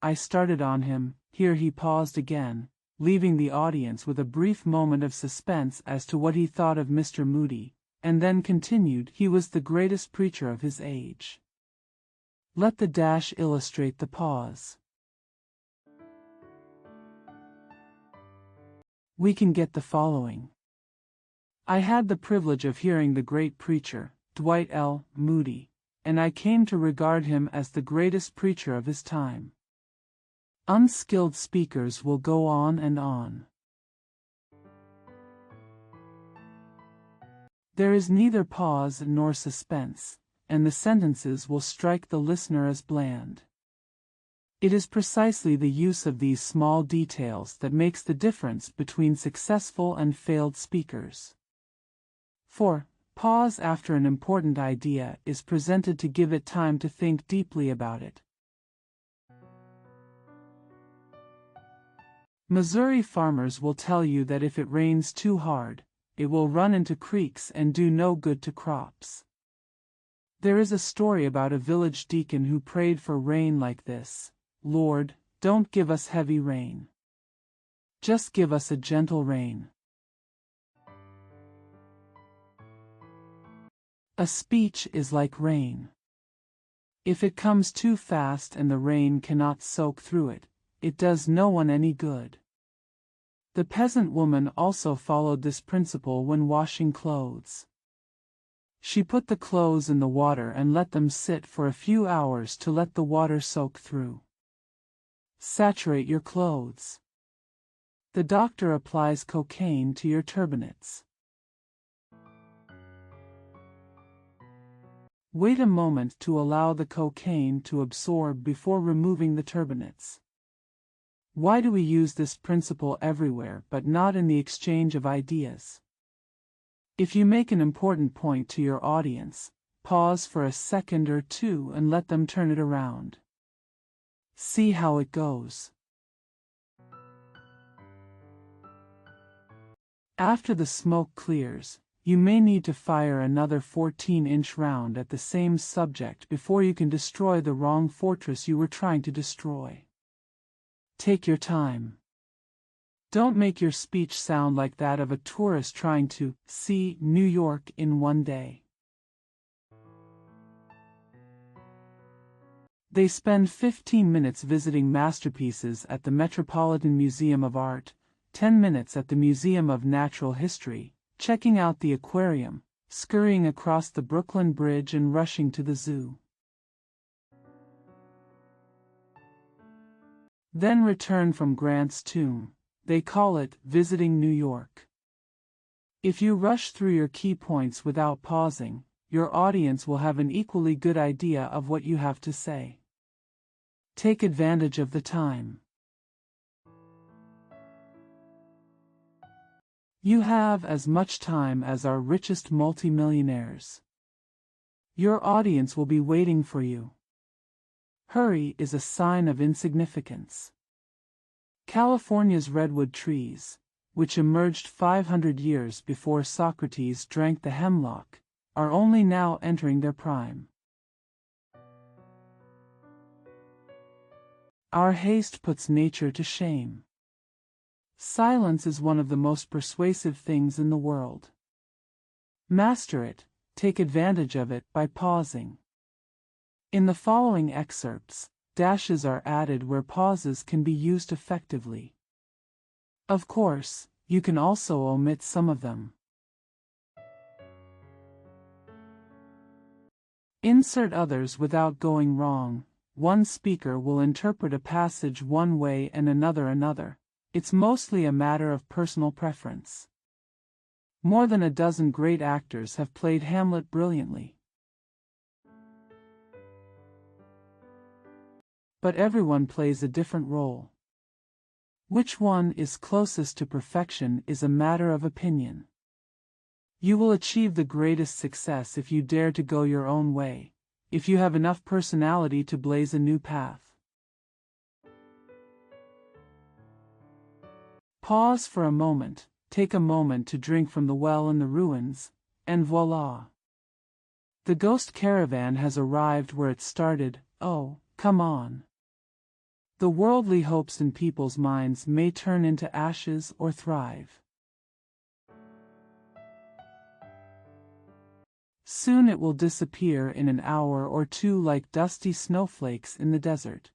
I started on him. Here he paused again, leaving the audience with a brief moment of suspense as to what he thought of Mr. Moody, and then continued, he was the greatest preacher of his age. Let the dash illustrate the pause. We can get the following. I had the privilege of hearing the great preacher, Dwight L. Moody, and I came to regard him as the greatest preacher of his time. Unskilled speakers will go on and on. There is neither pause nor suspense, and the sentences will strike the listener as bland. It is precisely the use of these small details that makes the difference between successful and failed speakers. 4. Pause after an important idea is presented to give it time to think deeply about it. Missouri farmers will tell you that if it rains too hard, it will run into creeks and do no good to crops. There is a story about a village deacon who prayed for rain like this: Lord, don't give us heavy rain. Just give us a gentle rain. A speech is like rain. If it comes too fast and the rain cannot soak through it, it does no one any good. The peasant woman also followed this principle when washing clothes. She put the clothes in the water and let them sit for a few hours to let the water soak through. Saturate your clothes. The doctor applies cocaine to your turbinates. Wait a moment to allow the cocaine to absorb before removing the turbinates. Why do we use this principle everywhere but not in the exchange of ideas? If you make an important point to your audience, pause for a second or two and let them turn it around. See how it goes. After the smoke clears, you may need to fire another 14-inch round at the same subject before you can destroy the wrong fortress you were trying to destroy. Take your time. Don't make your speech sound like that of a tourist trying to see New York in one day. They spend 15 minutes visiting masterpieces at the Metropolitan Museum of Art, 10 minutes at the Museum of Natural History, checking out the aquarium, scurrying across the Brooklyn Bridge and rushing to the zoo. Then return from Grant's tomb. They call it visiting New York. If you rush through your key points without pausing, your audience will have an equally good idea of what you have to say. Take advantage of the time. You have as much time as our richest multimillionaires. Your audience will be waiting for you. Hurry is a sign of insignificance. California's redwood trees, which emerged 500 years before Socrates drank the hemlock, are only now entering their prime. Our haste puts nature to shame. Silence is one of the most persuasive things in the world. Master it, take advantage of it by pausing. In the following excerpts, dashes are added where pauses can be used effectively. Of course, you can also omit some of them. Insert others without going wrong. One speaker will interpret a passage one way and another. It's mostly a matter of personal preference. More than a dozen great actors have played Hamlet brilliantly. But everyone plays a different role. Which one is closest to perfection is a matter of opinion. You will achieve the greatest success if you dare to go your own way, if you have enough personality to blaze a new path. Pause for a moment, take a moment to drink from the well in the ruins, and voila! The ghost caravan has arrived where it started. Oh, come on! The worldly hopes in people's minds may turn into ashes or thrive. Soon it will disappear in an hour or two like dusty snowflakes in the desert.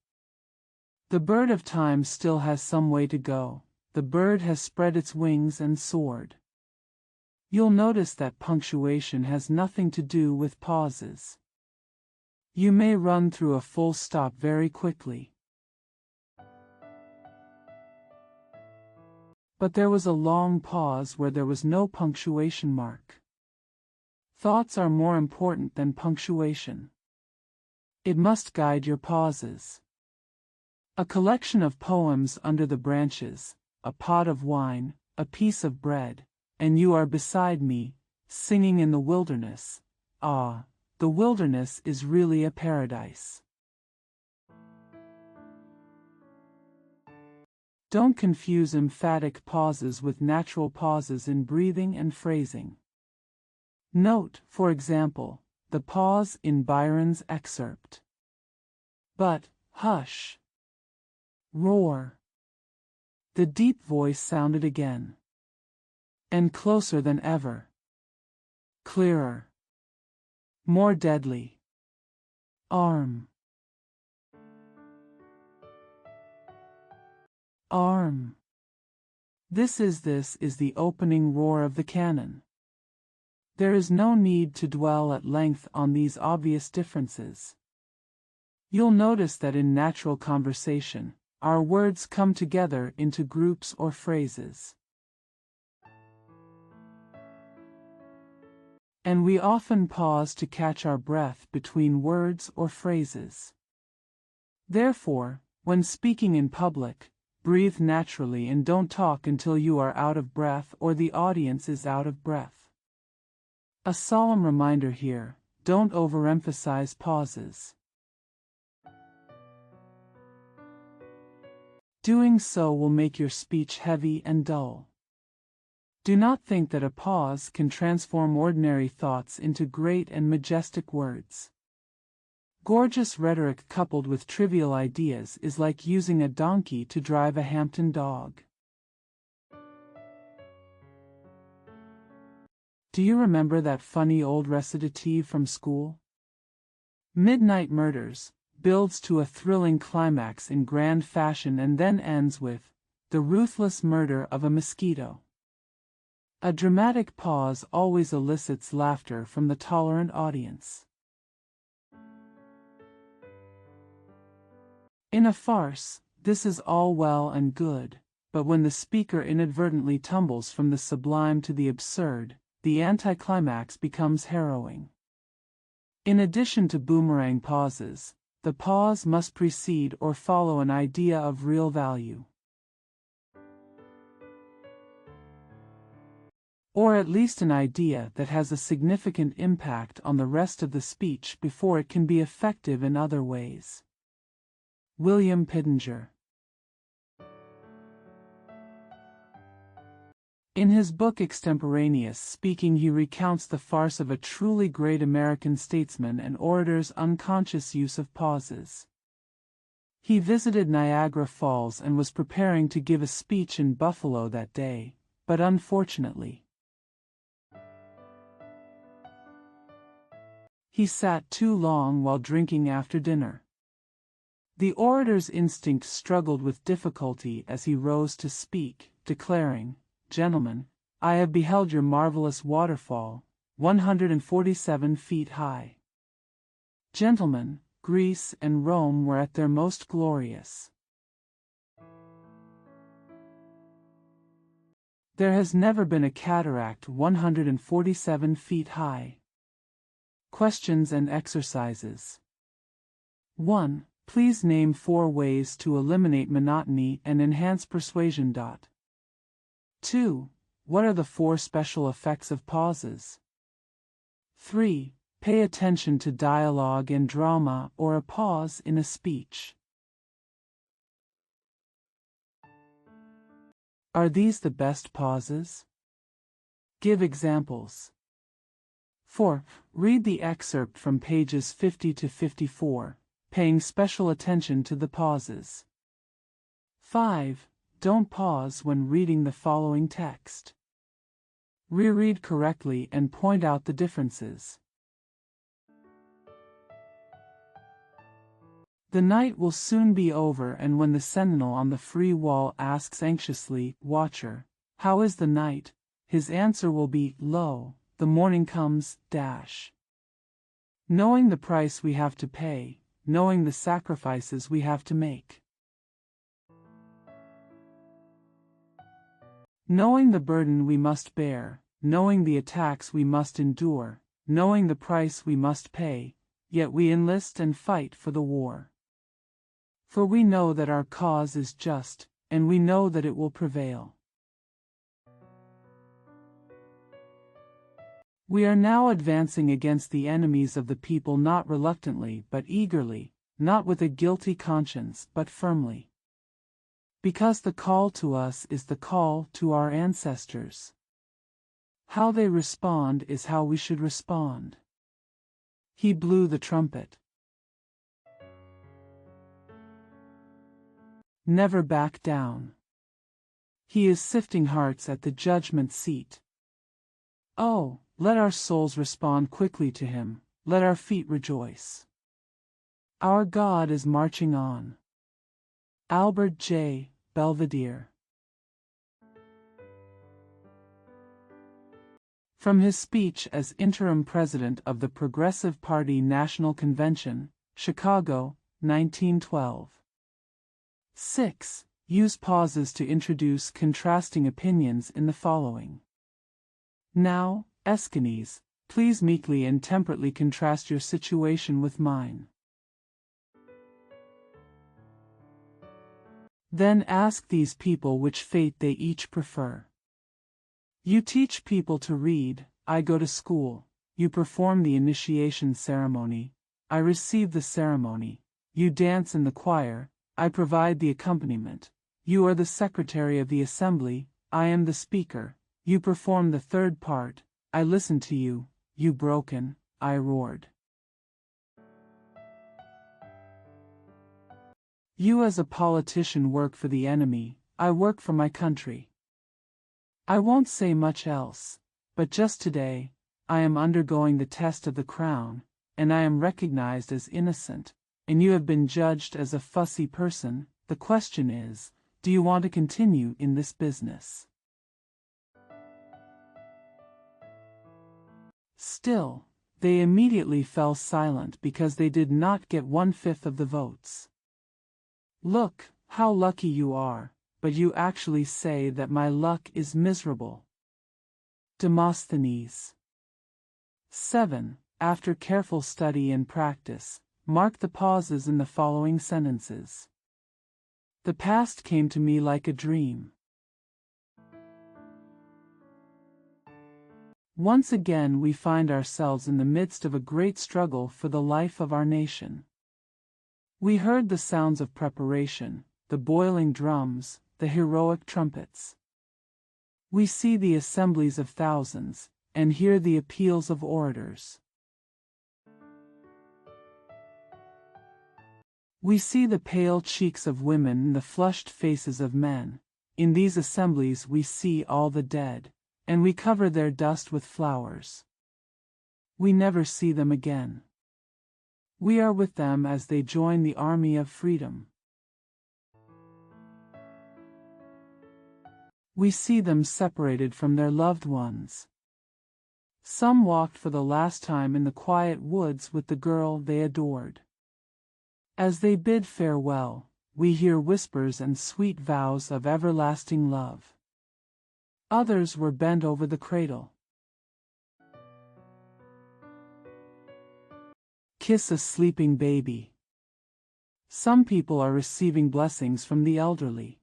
The bird of time still has some way to go. The bird has spread its wings and soared. You'll notice that punctuation has nothing to do with pauses. You may run through a full stop very quickly. But there was a long pause where there was no punctuation mark. Thoughts are more important than punctuation. It must guide your pauses. A collection of poems under the branches, a pot of wine, a piece of bread, and you are beside me, singing in the wilderness. Ah, the wilderness is really a paradise. Don't confuse emphatic pauses with natural pauses in breathing and phrasing. Note, for example, the pause in Byron's excerpt. But, hush. Roar. The deep voice sounded again. And closer than ever. Clearer. More deadly. Arm. Arm. This is the opening roar of the cannon. There is no need to dwell at length on these obvious differences. You'll notice that in natural conversation, our words come together into groups or phrases. And we often pause to catch our breath between words or phrases. Therefore, when speaking in public, breathe naturally and don't talk until you are out of breath or the audience is out of breath. A solemn reminder here, don't overemphasize pauses. Doing so will make your speech heavy and dull. Do not think that a pause can transform ordinary thoughts into great and majestic words. Gorgeous rhetoric coupled with trivial ideas is like using a donkey to drive a Hampton dog. Do you remember that funny old recitative from school? Midnight Murders builds to a thrilling climax in grand fashion and then ends with the ruthless murder of a mosquito. A dramatic pause always elicits laughter from the tolerant audience. In a farce, this is all well and good, but when the speaker inadvertently tumbles from the sublime to the absurd, the anticlimax becomes harrowing. In addition to boomerang pauses, the pause must precede or follow an idea of real value. Or at least an idea that has a significant impact on the rest of the speech before it can be effective in other ways. William Pittenger. In his book Extemporaneous Speaking, he recounts the farce of a truly great American statesman and orator's unconscious use of pauses. He visited Niagara Falls and was preparing to give a speech in Buffalo that day, but unfortunately, he sat too long while drinking after dinner. The orator's instinct struggled with difficulty as he rose to speak, declaring, "Gentlemen, I have beheld your marvelous waterfall, 147 feet high. Gentlemen, Greece and Rome were at their most glorious. There has never been a cataract 147 feet high." Questions and exercises. 1. Please name 4 ways to eliminate monotony and enhance persuasion. 2. What are the 4 special effects of pauses? 3. Pay attention to dialogue and drama or a pause in a speech. Are these the best pauses? Give examples. 4. Read the excerpt from pages 50 to 54, paying special attention to the pauses. 5. Don't pause when reading the following text. Reread correctly and point out the differences. The night will soon be over, and when the sentinel on the free wall asks anxiously, "Watcher, how is the night?" his answer will be, "Lo, the morning comes, dash." Knowing the price we have to pay, knowing the sacrifices we have to make. Knowing the burden we must bear, knowing the attacks we must endure, knowing the price we must pay, yet we enlist and fight for the war. For we know that our cause is just, and we know that it will prevail. We are now advancing against the enemies of the people, not reluctantly but eagerly, not with a guilty conscience but firmly. Because the call to us is the call to our ancestors. How they respond is how we should respond. He blew the trumpet. Never back down. He is sifting hearts at the judgment seat. Oh, let our souls respond quickly to him, let our feet rejoice. Our God is marching on. Albert J. Belvedere. From his speech as interim president of the Progressive Party National Convention, Chicago, 1912. 6. Use pauses to introduce contrasting opinions in the following. Now, Escanes, please meekly and temperately contrast your situation with mine. Then ask these people which fate they each prefer. You teach people to read, I go to school. You perform the initiation ceremony, I receive the ceremony. You dance in the choir, I provide the accompaniment. You are the secretary of the assembly, I am the speaker. You perform the third part, I listened to you. You broken, I roared. You as a politician work for the enemy, I work for my country. I won't say much else, but just today, I am undergoing the test of the crown, and I am recognized as innocent, and you have been judged as a fussy person. The question is, do you want to continue in this business? Still, they immediately fell silent because they did not get 1/5 of the votes. Look, how lucky you are, but you actually say that my luck is miserable. Demosthenes. 7. After careful study and practice, mark the pauses in the following sentences. The past came to me like a dream. Once again we find ourselves in the midst of a great struggle for the life of our nation. We heard the sounds of preparation, the boiling drums, the heroic trumpets. We see the assemblies of thousands, and hear the appeals of orators. We see the pale cheeks of women and the flushed faces of men. In these assemblies we see all the dead, and we cover their dust with flowers. We never see them again. We are with them as they join the army of freedom. We see them separated from their loved ones. Some walked for the last time in the quiet woods with the girl they adored. As they bid farewell, we hear whispers and sweet vows of everlasting love. Others were bent over the cradle. Kiss a sleeping baby. Some people are receiving blessings from the elderly.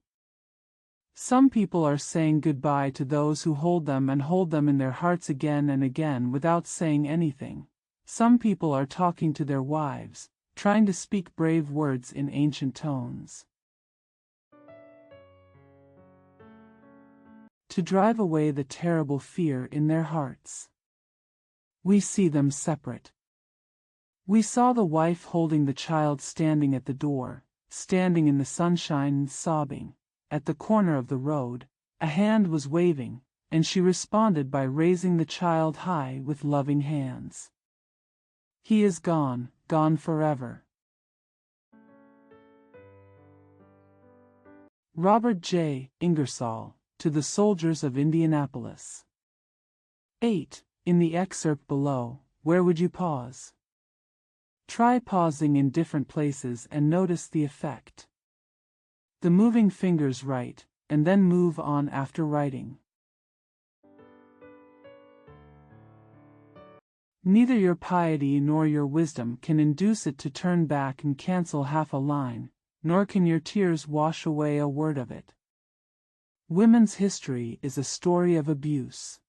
Some people are saying goodbye to those who hold them and hold them in their hearts again and again without saying anything. Some people are talking to their wives, trying to speak brave words in ancient tones. To drive away the terrible fear in their hearts. We see them separate. We saw the wife holding the child standing at the door, standing in the sunshine and sobbing. At the corner of the road, a hand was waving, and she responded by raising the child high with loving hands. He is gone, gone forever. Robert J. Ingersoll, to the soldiers of Indianapolis. 8. In the excerpt below, where would you pause? Try pausing in different places and notice the effect. The moving fingers write, and then move on after writing. Neither your piety nor your wisdom can induce it to turn back and cancel half a line. nor can your tears wash away a word of it. Women's history is a story of abuse.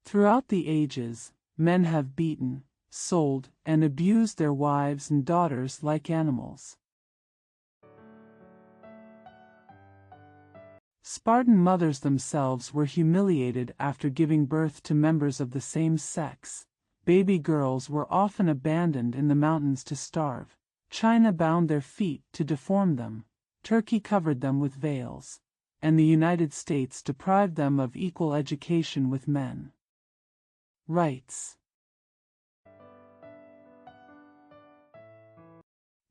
Throughout the ages, men have beaten, sold, and abused their wives and daughters like animals. Spartan mothers themselves were humiliated after giving birth to members of the same sex. Baby girls were often abandoned in the mountains to starve. China bound their feet to deform them. Turkey covered them with veils. And the United States deprived them of equal education with men. Rights.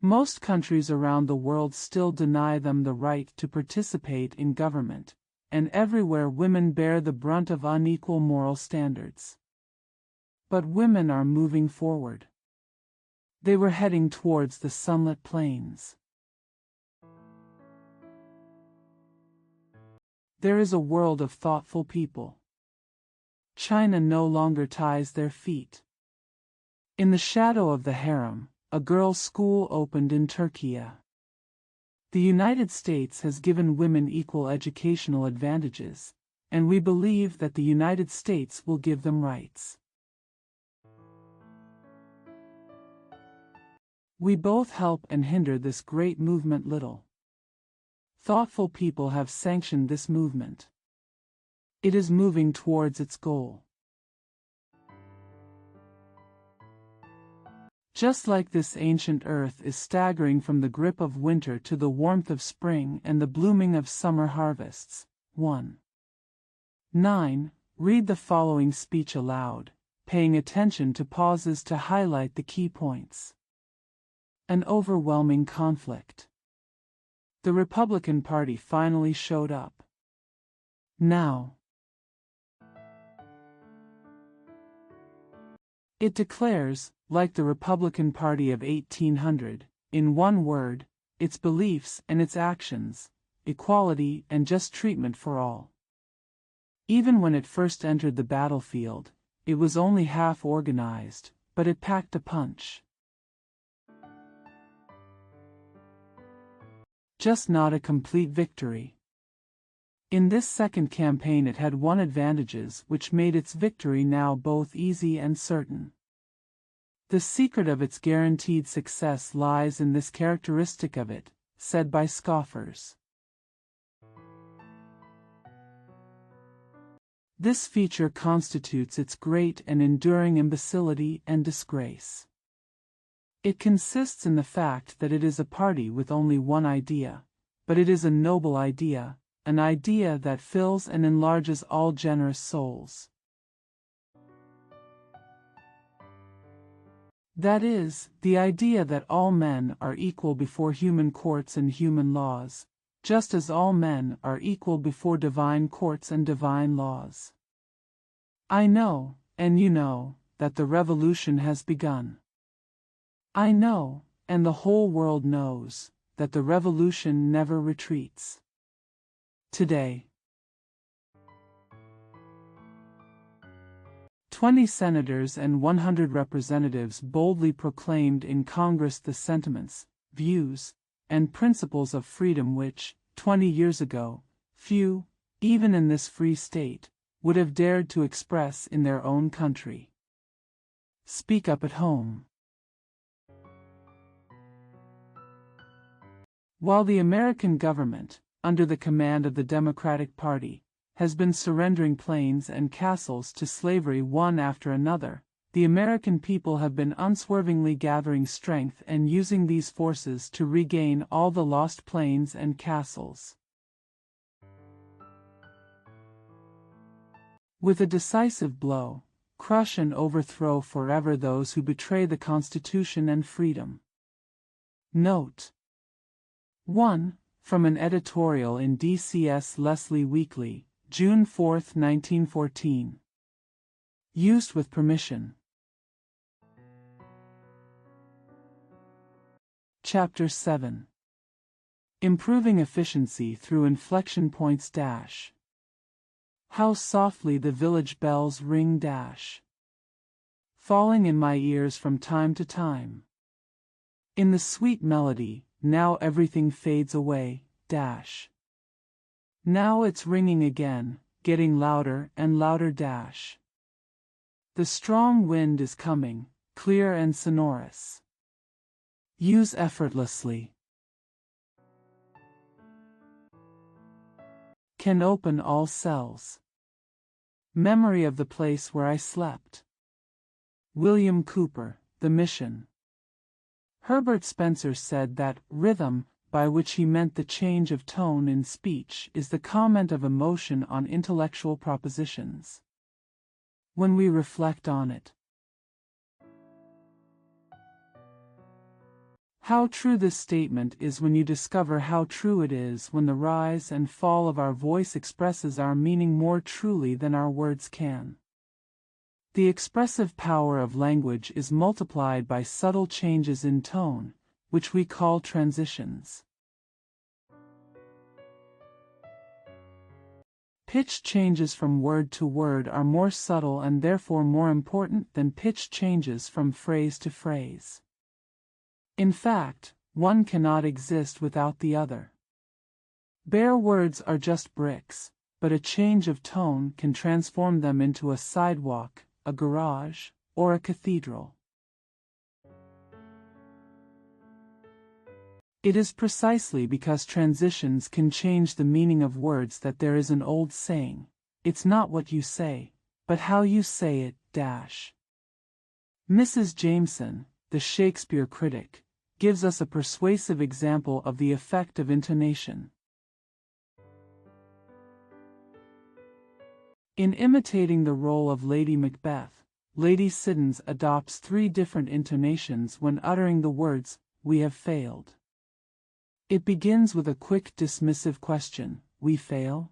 Most countries around the world still deny them the right to participate in government, and everywhere women bear the brunt of unequal moral standards. But women are moving forward. They were heading towards the sunlit plains. There is a world of thoughtful people. China no longer ties their feet. In the shadow of the harem, a girls' school opened in Turkey. The United States has given women equal educational advantages, and we believe that the United States will give them rights. We both help and hinder this great movement little. Thoughtful people have sanctioned this movement. It is moving towards its goal. Just like this ancient earth is staggering from the grip of winter to the warmth of spring and the blooming of summer harvests. 1. 9. Read the following speech aloud, paying attention to pauses to highlight the key points. An overwhelming conflict. The Republican Party finally showed up. Now. It declares, like the Republican Party of 1800, in one word, its beliefs and its actions, equality and just treatment for all. Even when it first entered the battlefield, it was only half organized, but it packed a punch. Just not a complete victory. In this second campaign it had won advantages which made its victory now both easy and certain. The secret of its guaranteed success lies in this characteristic of it, said by scoffers. This feature constitutes its great and enduring imbecility and disgrace. It consists in the fact that it is a party with only one idea, but it is a noble idea, an idea that fills and enlarges all generous souls. That is, the idea that all men are equal before human courts and human laws, just as all men are equal before divine courts and divine laws. I know, and you know, that the revolution has begun. I know, and the whole world knows, that the revolution never retreats. Today, 20 senators and 100 representatives boldly proclaimed in Congress the sentiments, views, and principles of freedom which, 20 years ago, few, even in this free state, would have dared to express in their own country. Speak up at home. While the American government, under the command of the Democratic Party, has been surrendering plains and castles to slavery one after another, the American people have been unswervingly gathering strength and using these forces to regain all the lost plains and castles. With a decisive blow, crush and overthrow forever those who betray the Constitution and freedom. Note 1. From an editorial in DCS Leslie Weekly, June 4, 1914. Used with permission. Chapter 7. Improving efficiency through inflection points dash. How softly the village bells ring dash. Falling in my ears from time to time. In the sweet melody, now everything fades away, dash. Now it's ringing again, getting louder and louder, dash. The strong wind is coming, clear and sonorous. Use effortlessly. Can open all cells. Memory of the place where I slept. William Cooper, The Mission. Herbert Spencer said that rhythm, by which he meant the change of tone in speech, is the comment of emotion on intellectual propositions. When we reflect on it. How true this statement is when you discover how true it is when the rise and fall of our voice expresses our meaning more truly than our words can. The expressive power of language is multiplied by subtle changes in tone, which we call transitions. Pitch changes from word to word are more subtle and therefore more important than pitch changes from phrase to phrase. In fact, one cannot exist without the other. Bare words are just bricks, but a change of tone can transform them into a sidewalk, a garage, or a cathedral. It is precisely because transitions can change the meaning of words that there is an old saying, "It's not what you say, but how you say it, dash." Mrs. Jameson, the Shakespeare critic, gives us a persuasive example of the effect of intonation. In imitating the role of Lady Macbeth, Lady Siddons adopts 3 different intonations when uttering the words, "We have failed." It begins with a quick dismissive question, "We fail?"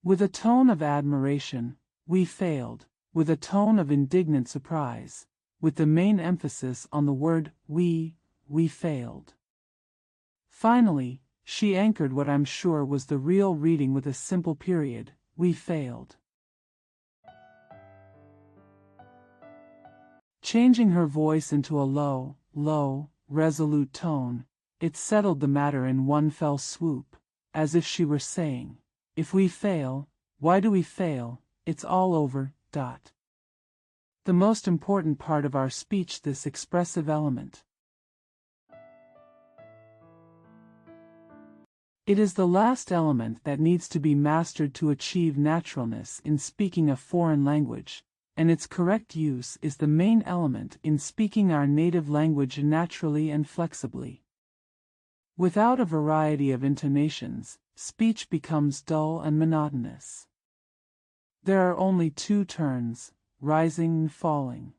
With a tone of admiration, "We failed," with a tone of indignant surprise, with the main emphasis on the word we failed. Finally, she anchored what I'm sure was the real reading with a simple period, "We failed." Changing her voice into a low, resolute tone, it settled the matter in one fell swoop, as if she were saying, "If we fail, why do we fail? It's all over, dot." The most important part of our speech, this expressive element. It is the last element that needs to be mastered to achieve naturalness in speaking a foreign language, and its correct use is the main element in speaking our native language naturally and flexibly. Without a variety of intonations, speech becomes dull and monotonous. There are only 2 turns, rising and falling.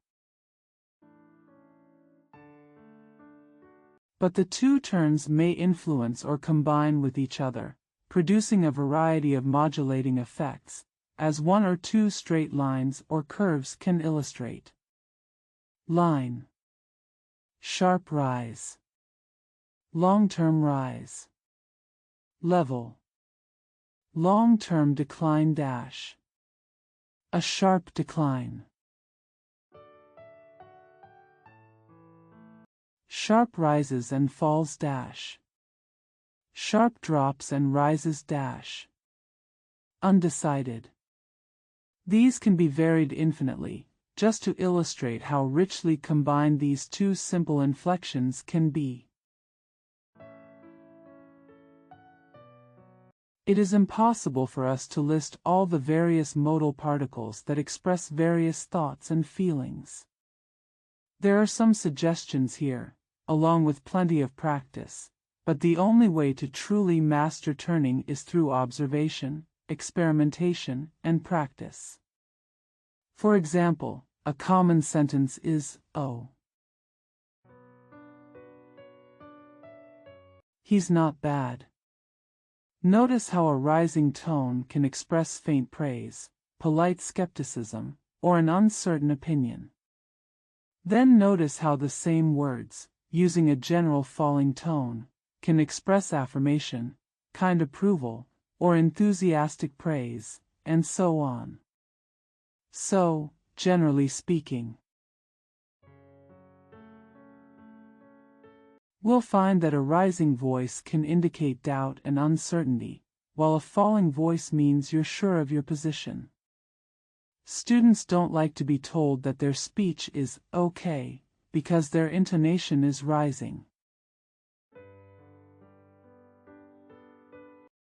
But the 2 turns may influence or combine with each other, producing a variety of modulating effects, as 1 or 2 straight lines or curves can illustrate. Line. Sharp rise. Long-term rise. Level. Long-term decline dash. A sharp decline. Sharp rises and falls dash. Sharp drops and rises dash. Undecided. These can be varied infinitely, just to illustrate how richly combined these 2 simple inflections can be. It is impossible for us to list all the various modal particles that express various thoughts and feelings. There are some suggestions here, along with plenty of practice, but the only way to truly master turning is through observation, experimentation, and practice. For example, a common sentence is, "Oh, he's not bad." Notice how a rising tone can express faint praise, polite skepticism, or an uncertain opinion. Then notice how the same words, using a general falling tone, can express affirmation, kind approval, or enthusiastic praise, and so on. So, generally speaking, We'll find that a rising voice can indicate doubt and uncertainty, while a falling voice means you're sure of your position. Students don't like to be told that their speech is okay, because their intonation is rising.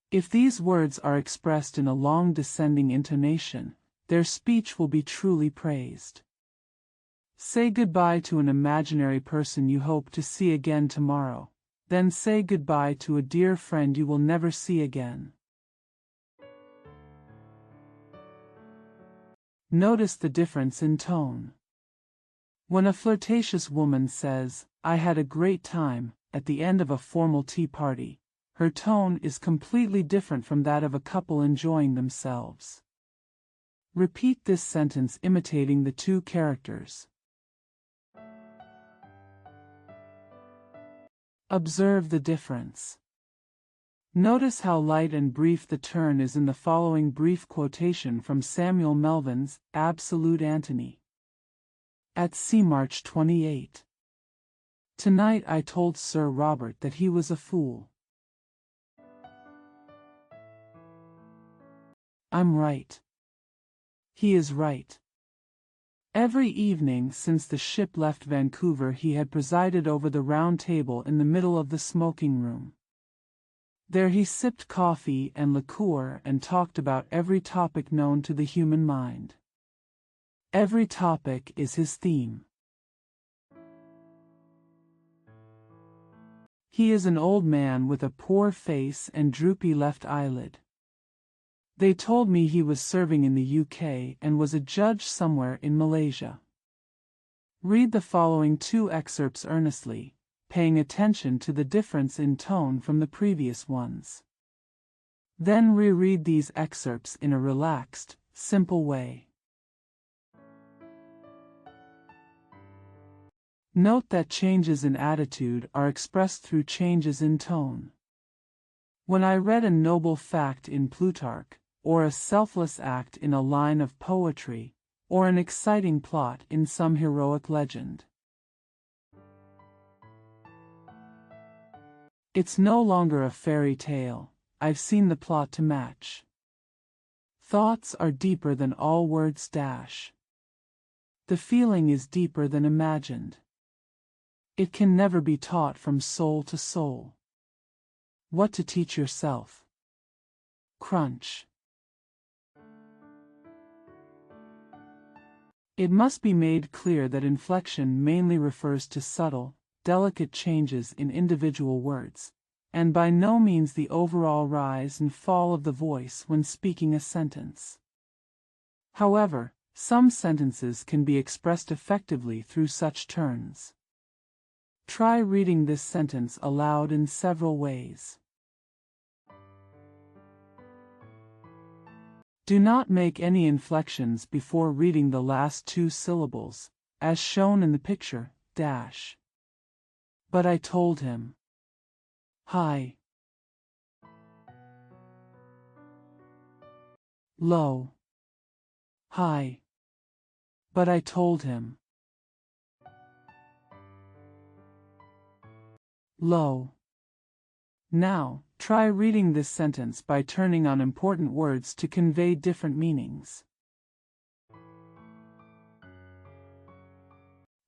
If these words are expressed in a long descending intonation, their speech will be truly praised. Say goodbye to an imaginary person you hope to see again tomorrow, then say goodbye to a dear friend you will never see again. Notice the difference in tone. When a flirtatious woman says, "I had a great time," at the end of a formal tea party, her tone is completely different from that of a couple enjoying themselves. Repeat this sentence imitating the two characters. Observe the difference. Notice how light and brief the turn is in the following brief quotation from Samuel Melvin's Absolute Antony. At sea, March 28. Tonight I told Sir Robert that he was a fool. I'm right. He is right. Every evening since the ship left Vancouver he had presided over the round table in the middle of the smoking room. There he sipped coffee and liqueur and talked about every topic known to the human mind. Every topic is his theme. He is an old man with a poor face and droopy left eyelid. They told me he was serving in the UK and was a judge somewhere in Malaysia. Read the following two excerpts earnestly, paying attention to the difference in tone from the previous ones. Then reread these excerpts in a relaxed, simple way. Note that changes in attitude are expressed through changes in tone. When I read a noble fact in Plutarch, or a selfless act in a line of poetry, or an exciting plot in some heroic legend, it's no longer a fairy tale, I've seen the plot to match. Thoughts are deeper than all words dash. The feeling is deeper than imagined. It can never be taught from soul to soul. What to teach yourself? Crunch. It must be made clear that inflection mainly refers to subtle, delicate changes in individual words, and by no means the overall rise and fall of the voice when speaking a sentence. However, some sentences can be expressed effectively through such turns. Try reading this sentence aloud in several ways. Do not make any inflections before reading the last two syllables, as shown in the picture, dash. But I told him. High. Low. High. But I told him. Low. Now, try reading this sentence by turning on important words to convey different meanings.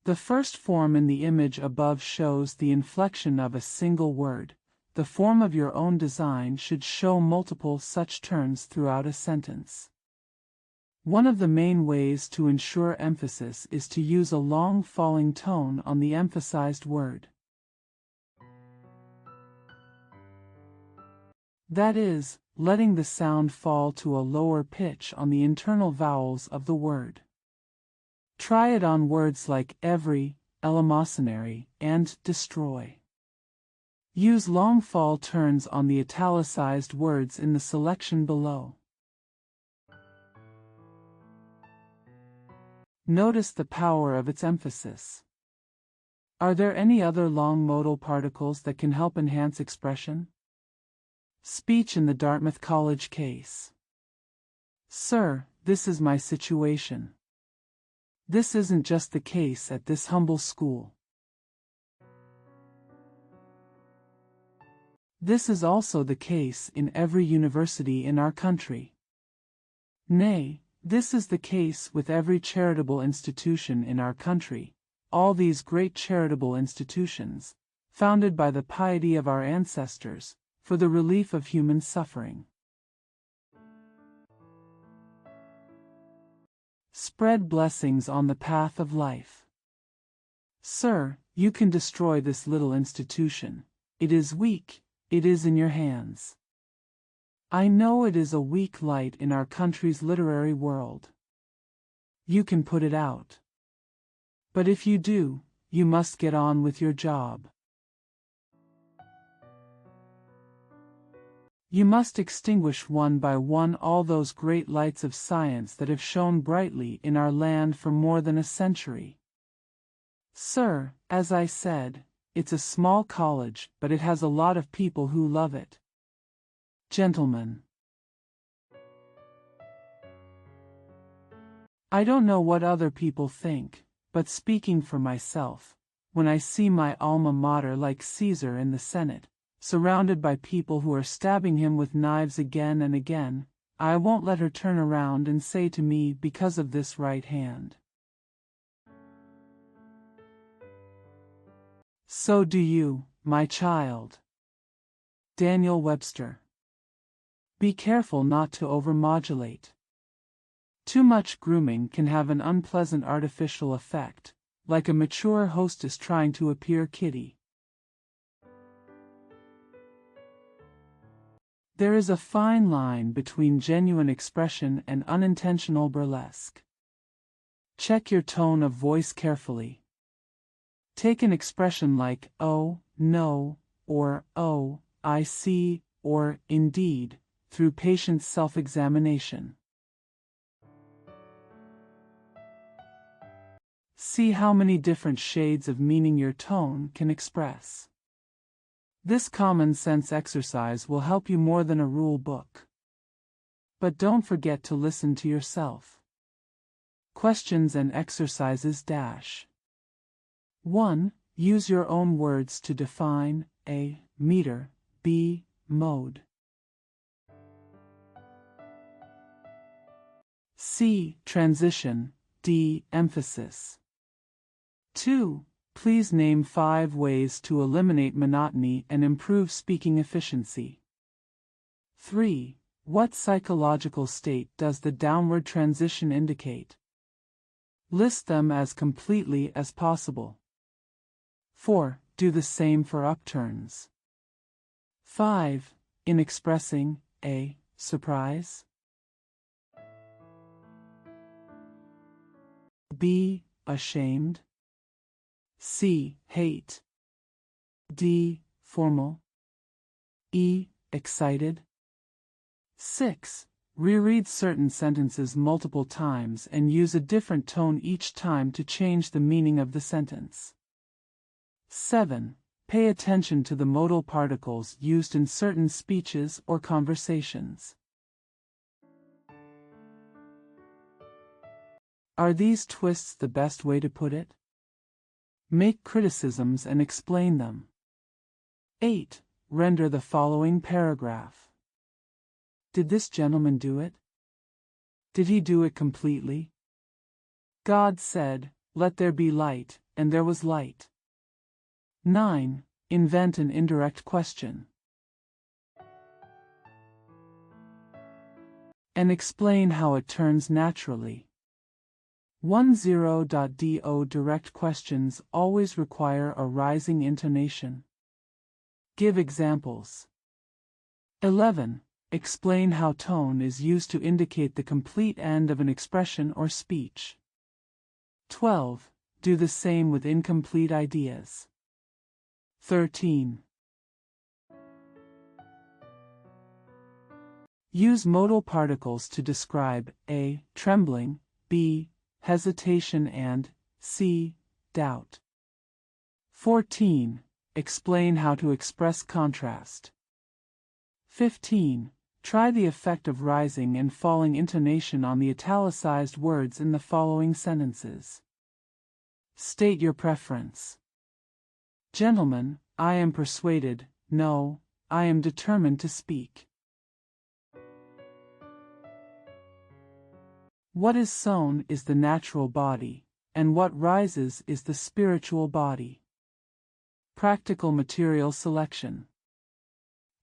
The first form in the image above shows the inflection of a single word. The form of your own design should show multiple such turns throughout a sentence. One of the main ways to ensure emphasis is to use a long falling tone on the emphasized word. That is, letting the sound fall to a lower pitch on the internal vowels of the word. Try it on words like every, eleemosynary, and destroy. Use long fall turns on the italicized words in the selection below. Notice the power of its emphasis. Are there any other long modal particles that can help enhance expression? Speech in the Dartmouth College case. Sir, this is my situation. This isn't just the case at this humble school. This is also the case in every university in our country. Nay, this is the case with every charitable institution in our country, all these great charitable institutions, founded by the piety of our ancestors, for the relief of human suffering. Spread blessings on the path of life. Sir, you can destroy this little institution. It is weak, it is in your hands. I know it is a weak light in our country's literary world. You can put it out. But if you do, you must get on with your job. You must extinguish one by one all those great lights of science that have shone brightly in our land for more than a century. Sir, as I said, it's a small college, but it has a lot of people who love it. Gentlemen, I don't know what other people think, but speaking for myself, when I see my alma mater like Caesar in the Senate, surrounded by people who are stabbing him with knives again and again, I won't let her turn around and say to me because of this right hand. So do you, my child. Daniel Webster. Be careful not to overmodulate. Too much grooming can have an unpleasant artificial effect, like a mature hostess trying to appear kiddie. There is a fine line between genuine expression and unintentional burlesque. Check your tone of voice carefully. Take an expression like, "Oh, no," or "Oh, I see," or "Indeed," through patient self-examination. See how many different shades of meaning your tone can express. This common sense exercise will help you more than a rule book. But don't forget to listen to yourself. Questions and exercises dash. 1. Use your own words to define A. Meter, B. Mode. C. Transition, D. Emphasis. 2. Please name 5 ways to eliminate monotony and improve speaking efficiency. 3. What psychological state does the downward transition indicate? List them as completely as possible. 4. Do the same for upturns. 5. In expressing A. Surprise, B. Ashamed, C. Hate, D. Formal, E. Excited. 6. Reread certain sentences multiple times and use a different tone each time to change the meaning of the sentence. 7. Pay attention to the modal particles used in certain speeches or conversations. Are these twists the best way to put it? Make criticisms and explain them. 8. Render the following paragraph. Did this gentleman do it? Did he do it completely? God said, "Let there be light," and there was light. 9. Invent an indirect question. And explain how it turns naturally. 10.do direct questions always require a rising intonation. Give examples. 11. Explain how tone is used to indicate the complete end of an expression or speech. 12. Do the same with incomplete ideas. 13. Use modal particles to describe A. Trembling, B. Hesitation and C. Doubt. 14. Explain how to express contrast. 15. Try the effect of rising and falling intonation on the italicized words in the following sentences. State your preference. Gentlemen, I am persuaded, no, I am determined to speak. What is sown is the natural body, and what rises is the spiritual body. Practical material selection.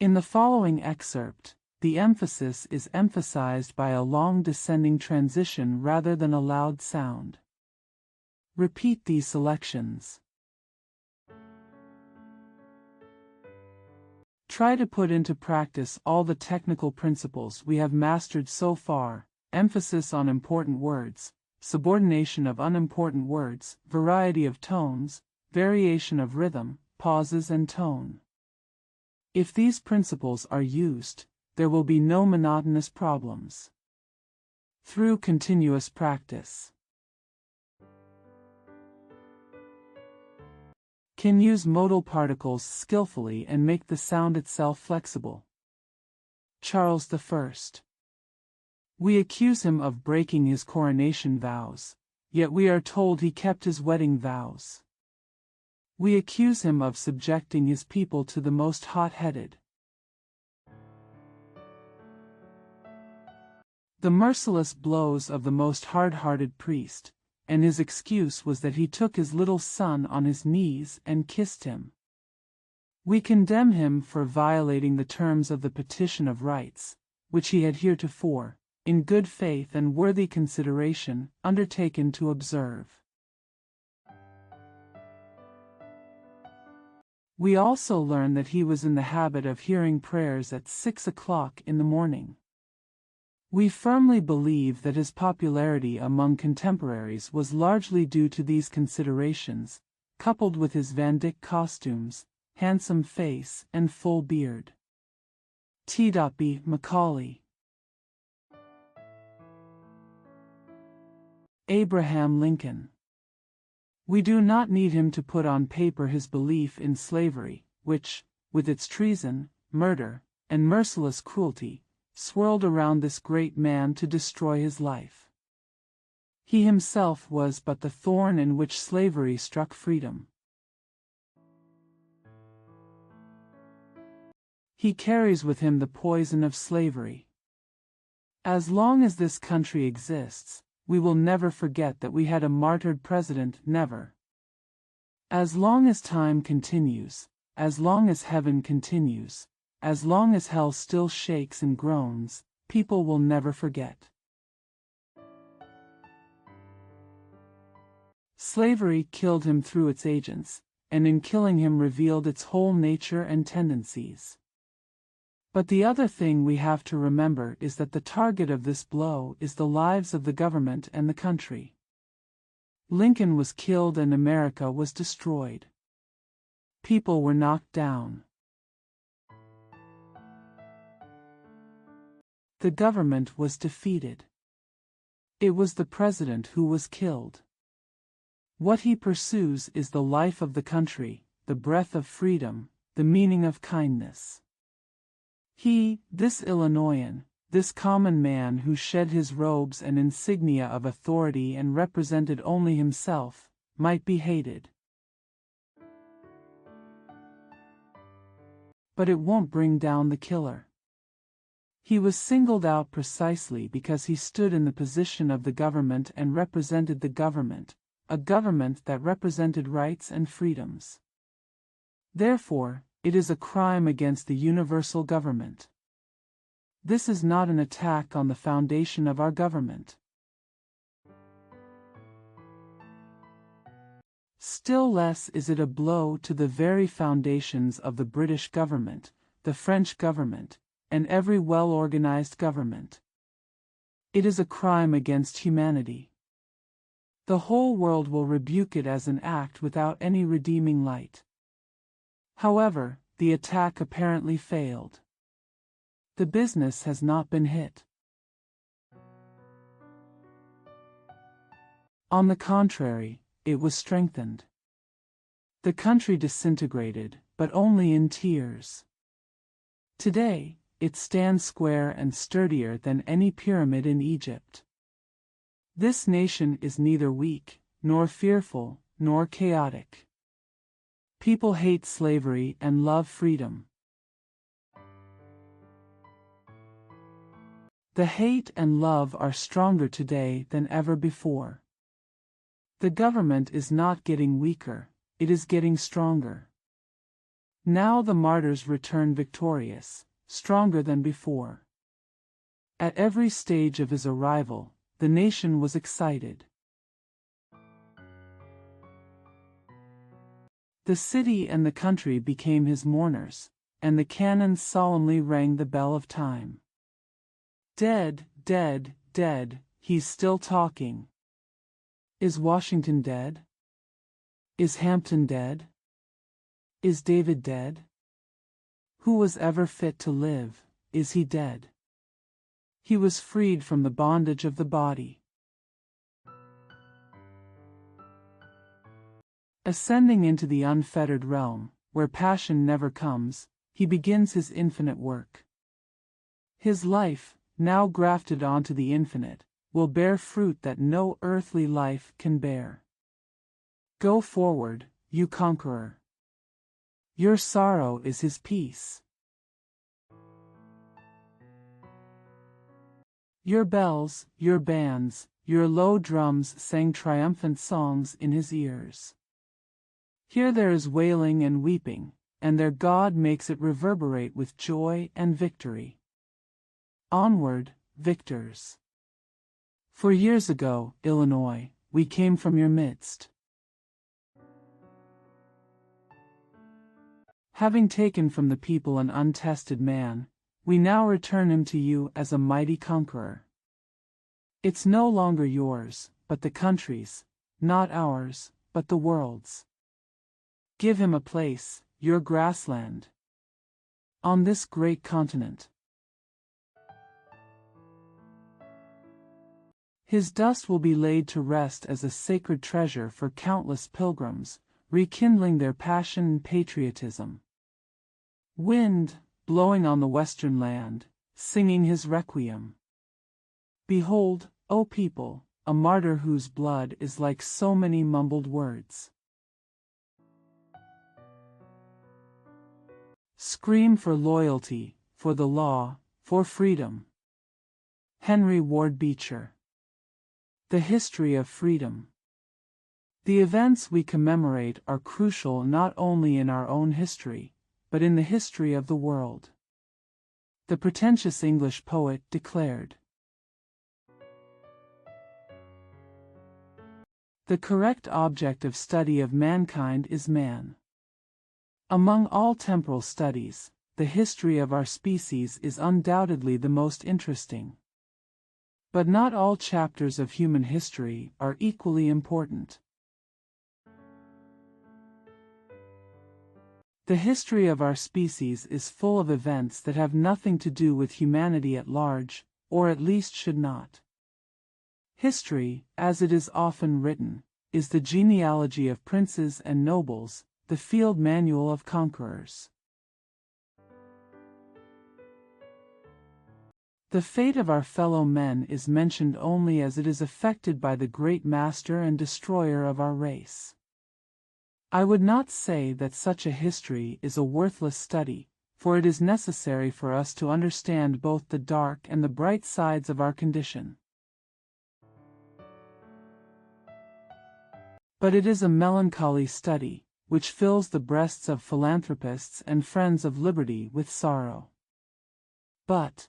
In the following excerpt, the emphasis is emphasized by a long descending transition rather than a loud sound. Repeat these selections. Try to put into practice all the technical principles we have mastered so far: emphasis on important words, subordination of unimportant words, variety of tones, variation of rhythm, pauses and tone. If these principles are used, there will be no monotonous problems. Through continuous practice, can use modal particles skillfully and make the sound itself flexible. Charles I. We accuse him of breaking his coronation vows, yet we are told he kept his wedding vows. We accuse him of subjecting his people to the most hot-headed. The merciless blows of the most hard-hearted priest, and his excuse was that he took his little son on his knees and kissed him. We condemn him for violating the terms of the Petition of Rights, which he had heretofore, in good faith and worthy consideration, undertaken to observe. We also learn that he was in the habit of hearing prayers at 6 o'clock in the morning. We firmly believe that his popularity among contemporaries was largely due to these considerations, coupled with his Van Dyck costumes, handsome face, and full beard. T.B. Macaulay. Abraham Lincoln. We do not need him to put on paper his belief in slavery, which, with its treason, murder, and merciless cruelty, swirled around this great man to destroy his life. He himself was but the thorn in which slavery struck freedom. He carries with him the poison of slavery. As long as this country exists, we will never forget that we had a martyred president, never. As long as time continues, as long as heaven continues, as long as hell still shakes and groans, people will never forget. Slavery killed him through its agents, and in killing him revealed its whole nature and tendencies. But the other thing we have to remember is that the target of this blow is the lives of the government and the country. Lincoln was killed and America was destroyed. People were knocked down. The government was defeated. It was the president who was killed. What he pursues is the life of the country, the breath of freedom, the meaning of kindness. He, this Illinoisan, this common man who shed his robes and insignia of authority and represented only himself, might be hated. But it won't bring down the killer. He was singled out precisely because he stood in the position of the government and represented the government, a government that represented rights and freedoms. Therefore, it is a crime against the universal government. This is not an attack on the foundation of our government. Still less is it a blow to the very foundations of the British government, the French government, and every well-organized government. It is a crime against humanity. The whole world will rebuke it as an act without any redeeming light. However, the attack apparently failed. The business has not been hit. On the contrary, it was strengthened. The country disintegrated, but only in tears. Today, it stands square and sturdier than any pyramid in Egypt. This nation is neither weak, nor fearful, nor chaotic. People hate slavery and love freedom. The hate and love are stronger today than ever before. The government is not getting weaker, it is getting stronger. Now the martyrs return victorious, stronger than before. At every stage of his arrival, the nation was excited. The city and the country became his mourners, and the cannons solemnly rang the bell of time. Dead, dead, dead, he's still talking. Is Washington dead? Is Hampton dead? Is David dead? Who was ever fit to live, is he dead? He was freed from the bondage of the body. Ascending into the unfettered realm, where passion never comes, he begins his infinite work. His life, now grafted onto the infinite, will bear fruit that no earthly life can bear. Go forward, you conqueror. Your sorrow is his peace. Your bells, your bands, your low drums sang triumphant songs in his ears. Here there is wailing and weeping, and their God makes it reverberate with joy and victory. Onward, victors. For years ago, Illinois, we came from your midst. Having taken from the people an untested man, we now return him to you as a mighty conqueror. It's no longer yours, but the country's, not ours, but the world's. Give him a place, your grassland, on this great continent. His dust will be laid to rest as a sacred treasure for countless pilgrims, rekindling their passion and patriotism. Wind, blowing on the western land, singing his requiem. Behold, O people, a martyr whose blood is like so many mumbled words. Scream for loyalty, for the law, for freedom. Henry Ward Beecher. The history of freedom. The events we commemorate are crucial not only in our own history, but in the history of the world. The pretentious English poet declared. The correct object of study of mankind is man. Among all temporal studies, the history of our species is undoubtedly the most interesting. But not all chapters of human history are equally important. The history of our species is full of events that have nothing to do with humanity at large, or at least should not. History, as it is often written, is the genealogy of princes and nobles, the field manual of conquerors. The fate of our fellow men is mentioned only as it is affected by the great master and destroyer of our race. I would not say that such a history is a worthless study, for it is necessary for us to understand both the dark and the bright sides of our condition. But it is a melancholy study, which fills the breasts of philanthropists and friends of liberty with sorrow. But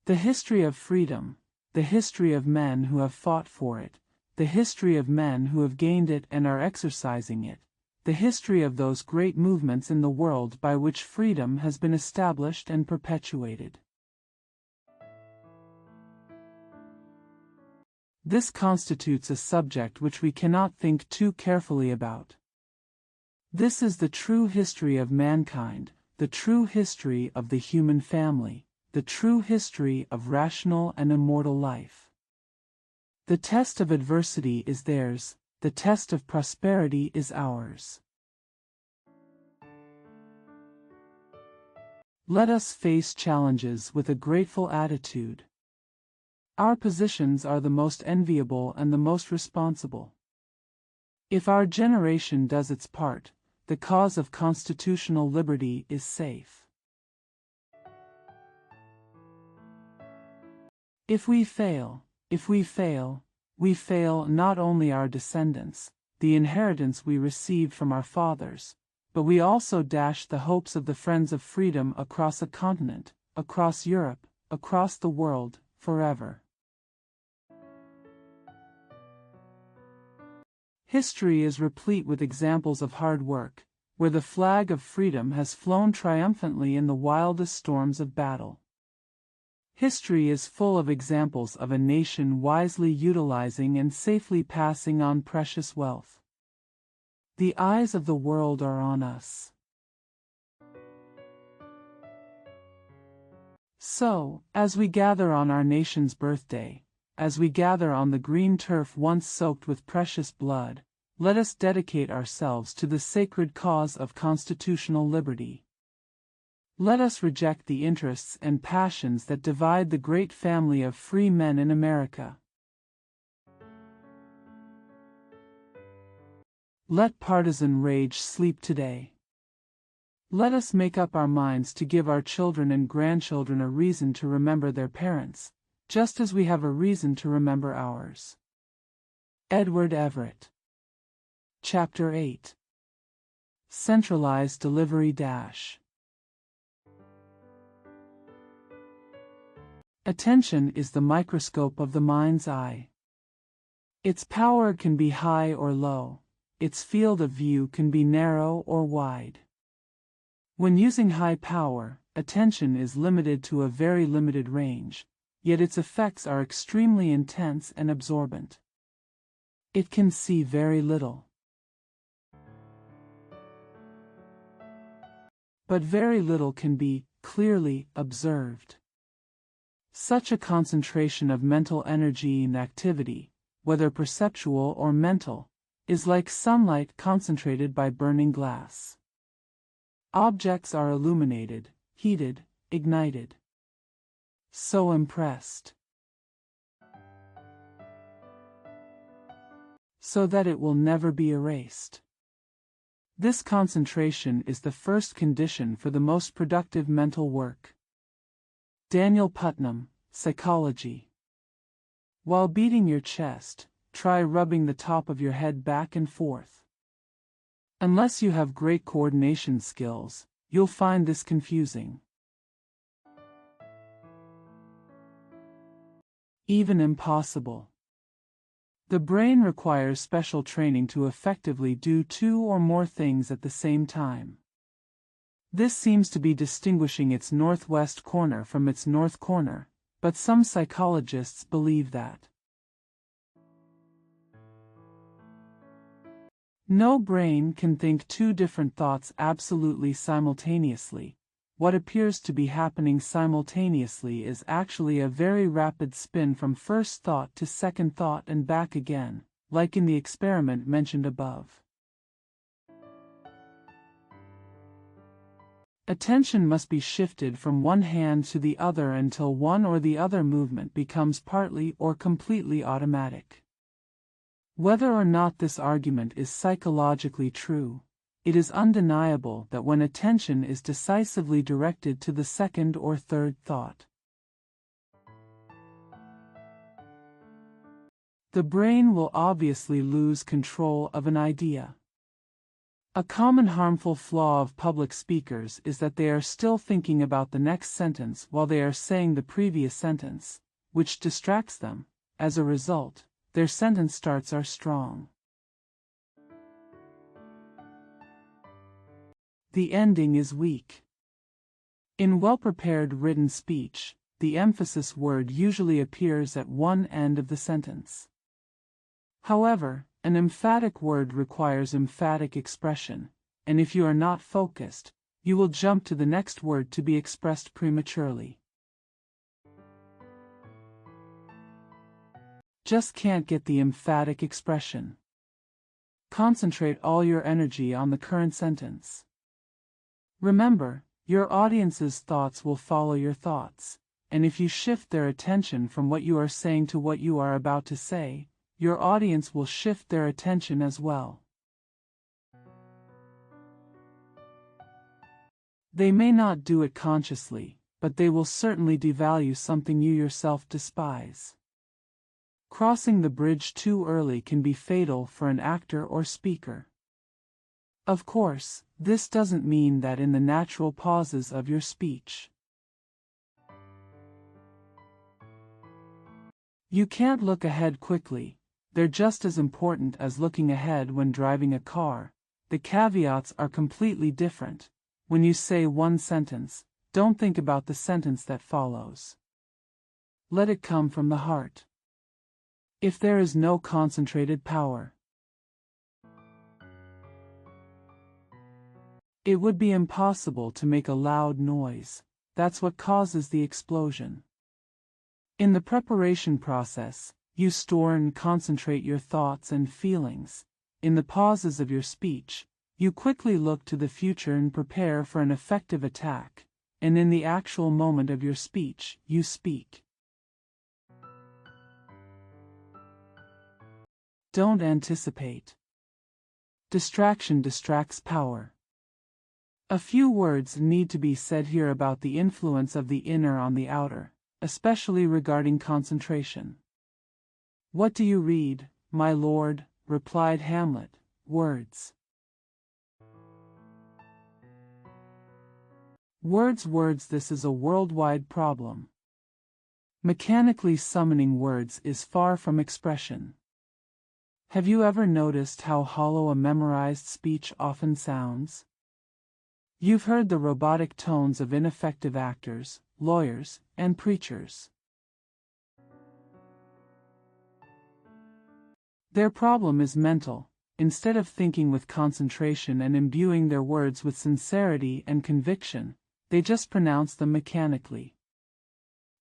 the history of freedom, the history of men who have fought for it, the history of men who have gained it and are exercising it, the history of those great movements in the world by which freedom has been established and perpetuated. This constitutes a subject which we cannot think too carefully about. This is the true history of mankind, the true history of the human family, the true history of rational and immortal life. The test of adversity is theirs, the test of prosperity is ours. Let us face challenges with a grateful attitude. Our positions are the most enviable and the most responsible. If our generation does its part, the cause of constitutional liberty is safe. If we fail, we fail not only our descendants, the inheritance we received from our fathers, but we also dash the hopes of the friends of freedom across a continent, across Europe, across the world, forever. History is replete with examples of hard work, where the flag of freedom has flown triumphantly in the wildest storms of battle. History is full of examples of a nation wisely utilizing and safely passing on precious wealth. The eyes of the world are on us. So, as we gather on our nation's birthday, as we gather on the green turf once soaked with precious blood, let us dedicate ourselves to the sacred cause of constitutional liberty. Let us reject the interests and passions that divide the great family of free men in America. Let partisan rage sleep today. Let us make up our minds to give our children and grandchildren a reason to remember their parents, just as we have a reason to remember ours. Edward Everett. Chapter 8. Centralized Delivery Dash. Attention is the microscope of the mind's eye. Its power can be high or low, its field of view can be narrow or wide. When using high power, attention is limited to a very limited range, yet its effects are extremely intense and absorbent. It can see very little. But very little can be clearly observed. Such a concentration of mental energy and activity, whether perceptual or mental, is like sunlight concentrated by burning glass. Objects are illuminated, heated, ignited. So impressed. So that it will never be erased. This concentration is the first condition for the most productive mental work. Daniel Putnam, Psychology. While beating your chest, try rubbing the top of your head back and forth. Unless you have great coordination skills, you'll find this confusing. Even impossible. The brain requires special training to effectively do two or more things at the same time. This seems to be distinguishing its northwest corner from its north corner, but some psychologists believe that. No brain can think two different thoughts absolutely simultaneously. What appears to be happening simultaneously is actually a very rapid spin from first thought to second thought and back again, like in the experiment mentioned above. Attention must be shifted from one hand to the other until one or the other movement becomes partly or completely automatic. Whether or not this argument is psychologically true, it is undeniable that when attention is decisively directed to the second or third thought, the brain will obviously lose control of an idea. A common harmful flaw of public speakers is that they are still thinking about the next sentence while they are saying the previous sentence, which distracts them. As a result, their sentence starts are strong. The ending is weak. In well-prepared written speech, the emphasis word usually appears at one end of the sentence. However, an emphatic word requires emphatic expression, and if you are not focused, you will jump to the next word to be expressed prematurely. Just can't get the emphatic expression. Concentrate all your energy on the current sentence. Remember, your audience's thoughts will follow your thoughts, and if you shift their attention from what you are saying to what you are about to say, your audience will shift their attention as well. They may not do it consciously, but they will certainly devalue something you yourself despise. Crossing the bridge too early can be fatal for an actor or speaker. Of course, this doesn't mean that in the natural pauses of your speech. You can't look ahead quickly. They're just as important as looking ahead when driving a car. The caveats are completely different. When you say one sentence, don't think about the sentence that follows. Let it come from the heart. If there is no concentrated power, it would be impossible to make a loud noise. That's what causes the explosion. In the preparation process, you store and concentrate your thoughts and feelings. In the pauses of your speech, you quickly look to the future and prepare for an effective attack. And in the actual moment of your speech, you speak. Don't anticipate. Distraction distracts power. A few words need to be said here about the influence of the inner on the outer, especially regarding concentration. "What do you read, my lord?" replied Hamlet. Words. Words. This is a worldwide problem. Mechanically summoning words is far from expression. Have you ever noticed how hollow a memorized speech often sounds? You've heard the robotic tones of ineffective actors, lawyers, and preachers. Their problem is mental. Instead of thinking with concentration and imbuing their words with sincerity and conviction, they just pronounce them mechanically.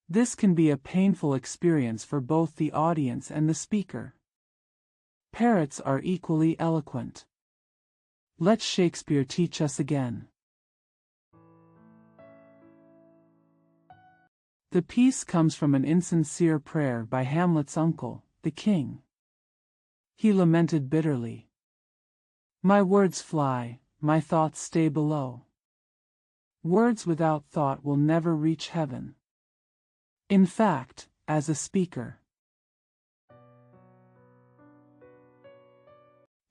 This can be a painful experience for both the audience and the speaker. Parrots are equally eloquent. Let Shakespeare teach us again. The piece comes from an insincere prayer by Hamlet's uncle, the king. He lamented bitterly. "My words fly, my thoughts stay below. Words without thought will never reach heaven." In fact, as a speaker,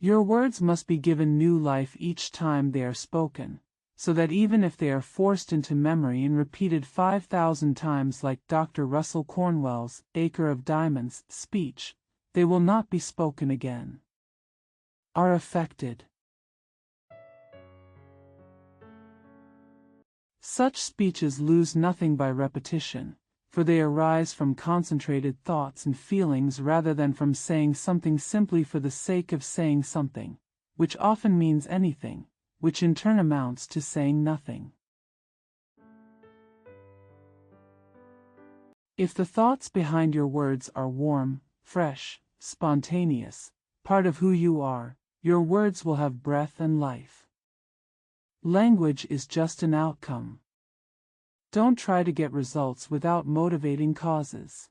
your words must be given new life each time they are spoken, so that even if they are forced into memory and repeated 5,000 times like Dr. Russell Cornwell's Acre of Diamonds speech, they will not be spoken again. Are affected. Such speeches lose nothing by repetition, for they arise from concentrated thoughts and feelings rather than from saying something simply for the sake of saying something, which often means anything, which in turn amounts to saying nothing. If the thoughts behind your words are warm, fresh, spontaneous, part of who you are, your words will have breath and life. Language is just an outcome. Don't try to get results without motivating causes.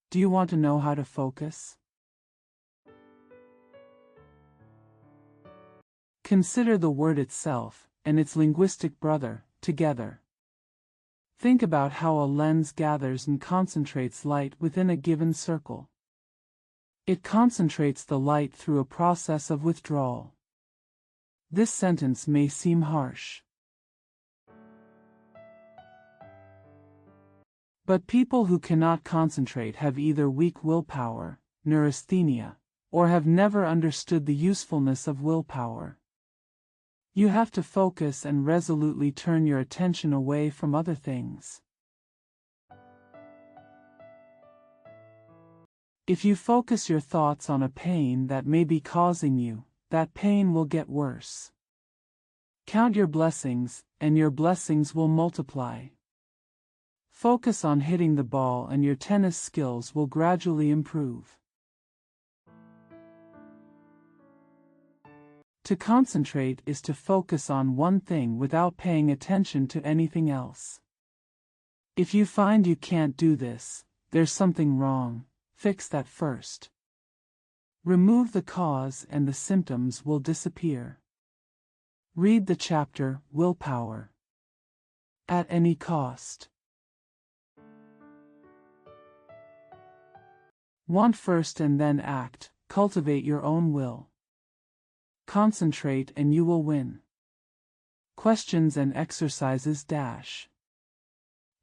Do you want to know how to focus? Consider the word itself and its linguistic brother together. Think about how a lens gathers and concentrates light within a given circle. It concentrates the light through a process of withdrawal. This sentence may seem harsh, but people who cannot concentrate have either weak willpower, neurasthenia, or have never understood the usefulness of willpower. You have to focus and resolutely turn your attention away from other things. If you focus your thoughts on a pain that may be causing you, that pain will get worse. Count your blessings, and your blessings will multiply. Focus on hitting the ball and your tennis skills will gradually improve. To concentrate is to focus on one thing without paying attention to anything else. If you find you can't do this, there's something wrong. Fix that first. Remove the cause and the symptoms will disappear. Read the chapter, Willpower. At any cost. Want first and then act. Cultivate your own will. Concentrate and you will win. Questions and exercises.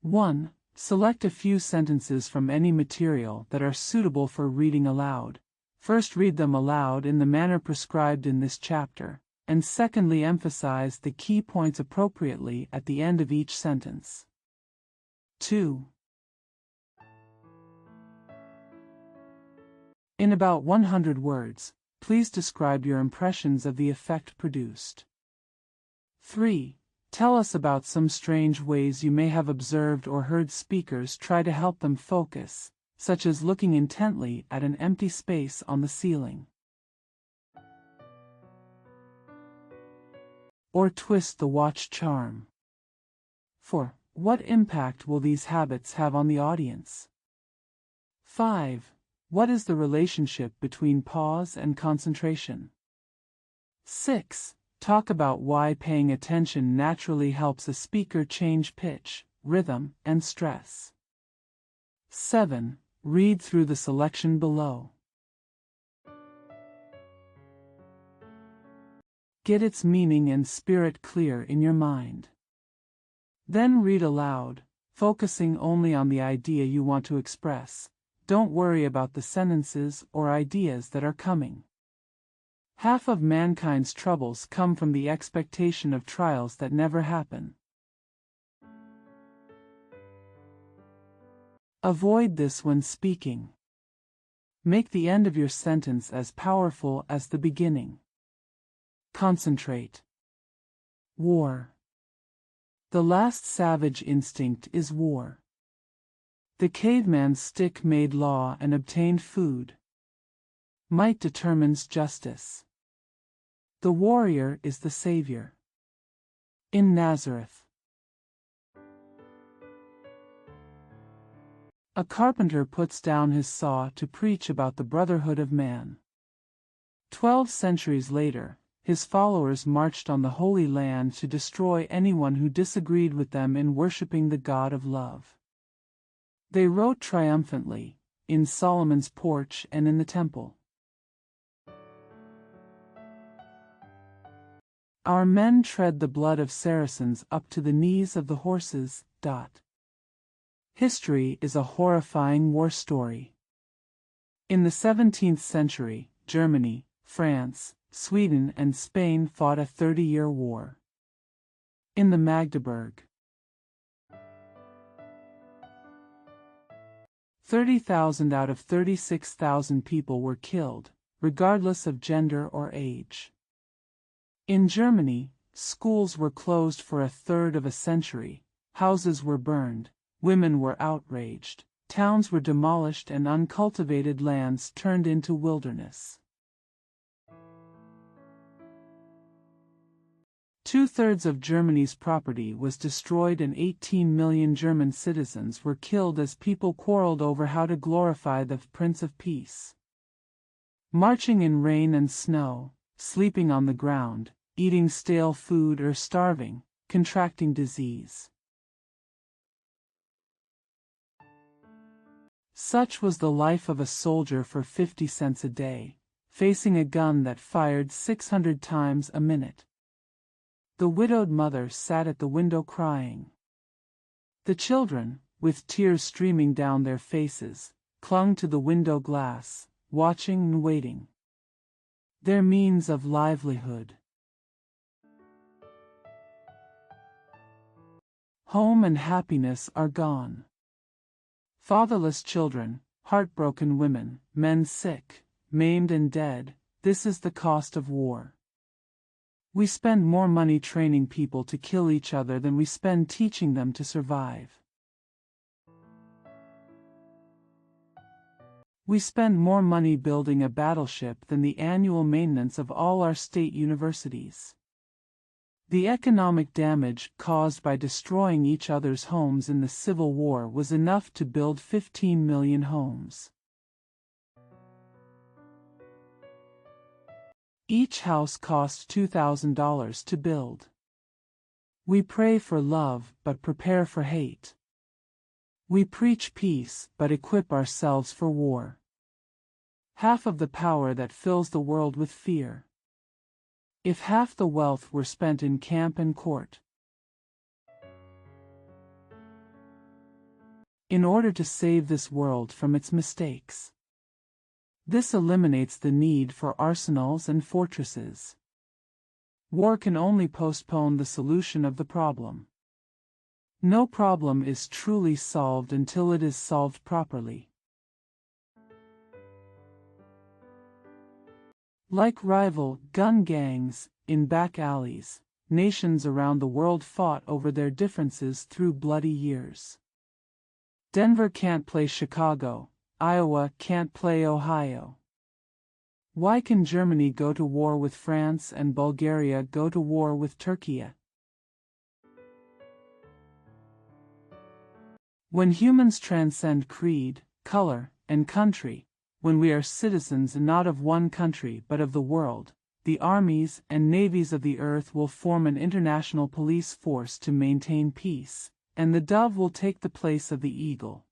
1. Select a few sentences from any material that are suitable for reading aloud. First, read them aloud in the manner prescribed in this chapter, and secondly, emphasize the key points appropriately at the end of each sentence. 2. In about 100 words, please describe your impressions of the effect produced. 3. Tell us about some strange ways you may have observed or heard speakers try to help them focus, such as looking intently at an empty space on the ceiling. Or twist the watch charm. 4. What impact will these habits have on the audience? 5. What is the relationship between pause and concentration? 6. Talk about why paying attention naturally helps a speaker change pitch, rhythm, and stress. 7. Read through the selection below. Get its meaning and spirit clear in your mind. Then read aloud, focusing only on the idea you want to express. Don't worry about the sentences or ideas that are coming. Half of mankind's troubles come from the expectation of trials that never happen. Avoid this when speaking. Make the end of your sentence as powerful as the beginning. Concentrate. War. The last savage instinct is war. The caveman's stick made law and obtained food. Might determines justice. The warrior is the savior. In Nazareth. A carpenter puts down his saw to preach about the brotherhood of man. 12 centuries later, his followers marched on the Holy Land to destroy anyone who disagreed with them in worshiping the God of love. They wrote triumphantly, in Solomon's porch and in the temple. Our men tread the blood of Saracens up to the knees of the horses. History is a horrifying war story. In the 17th century, Germany, France, Sweden and Spain fought a 30-year war. In the Magdeburg, 30,000 out of 36,000 people were killed, regardless of gender or age. In Germany, schools were closed for a third of a century, houses were burned, women were outraged, towns were demolished and uncultivated lands turned into wilderness. 2/3 of Germany's property was destroyed and 18 million German citizens were killed as people quarreled over how to glorify the Prince of Peace. Marching in rain and snow, sleeping on the ground, eating stale food or starving, contracting disease. Such was the life of a soldier for 50 cents a day, facing a gun that fired 600 times a minute. The widowed mother sat at the window crying. The children, with tears streaming down their faces, clung to the window glass, watching and waiting. Their means of livelihood. Home and happiness are gone. Fatherless children, heartbroken women, men sick, maimed and dead, this is the cost of war. We spend more money training people to kill each other than we spend teaching them to survive. We spend more money building a battleship than the annual maintenance of all our state universities. The economic damage caused by destroying each other's homes in the Civil War was enough to build 15 million homes. Each house cost $2,000 to build. We pray for love, but prepare for hate. We preach peace, but equip ourselves for war. Half of the power that fills the world with fear. If half the wealth were spent in camp and court. In order to save this world from its mistakes. This eliminates the need for arsenals and fortresses. War can only postpone the solution of the problem. No problem is truly solved until it is solved properly. Like rival gun gangs in back alleys, nations around the world fought over their differences through bloody years. Denver can't play Chicago, Iowa can't play Ohio. Why can Germany go to war with France and Bulgaria go to war with Turkey? When humans transcend creed, color, and country, when we are citizens not of one country but of the world, the armies and navies of the earth will form an international police force to maintain peace, and the dove will take the place of the eagle.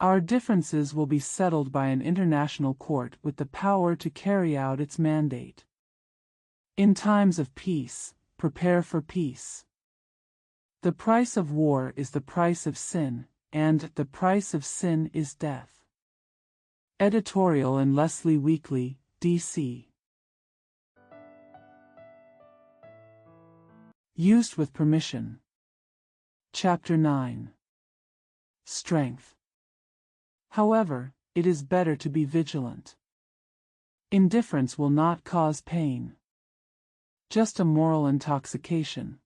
Our differences will be settled by an international court with the power to carry out its mandate. In times of peace, prepare for peace. The price of war is the price of sin, and the price of sin is death. Editorial in Leslie Weekly, D.C. Used with permission. Chapter 9. Strength. However, it is better to be vigilant. Indifference will not cause pain. Just a moral intoxication.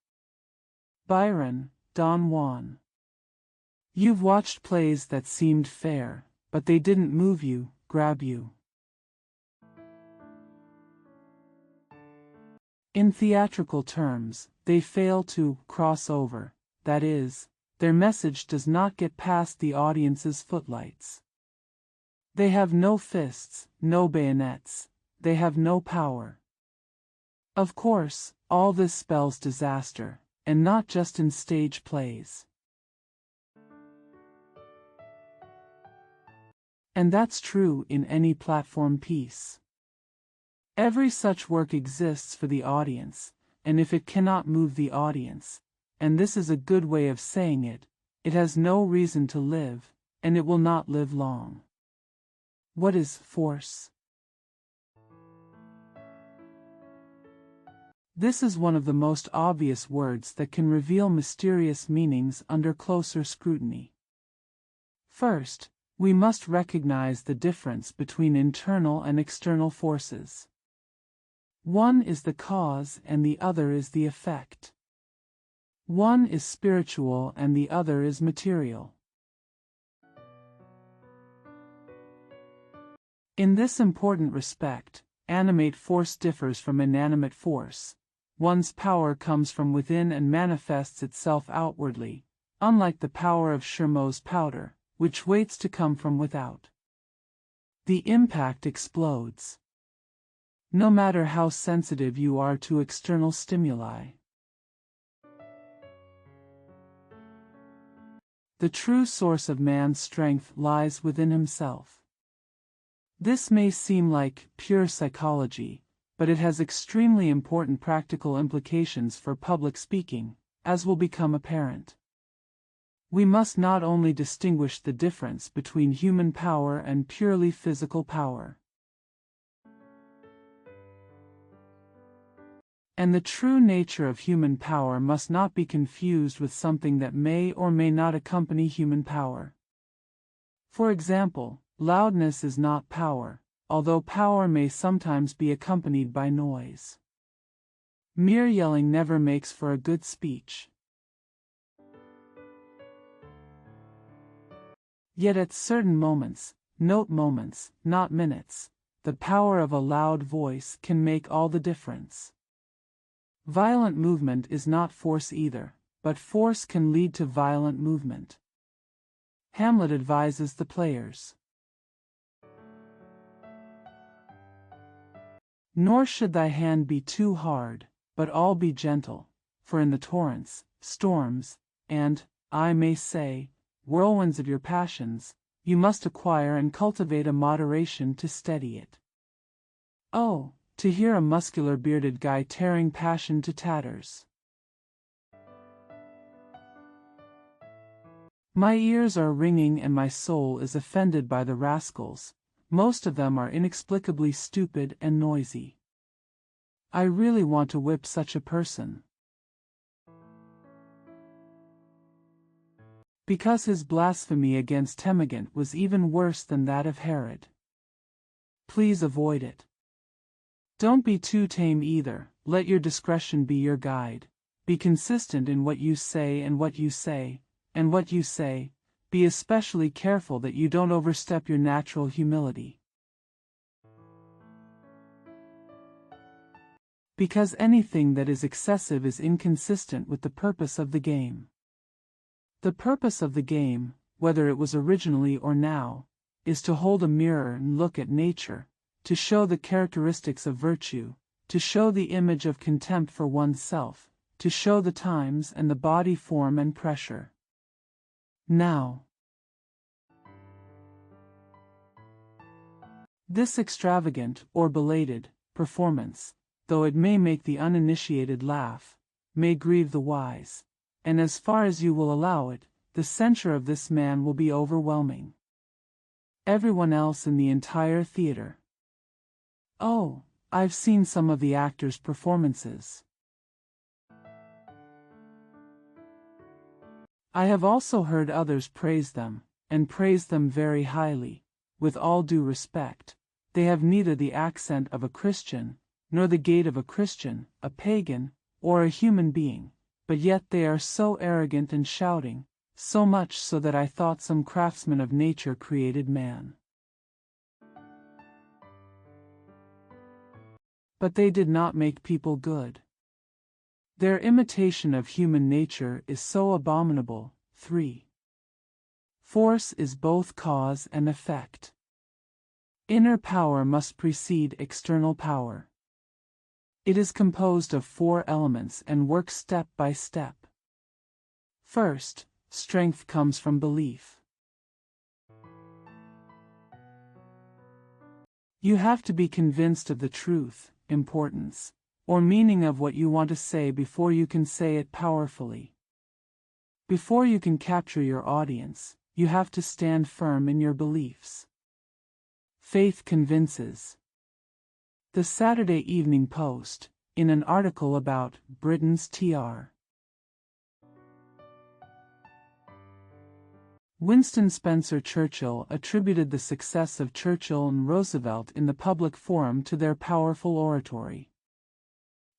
Byron, Don Juan. You've watched plays that seemed fair, but they didn't move you, grab you. In theatrical terms, they fail to cross over, that is, their message does not get past the audience's footlights. They have no fists, no bayonets, they have no power. Of course, all this spells disaster, and not just in stage plays. And that's true in any platform piece. Every such work exists for the audience, and if it cannot move the audience, and this is a good way of saying it, it has no reason to live, and it will not live long. What is force? This is one of the most obvious words that can reveal mysterious meanings under closer scrutiny. First, we must recognize the difference between internal and external forces. One is the cause and the other is the effect. One is spiritual and the other is material. In this important respect, animate force differs from inanimate force. One's power comes from within and manifests itself outwardly, unlike the power of Shermo's powder, which waits to come from without. The impact explodes. No matter how sensitive you are to external stimuli. The true source of man's strength lies within himself. This may seem like pure psychology, but it has extremely important practical implications for public speaking, as will become apparent. We must not only distinguish the difference between human power and purely physical power. And the true nature of human power must not be confused with something that may or may not accompany human power. For example, loudness is not power, although power may sometimes be accompanied by noise. Mere yelling never makes for a good speech. Yet at certain moments, note moments, not minutes, the power of a loud voice can make all the difference. Violent movement is not force either, but force can lead to violent movement. Hamlet advises the players. Nor should thy hand be too hard, but all be gentle, for in the torrents, storms, and, I may say, whirlwinds of your passions, you must acquire and cultivate a moderation to steady it. Oh, to hear a muscular bearded guy tearing passion to tatters. My ears are ringing and my soul is offended by the rascals. Most of them are inexplicably stupid and noisy. I really want to whip such a person. Because his blasphemy against Temagant was even worse than that of Herod. Please avoid it. Don't be too tame either, let your discretion be your guide. Be consistent in what you say and what you say, and what you say. Be especially careful that you don't overstep your natural humility. Because anything that is excessive is inconsistent with the purpose of the game. The purpose of the game, whether it was originally or now, is to hold a mirror and look at nature, to show the characteristics of virtue, to show the image of contempt for oneself, to show the times and the body form and pressure. Now, this extravagant, or belated, performance, though it may make the uninitiated laugh, may grieve the wise, and as far as you will allow it, the censure of this man will be overwhelming. Everyone else in the entire theater. Oh, I've seen some of the actors' performances. I have also heard others praise them, and praise them very highly. With all due respect, they have neither the accent of a Christian, nor the gait of a Christian, a pagan, or a human being, but yet they are so arrogant and shouting, so much so that I thought some craftsman of nature created man. But they did not make people good. Their imitation of human nature is so abominable. 3. Force is both cause and effect. Inner power must precede external power. It is composed of 4 elements and works step by step. First, strength comes from belief. You have to be convinced of the truth, importance, or meaning of what you want to say before you can say it powerfully. Before you can capture your audience, you have to stand firm in your beliefs. Faith convinces. The Saturday Evening Post, in an article about Britain's Tr. Winston Spencer Churchill attributed the success of Churchill and Roosevelt in the public forum to their powerful oratory.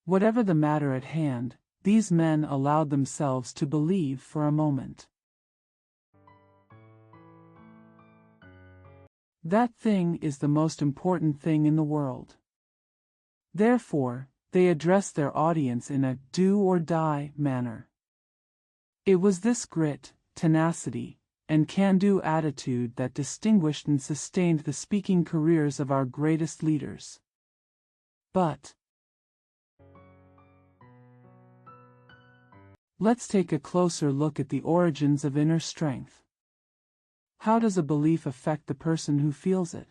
Whatever the matter at hand, these men allowed themselves to believe for a moment. That thing is the most important thing in the world. Therefore, they addressed their audience in a do-or-die manner. It was this grit, tenacity, and can-do attitude that distinguished and sustained the speaking careers of our greatest leaders. But let's take a closer look at the origins of inner strength. How does a belief affect the person who feels it?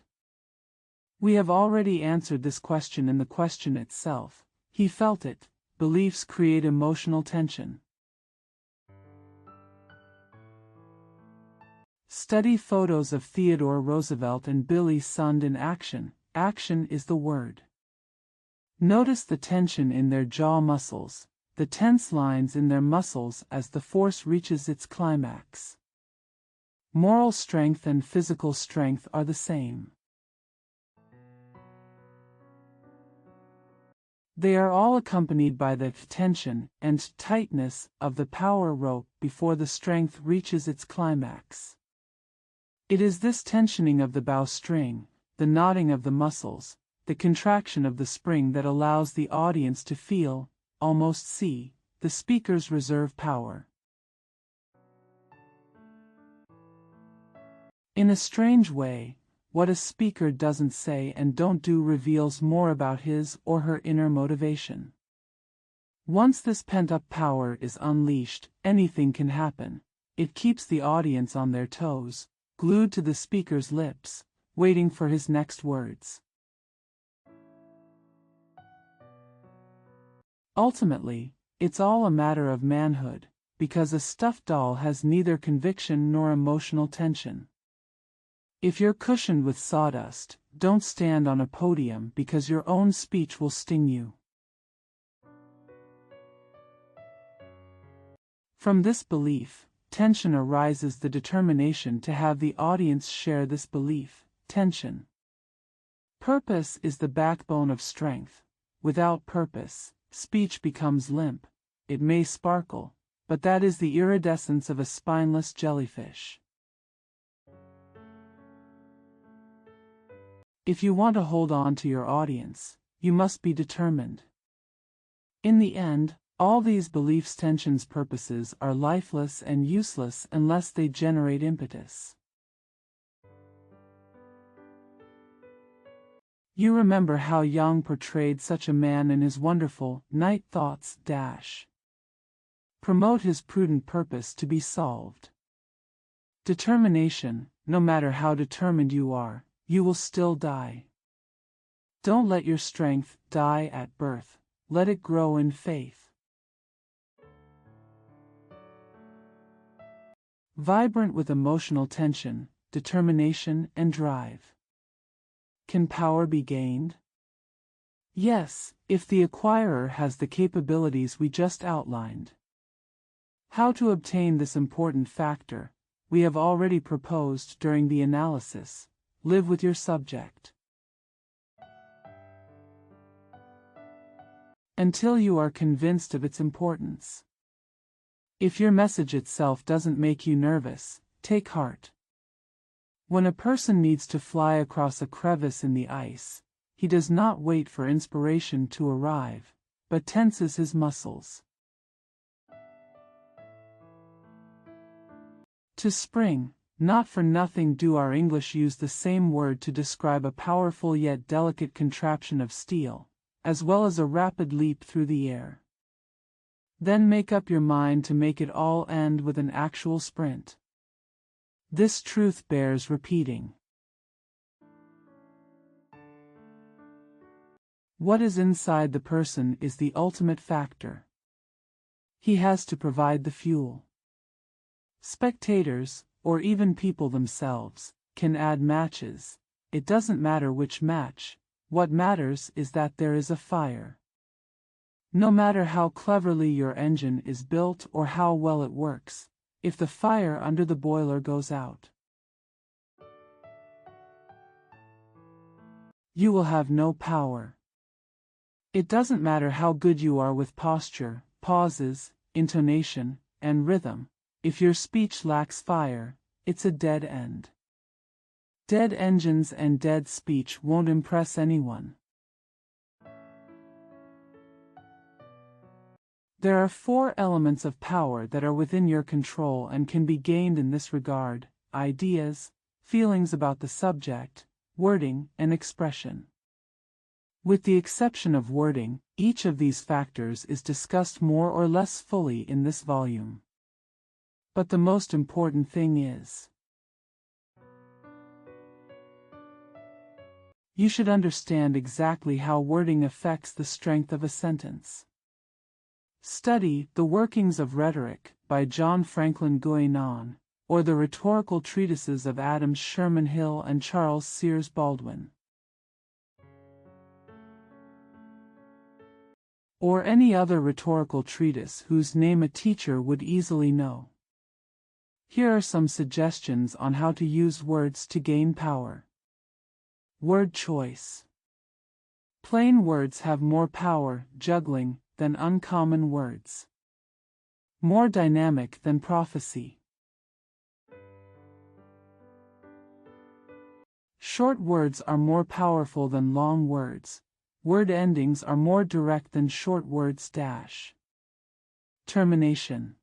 We have already answered this question in the question itself. He felt it. Beliefs create emotional tension. Study photos of Theodore Roosevelt and Billy Sunde in action. Action is the word. Notice the tension in their jaw muscles, the tense lines in their muscles as the force reaches its climax. Moral strength and physical strength are the same. They are all accompanied by the tension and tightness of the power rope before the strength reaches its climax. It is this tensioning of the bowstring, the knotting of the muscles, the contraction of the spring that allows the audience to feel, almost see, the speaker's reserve power. In a strange way, what a speaker doesn't say and don't do reveals more about his or her inner motivation. Once this pent-up power is unleashed, anything can happen. It keeps the audience on their toes, glued to the speaker's lips, waiting for his next words. Ultimately, it's all a matter of manhood, because a stuffed doll has neither conviction nor emotional tension. If you're cushioned with sawdust, don't stand on a podium because your own speech will sting you. From this belief, tension arises the determination to have the audience share this belief, tension. Purpose is the backbone of strength. Without purpose, speech becomes limp. It may sparkle, but that is the iridescence of a spineless jellyfish. If you want to hold on to your audience, you must be determined. In the end, all these beliefs' tensions purposes are lifeless and useless unless they generate impetus. You remember how Young portrayed such a man in his wonderful Night Thoughts promote his prudent purpose to be solved. Determination, no matter how determined you are, you will still die. Don't let your strength die at birth, let it grow in faith. Vibrant with emotional tension, determination, and drive. Can power be gained? Yes, if the acquirer has the capabilities we just outlined. How to obtain this important factor, we have already proposed during the analysis. Live with your subject. Until you are convinced of its importance. If your message itself doesn't make you nervous, take heart. When a person needs to fly across a crevice in the ice, he does not wait for inspiration to arrive, but tenses his muscles. To spring, not for nothing do our English use the same word to describe a powerful yet delicate contraption of steel, as well as a rapid leap through the air. Then make up your mind to make it all end with an actual sprint. This truth bears repeating. What is inside the person is the ultimate factor. He has to provide the fuel. Spectators, or even people themselves, can add matches. It doesn't matter which match, what matters is that there is a fire. No matter how cleverly your engine is built or how well it works, if the fire under the boiler goes out, you will have no power. It doesn't matter how good you are with posture, pauses, intonation, and rhythm. If your speech lacks fire, it's a dead end. Dead engines and dead speech won't impress anyone. There are 4 elements of power that are within your control and can be gained in this regard: ideas, feelings about the subject, wording, and expression. With the exception of wording, each of these factors is discussed more or less fully in this volume. But the most important thing is, you should understand exactly how wording affects the strength of a sentence. Study The Workings of Rhetoric by John Franklin Guénon, or the rhetorical treatises of Adams Sherman Hill and Charles Sears Baldwin, or any other rhetorical treatise whose name a teacher would easily know. Here are some suggestions on how to use words to gain power. Word choice. Plain words have more power, juggling, than uncommon words. More dynamic than prophecy. Short words are more powerful than long words. Word endings are more direct than short words. Termination.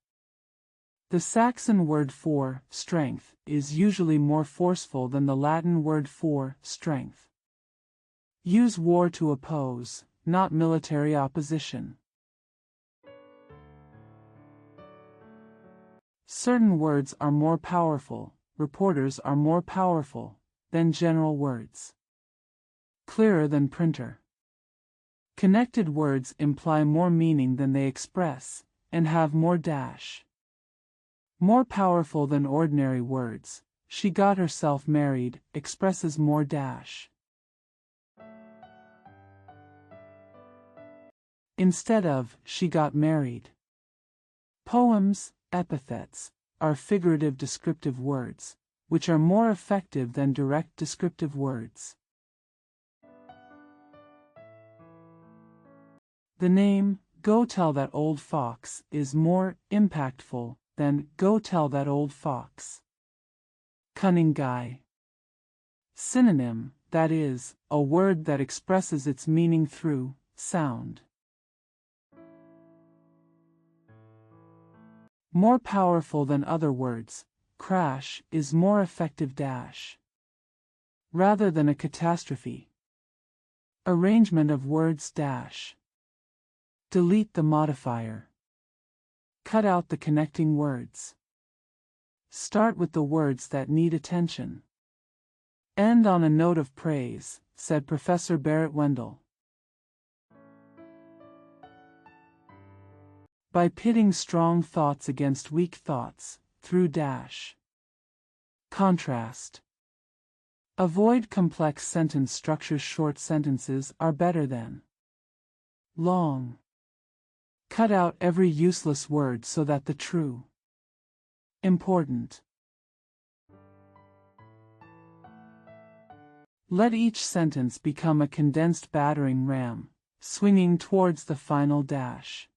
The Saxon word for strength is usually more forceful than the Latin word for strength. Use war to oppose, not military opposition. Certain words are more powerful, reporters are more powerful, than general words. Clearer than printer. Connected words imply more meaning than they express, and have more dash. More powerful than ordinary words, she got herself married, expresses more dash. Instead of, she got married. Poems, epithets, are figurative descriptive words, which are more effective than direct descriptive words. The name, Go Tell That Old Fox, is more impactful than Go Tell That Old Fox. Cunning guy. Synonym, that is, a word that expresses its meaning through sound. More powerful than other words, crash is more effective dash. Rather than a catastrophe. Arrangement of words dash. Delete the modifier. Cut out the connecting words. Start with the words that need attention. End on a note of praise, said Professor Barrett Wendell. By pitting strong thoughts against weak thoughts, through dash. Contrast. Avoid complex sentence structures. Short sentences are better than long. Cut out every useless word so that the true, important. Let each sentence become a condensed battering ram, swinging towards the final dash.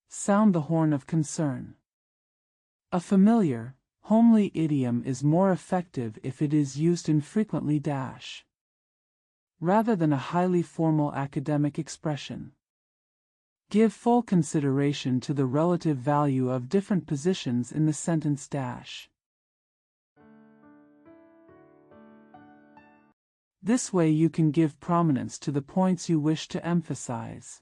Sound the horn of concern. A familiar, homely idiom is more effective if it is used infrequently dash, rather than a highly formal academic expression. Give full consideration to the relative value of different positions in the sentence dash. This way you can give prominence to the points you wish to emphasize.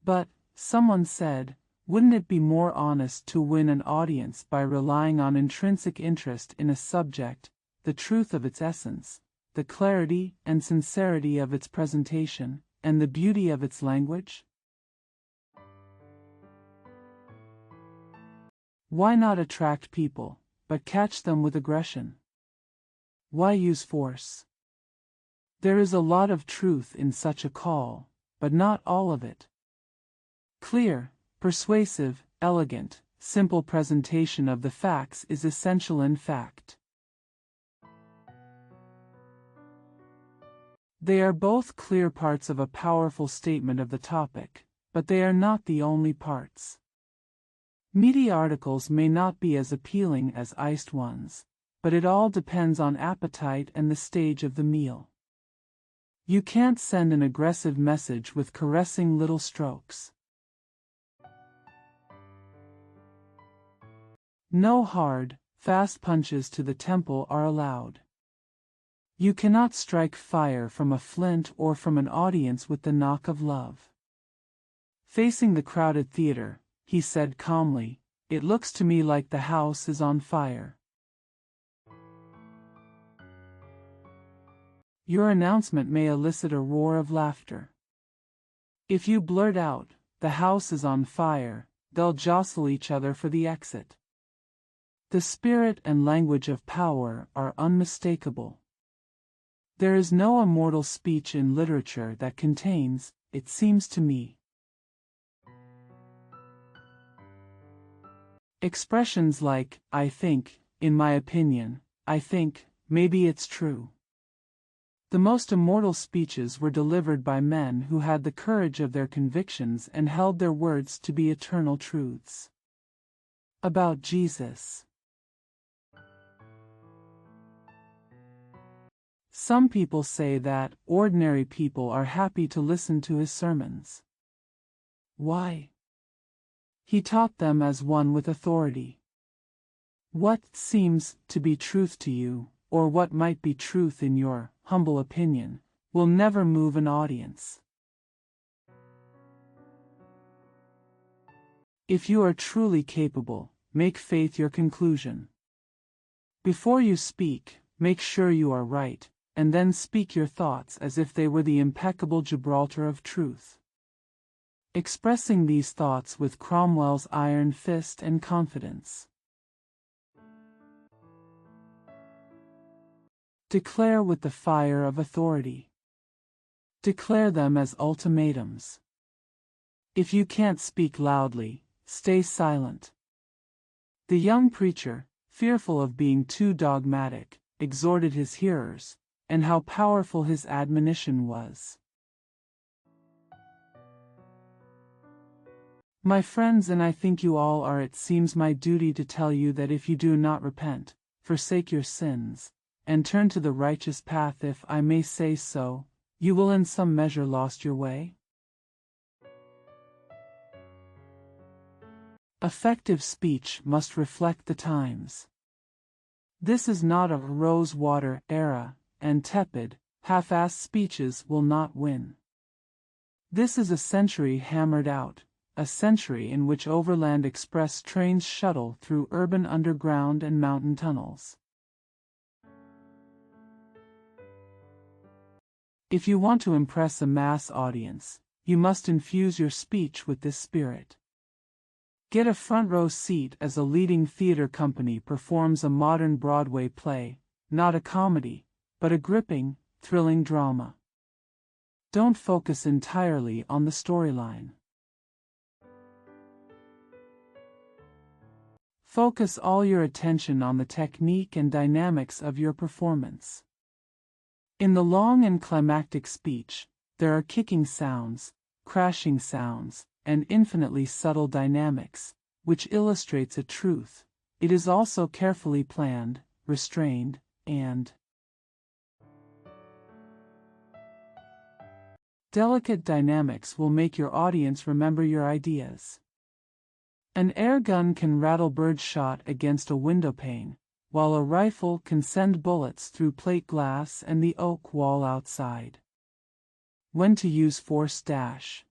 But, someone said, wouldn't it be more honest to win an audience by relying on intrinsic interest in a subject, the truth of its essence, the clarity and sincerity of its presentation, and the beauty of its language? Why not attract people, but catch them with aggression? Why use force? There is a lot of truth in such a call, but not all of it. Clear, persuasive, elegant, simple presentation of the facts is essential in fact. They are both clear parts of a powerful statement of the topic, but they are not the only parts. Meaty articles may not be as appealing as iced ones, but it all depends on appetite and the stage of the meal. You can't send an aggressive message with caressing little strokes. No hard, fast punches to the temple are allowed. You cannot strike fire from a flint or from an audience with the knock of love. Facing the crowded theater, he said calmly, "It looks to me like the house is on fire." Your announcement may elicit a roar of laughter. If you blurt out, "The house is on fire," they'll jostle each other for the exit. The spirit and language of power are unmistakable. There is no immortal speech in literature that contains, it seems to me, expressions like, "I think," "in my opinion," "I think," "maybe it's true." The most immortal speeches were delivered by men who had the courage of their convictions and held their words to be eternal truths. About Jesus. Some people say that ordinary people are happy to listen to his sermons. Why? He taught them as one with authority. What seems to be truth to you, or what might be truth in your humble opinion, will never move an audience. If you are truly capable, make faith your conclusion. Before you speak, make sure you are right, and then speak your thoughts as if they were the impeccable Gibraltar of truth. Expressing these thoughts with Cromwell's iron fist and confidence. Declare with the fire of authority. Declare them as ultimatums. If you can't speak loudly, stay silent. The young preacher, fearful of being too dogmatic, exhorted his hearers, and how powerful his admonition was. My friends, and I think you all are, it seems my duty to tell you that if you do not repent, forsake your sins, and turn to the righteous path, if I may say so, you will in some measure lost your way. Effective speech must reflect the times. This is not a rose-water era, and tepid, half-assed speeches will not win. This is a century hammered out, a century in which overland express trains shuttle through urban underground and mountain tunnels. If you want to impress a mass audience, you must infuse your speech with this spirit. Get a front-row seat as a leading theater company performs a modern Broadway play, not a comedy, but a gripping, thrilling drama. Don't focus entirely on the storyline. Focus all your attention on the technique and dynamics of your performance. In the long and climactic speech, there are kicking sounds, crashing sounds, and infinitely subtle dynamics, which illustrates a truth. It is also carefully planned, restrained, and delicate dynamics will make your audience remember your ideas. An air gun can rattle birdshot against a windowpane, while a rifle can send bullets through plate glass and the oak wall outside. When to use force dash.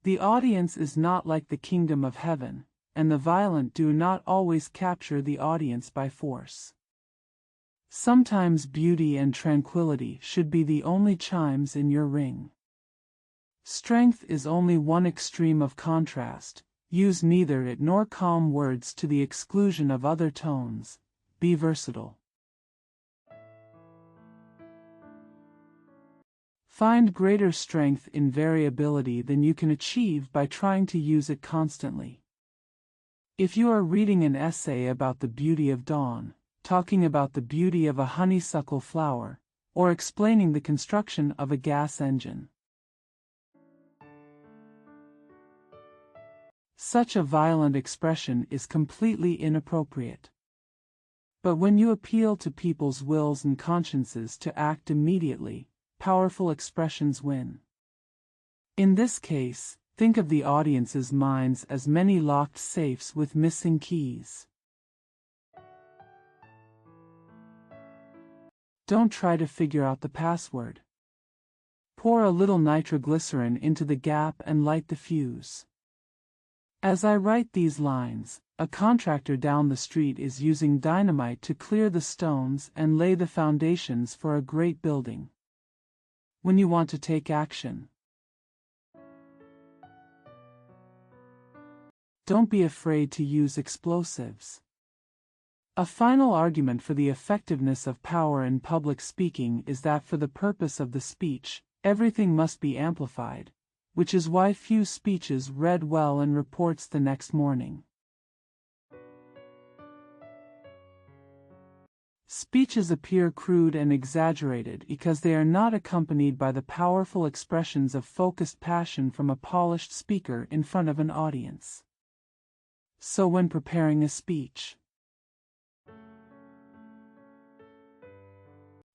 The audience is not like the kingdom of heaven, and the violent do not always capture the audience by force. Sometimes beauty and tranquility should be the only chimes in your ring. Strength is only one extreme of contrast. Use neither it nor calm words to the exclusion of other tones. Be versatile. Find greater strength in variability than you can achieve by trying to use it constantly. If you are reading an essay about the beauty of dawn, talking about the beauty of a honeysuckle flower, or explaining the construction of a gas engine, such a violent expression is completely inappropriate. But when you appeal to people's wills and consciences to act immediately, powerful expressions win. In this case, think of the audience's minds as many locked safes with missing keys. Don't try to figure out the password. Pour a little nitroglycerin into the gap and light the fuse. As I write these lines, a contractor down the street is using dynamite to clear the stones and lay the foundations for a great building. When you want to take action, don't be afraid to use explosives. A final argument for the effectiveness of power in public speaking is that for the purpose of the speech, everything must be amplified, which is why few speeches read well in reports the next morning. Speeches appear crude and exaggerated because they are not accompanied by the powerful expressions of focused passion from a polished speaker in front of an audience. So when preparing a speech,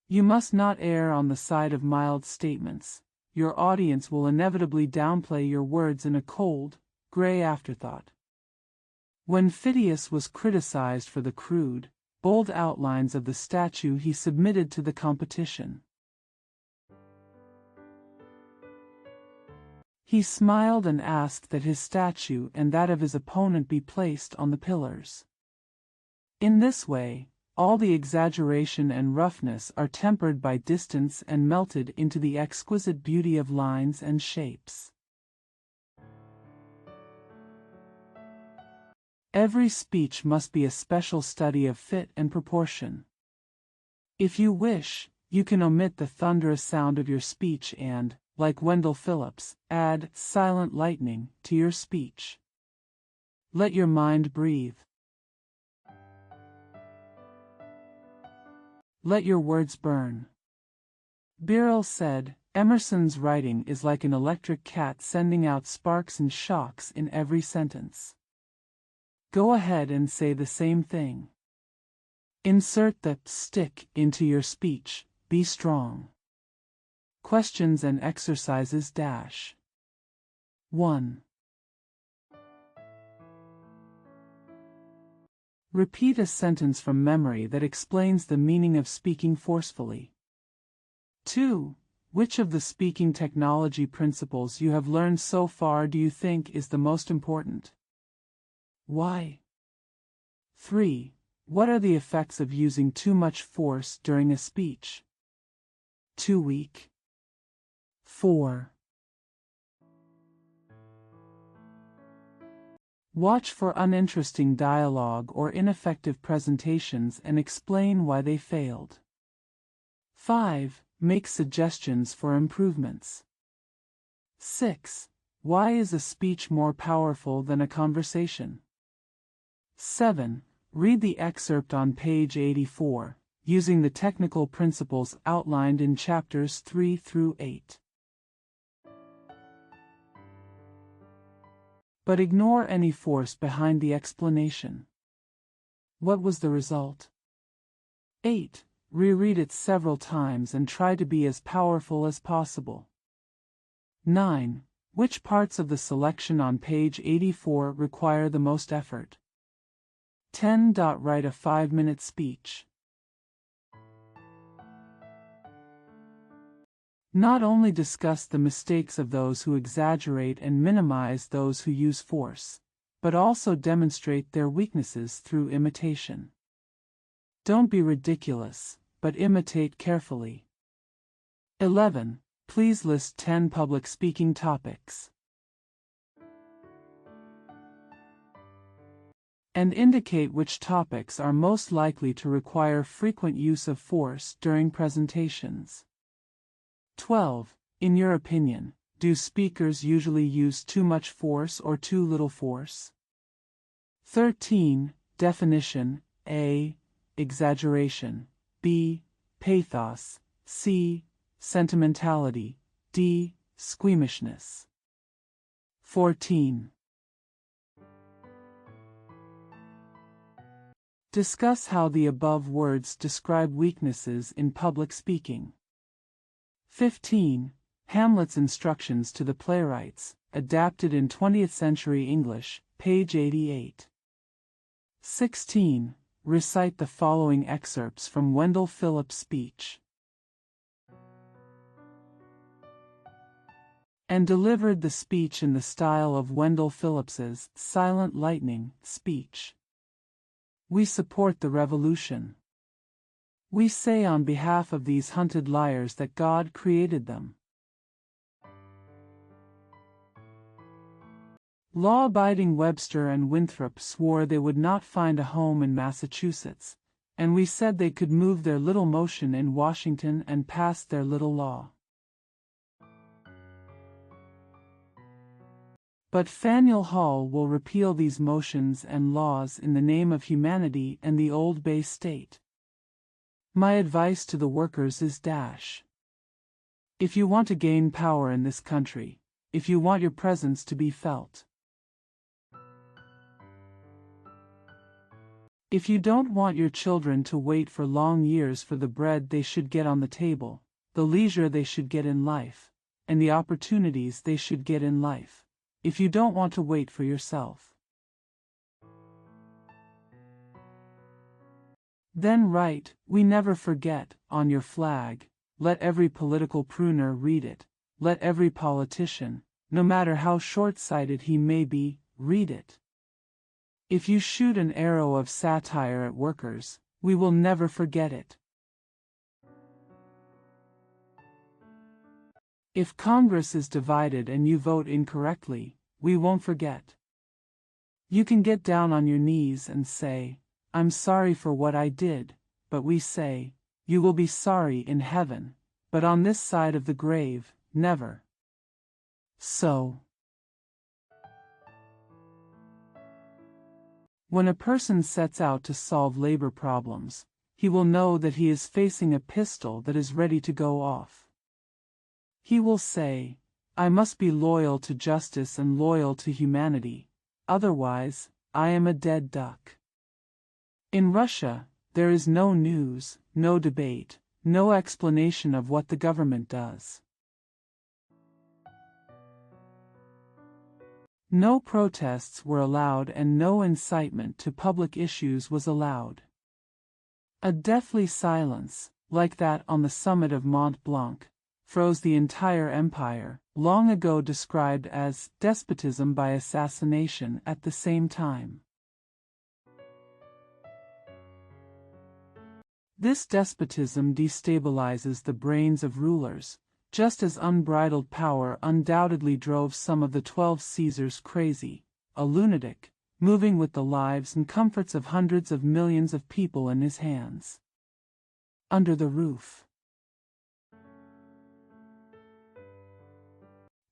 you must not err on the side of mild statements. your audience will inevitably downplay your words in a cold, gray afterthought. When Phidias was criticized for the crude, bold outlines of the statue he submitted to the competition, he smiled and asked that his statue and that of his opponent be placed on the pillars. In this way, all the exaggeration and roughness are tempered by distance and melted into the exquisite beauty of lines and shapes. Every speech must be a special study of fit and proportion. If you wish, you can omit the thunderous sound of your speech and, like Wendell Phillips, add silent lightning to your speech. Let your mind breathe. Let your words burn. Birrell said, Emerson's writing is like an electric cat sending out sparks and shocks in every sentence. Go ahead and say the same thing. Insert the stick into your speech. Be strong. Questions and exercises. 1. Repeat a sentence from memory that explains the meaning of speaking forcefully. 2. Which of the speaking technology principles you have learned so far do you think is the most important? Why? 3. What are the effects of using too much force during a speech? Too weak? 4. Watch for uninteresting dialogue or ineffective presentations and explain why they failed. 5. Make suggestions for improvements. 6. Why is a speech more powerful than a conversation? 7. Read the excerpt on page 84, using the technical principles outlined in chapters 3 through 8. But ignore any force behind the explanation. What was the result? 8. Reread it several times and try to be as powerful as possible. 9. Which parts of the selection on page 84 require the most effort? 10. Write a 5-minute speech. Not only discuss the mistakes of those who exaggerate and minimize those who use force, but also demonstrate their weaknesses through imitation. Don't be ridiculous, but imitate carefully. 11. Please list 10 public speaking topics. And indicate which topics are most likely to require frequent use of force during presentations. 12. In your opinion, do speakers usually use too much force or too little force? 13. Definition: A. Exaggeration. B. Pathos. C. Sentimentality. D. Squeamishness. 14. Discuss how the above words describe weaknesses in public speaking. 15. Hamlet's instructions to the playwrights, adapted in 20th century English, page 88. 16. Recite the following excerpts from Wendell Phillips' speech. And delivered the speech in the style of Wendell Phillips's Silent Lightning speech. We support the revolution. We say on behalf of these hunted liars that God created them. Law-abiding Webster and Winthrop swore they would not find a home in Massachusetts, and we said they could move their little motion in Washington and pass their little law. But Faneuil Hall will repeal these motions and laws in the name of humanity and the Old Bay State. My advice to the workers is if you want to gain power in this country, if you want your presence to be felt, if you don't want your children to wait for long years for the bread they should get on the table, the leisure they should get in life, and the opportunities they should get in life, if you don't want to wait for yourself. Then write, "We never forget," on your flag. Let every political pruner read it. Let every politician, no matter how short-sighted he may be, read it. If you shoot an arrow of satire at workers, we will never forget it. If Congress is divided and you vote incorrectly, we won't forget. You can get down on your knees and say, "I'm sorry for what I did," but we say, "You will be sorry in heaven, but on this side of the grave, never." So, when a person sets out to solve labor problems, he will know that he is facing a pistol that is ready to go off. He will say, "I must be loyal to justice and loyal to humanity, otherwise, I am a dead duck." In Russia, there is no news, no debate, no explanation of what the government does. No protests were allowed and no incitement to public issues was allowed. A deathly silence, like that on the summit of Mont Blanc, froze the entire empire, long ago described as despotism by assassination at the same time. This despotism destabilizes the brains of rulers, just as unbridled power undoubtedly drove some of the 12 Caesars crazy, a lunatic, moving with the lives and comforts of hundreds of millions of people in his hands. Under the roof.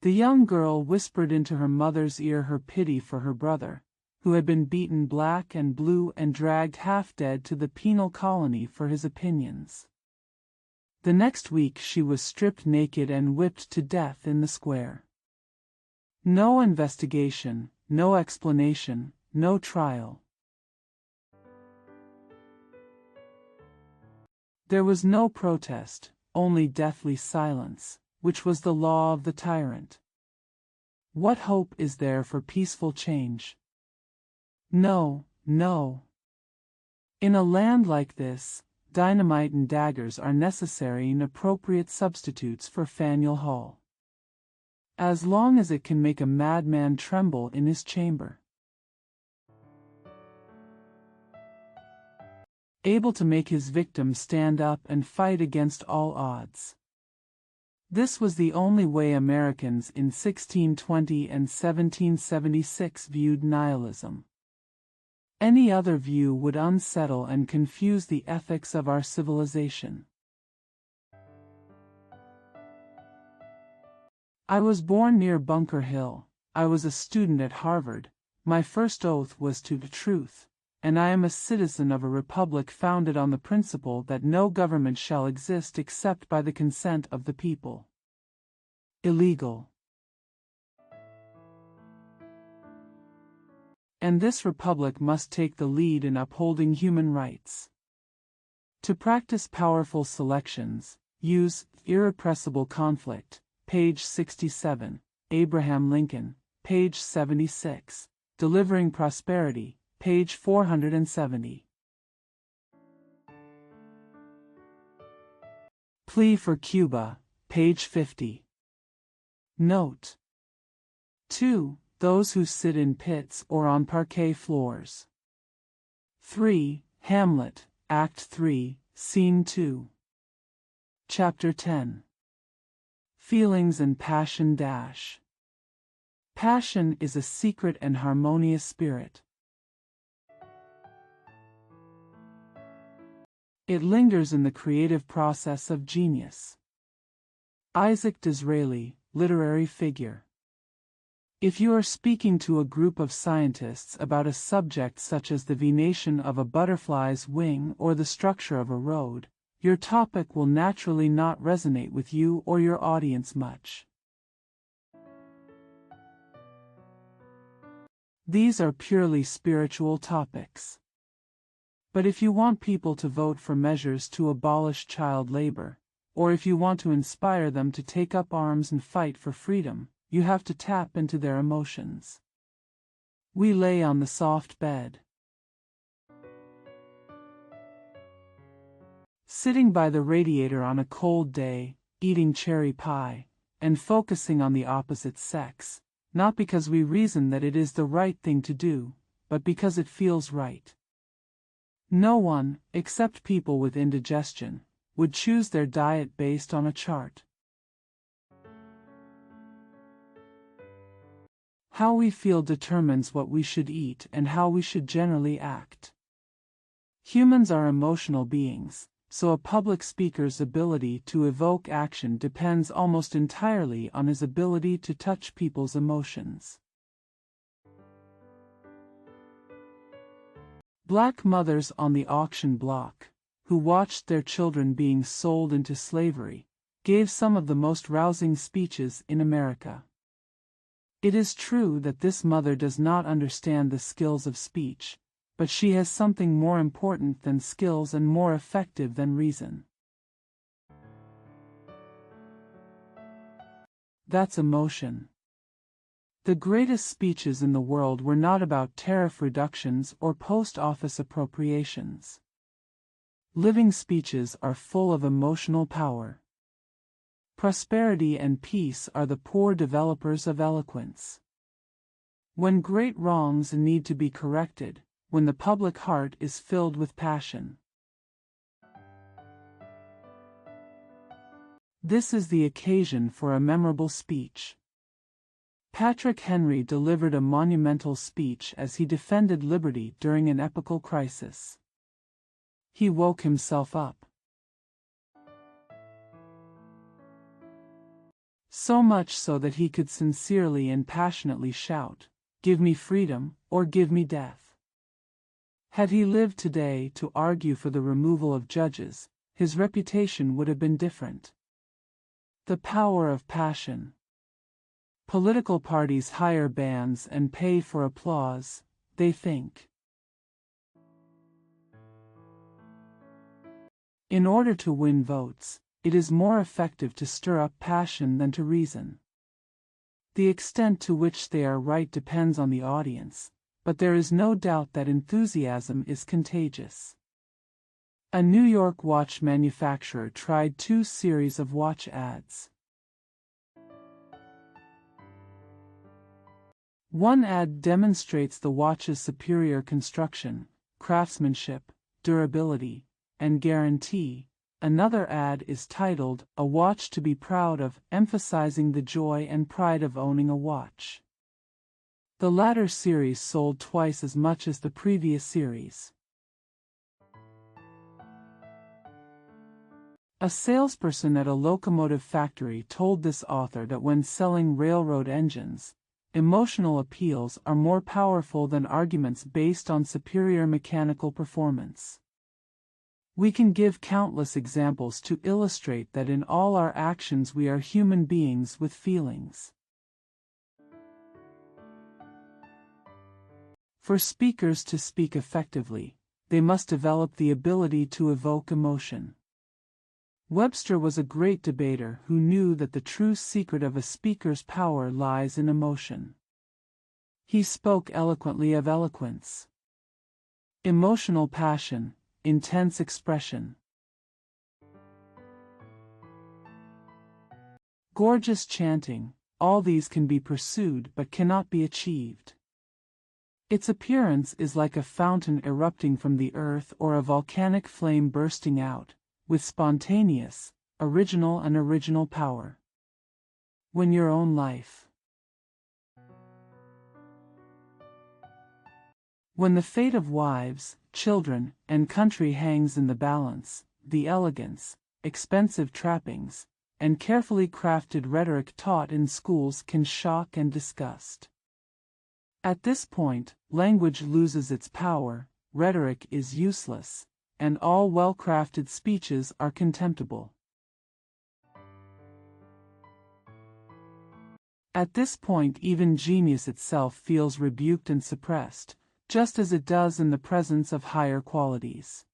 The young girl whispered into her mother's ear her pity for her brother, who had been beaten black and blue and dragged half-dead to the penal colony for his opinions. The next week she was stripped naked and whipped to death in the square. No investigation, no explanation, no trial. There was no protest, only deathly silence, which was the law of the tyrant. What hope is there for peaceful change? No, no. In a land like this, dynamite and daggers are necessary and appropriate substitutes for Faneuil Hall. As long as it can make a madman tremble in his chamber. Able to make his victim stand up and fight against all odds. This was the only way Americans in 1620 and 1776 viewed nihilism. Any other view would unsettle and confuse the ethics of our civilization. I was born near Bunker Hill. I was a student at Harvard. My first oath was to the truth, and I am a citizen of a republic founded on the principle that no government shall exist except by the consent of the people. Illegal. And this republic must take the lead in upholding human rights. To practice powerful selections, use irrepressible conflict, page 67, Abraham Lincoln, page 76, delivering prosperity, page 470. Plea for Cuba, page 50. Note 2. Those who sit in pits or on parquet floors. 3. Hamlet, Act 3, Scene 2. Chapter 10. Feelings and passion dash. Passion is a secret and harmonious spirit. It lingers in the creative process of genius. Isaac Disraeli, literary figure. If you are speaking to a group of scientists about a subject such as the venation of a butterfly's wing or the structure of a road, your topic will naturally not resonate with you or your audience much. These are purely spiritual topics. But if you want people to vote for measures to abolish child labor, or if you want to inspire them to take up arms and fight for freedom, you have to tap into their emotions. We lay on the soft bed, sitting by the radiator on a cold day, eating cherry pie, and focusing on the opposite sex, not because we reason that it is the right thing to do, but because it feels right. No one, except people with indigestion, would choose their diet based on a chart. How we feel determines what we should eat and how we should generally act. Humans are emotional beings, so a public speaker's ability to evoke action depends almost entirely on his ability to touch people's emotions. Black mothers on the auction block, who watched their children being sold into slavery, gave some of the most rousing speeches in America. It is true that this mother does not understand the skills of speech, but she has something more important than skills and more effective than reason. That's emotion. The greatest speeches in the world were not about tariff reductions or post office appropriations. Living speeches are full of emotional power. Prosperity and peace are the poor developers of eloquence. When great wrongs need to be corrected, when the public heart is filled with passion. This is the occasion for a memorable speech. Patrick Henry delivered a monumental speech as he defended liberty during an epochal crisis. He woke himself up. So much so that he could sincerely and passionately shout, "Give me freedom, or give me death." Had he lived today to argue for the removal of judges, his reputation would have been different. The power of passion. Political parties hire bands and pay for applause, they think. In order to win votes, it is more effective to stir up passion than to reason. The extent to which they are right depends on the audience, but there is no doubt that enthusiasm is contagious. A New York watch manufacturer tried 2 series of watch ads. One ad demonstrates the watch's superior construction, craftsmanship, durability, and guarantee. Another ad is titled, "A Watch to be Proud of," emphasizing the joy and pride of owning a watch. The latter series sold twice as much as the previous series. A salesperson at a locomotive factory told this author that when selling railroad engines, emotional appeals are more powerful than arguments based on superior mechanical performance. We can give countless examples to illustrate that in all our actions we are human beings with feelings. For speakers to speak effectively, they must develop the ability to evoke emotion. Webster was a great debater who knew that the true secret of a speaker's power lies in emotion. He spoke eloquently of eloquence. Emotional passion, intense expression. Gorgeous chanting, all these can be pursued but cannot be achieved. Its appearance is like a fountain erupting from the earth or a volcanic flame bursting out, with spontaneous, original power. When your own life. When the fate of wives, children, and country hangs in the balance, the elegance, expensive trappings, and carefully crafted rhetoric taught in schools can shock and disgust. At this point, language loses its power, rhetoric is useless, and all well-crafted speeches are contemptible. At this point, even genius itself feels rebuked and suppressed, just as it does in the presence of higher qualities.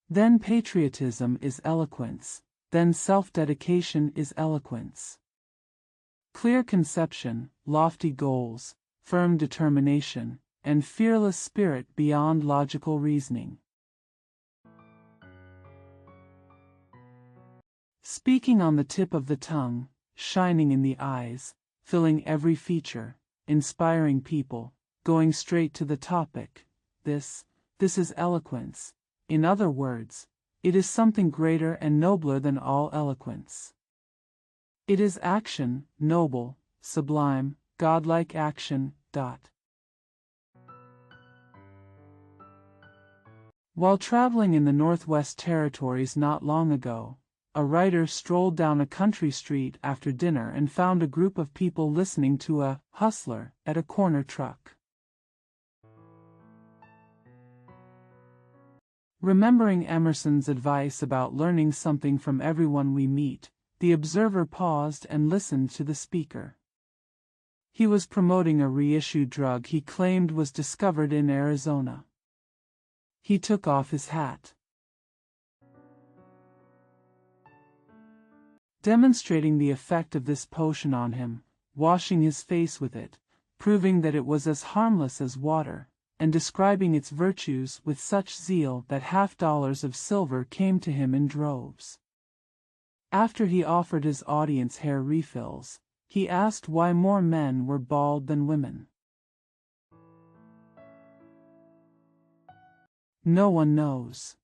Then patriotism is eloquence, then self-dedication is eloquence. Clear conception, lofty goals, firm determination, and fearless spirit beyond logical reasoning. Speaking on the tip of the tongue, shining in the eyes, filling every feature, inspiring people, going straight to the topic. This is eloquence. In other words, it is something greater and nobler than all eloquence. It is action, noble, sublime, godlike action. While traveling in the Northwest Territories not long ago, a writer strolled down a country street after dinner and found a group of people listening to a hustler at a corner truck. Remembering Emerson's advice about learning something from everyone we meet, the observer paused and listened to the speaker. He was promoting a reissued drug he claimed was discovered in Arizona. He took off his hat, demonstrating the effect of this potion on him, washing his face with it, proving that it was as harmless as water, and describing its virtues with such zeal that $50 of silver came to him in droves. After he offered his audience hair refills, he asked why more men were bald than women. No one knows.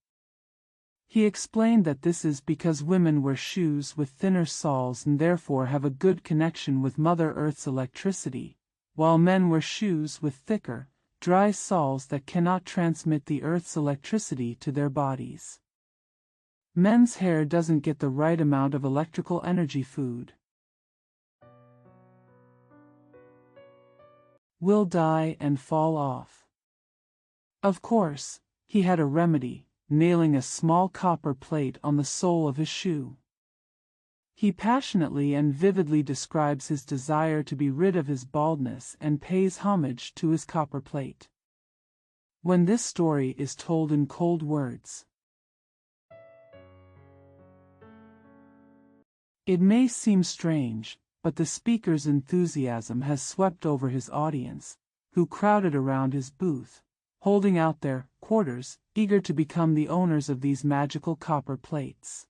He explained that this is because women wear shoes with thinner soles and therefore have a good connection with Mother Earth's electricity, while men wear shoes with thicker, dry soles that cannot transmit the Earth's electricity to their bodies. Men's hair doesn't get the right amount of electrical energy food. Will die and fall off. Of course, he had a remedy, nailing a small copper plate on the sole of his shoe. He passionately and vividly describes his desire to be rid of his baldness and pays homage to his copper plate. When this story is told in cold words, it may seem strange, but the speaker's enthusiasm has swept over his audience, who crowded around his booth, holding out their quarters, eager to become the owners of these magical copper plates.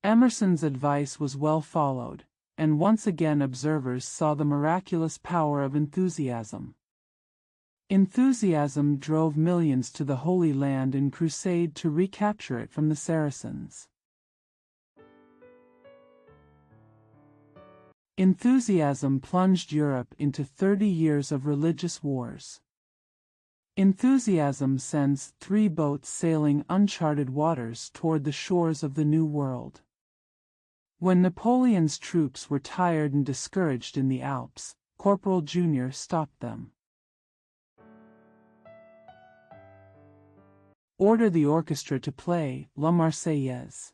Emerson's advice was well followed, and once again observers saw the miraculous power of enthusiasm. Enthusiasm drove millions to the Holy Land in crusade to recapture it from the Saracens. Enthusiasm plunged Europe into 30 years of religious wars. Enthusiasm sends 3 boats sailing uncharted waters toward the shores of the New World. When Napoleon's troops were tired and discouraged in the Alps, Corporal Jr. stopped them. Order the orchestra to play La Marseillaise.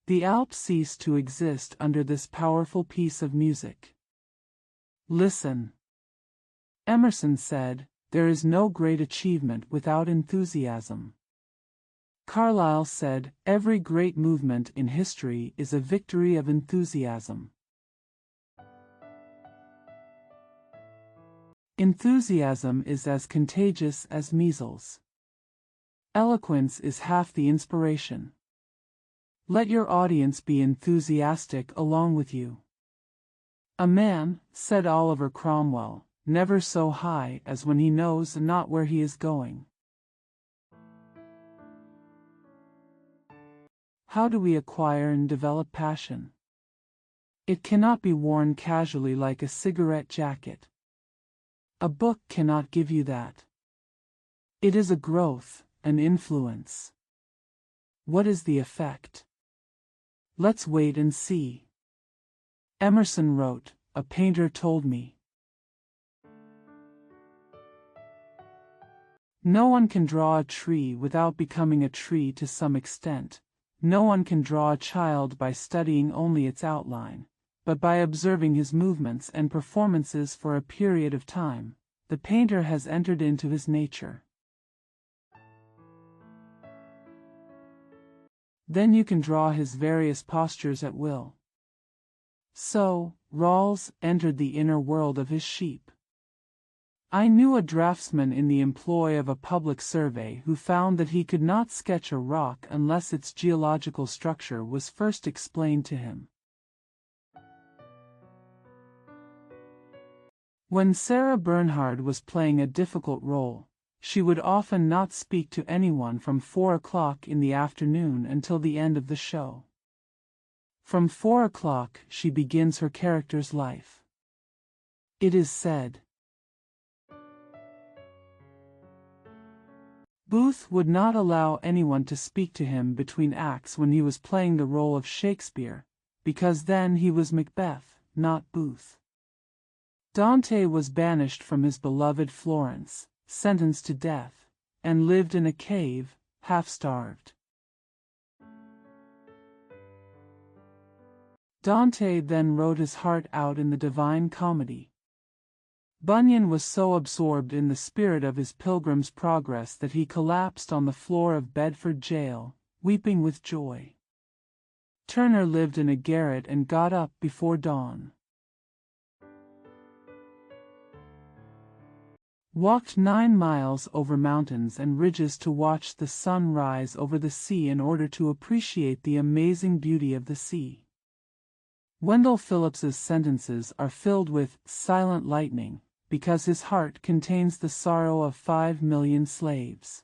The Alps ceased to exist under this powerful piece of music. Listen. Emerson said, "There is no great achievement without enthusiasm." Carlyle said, "Every great movement in history is a victory of enthusiasm." Enthusiasm is as contagious as measles. Eloquence is half the inspiration. Let your audience be enthusiastic along with you. "A man," said Oliver Cromwell, "never so high as when he knows not where he is going." How do we acquire and develop passion? It cannot be worn casually like a cigarette jacket. A book cannot give you that. It is a growth, an influence. What is the effect? Let's wait and see. Emerson wrote, "A painter told me, no one can draw a tree without becoming a tree to some extent. No one can draw a child by studying only its outline, but by observing his movements and performances for a period of time. The painter has entered into his nature." Then you can draw his various postures at will. So, Rawls entered the inner world of his sheep. I knew a draftsman in the employ of a public survey who found that he could not sketch a rock unless its geological structure was first explained to him. When Sarah Bernhard was playing a difficult role, she would often not speak to anyone from 4 o'clock in the afternoon until the end of the show. From 4 o'clock she begins her character's life. It is said, Booth would not allow anyone to speak to him between acts when he was playing the role of Shakespeare, because then he was Macbeth, not Booth. Dante was banished from his beloved Florence, sentenced to death, and lived in a cave, half-starved. Dante then wrote his heart out in the Divine Comedy. Bunyan was so absorbed in the spirit of his Pilgrim's Progress that he collapsed on the floor of Bedford jail, weeping with joy. Turner lived in a garret and got up before dawn. Walked 9 miles over mountains and ridges to watch the sun rise over the sea in order to appreciate the amazing beauty of the sea. Wendell Phillips's sentences are filled with silent lightning, because his heart contains the sorrow of 5 million slaves.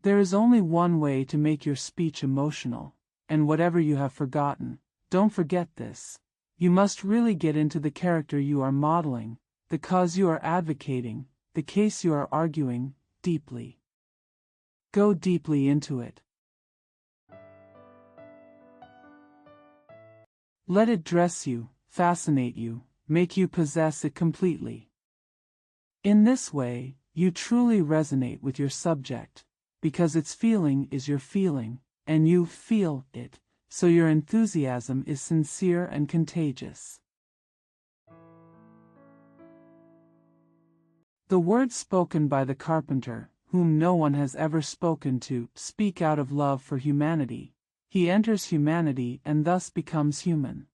There is only one way to make your speech emotional, and whatever you have forgotten, don't forget this. You must really get into the character you are modeling, the cause you are advocating, the case you are arguing, deeply. Go deeply into it. Let it dress you, fascinate you, make you possess it completely. In this way, you truly resonate with your subject, because its feeling is your feeling, and you feel it, so your enthusiasm is sincere and contagious. The words spoken by the carpenter, whom no one has ever spoken to, speak out of love for humanity. He enters humanity and thus becomes human.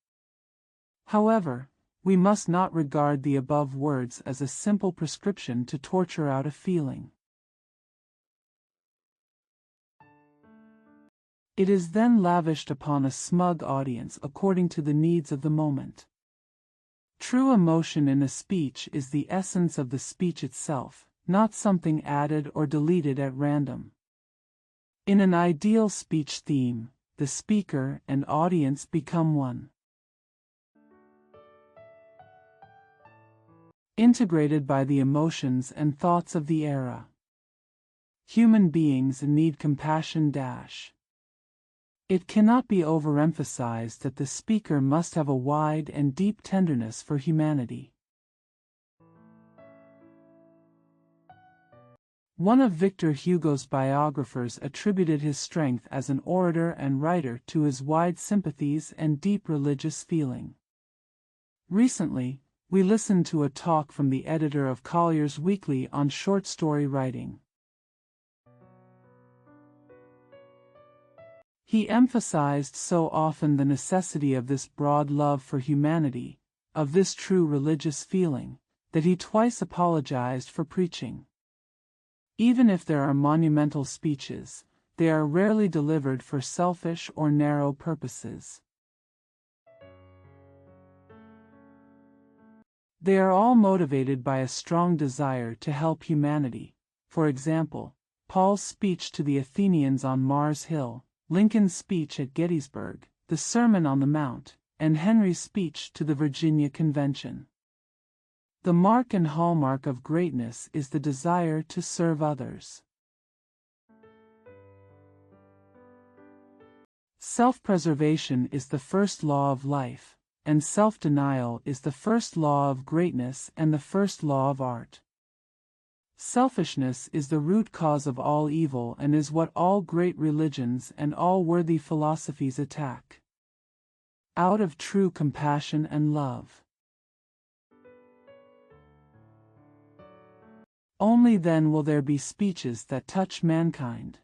However, we must not regard the above words as a simple prescription to torture out a feeling. It is then lavished upon a smug audience according to the needs of the moment. True emotion in a speech is the essence of the speech itself, not something added or deleted at random. In an ideal speech theme, the speaker and audience become one. Integrated by the emotions and thoughts of the era. Human beings need compassion. It cannot be overemphasized that the speaker must have a wide and deep tenderness for humanity. One of Victor Hugo's biographers attributed his strength as an orator and writer to his wide sympathies and deep religious feeling. Recently, we listened to a talk from the editor of Collier's Weekly on short story writing. He emphasized so often the necessity of this broad love for humanity, of this true religious feeling, that he twice apologized for preaching. Even if there are monumental speeches, they are rarely delivered for selfish or narrow purposes. They are all motivated by a strong desire to help humanity. For example, Paul's speech to the Athenians on Mars Hill, Lincoln's speech at Gettysburg, the Sermon on the Mount, and Henry's speech to the Virginia Convention. The mark and hallmark of greatness is the desire to serve others. Self-preservation is the first law of life, and self-denial is the first law of greatness and the first law of art. Selfishness is the root cause of all evil and is what all great religions and all worthy philosophies attack. Out of true compassion and love. Only then will there be speeches that touch mankind.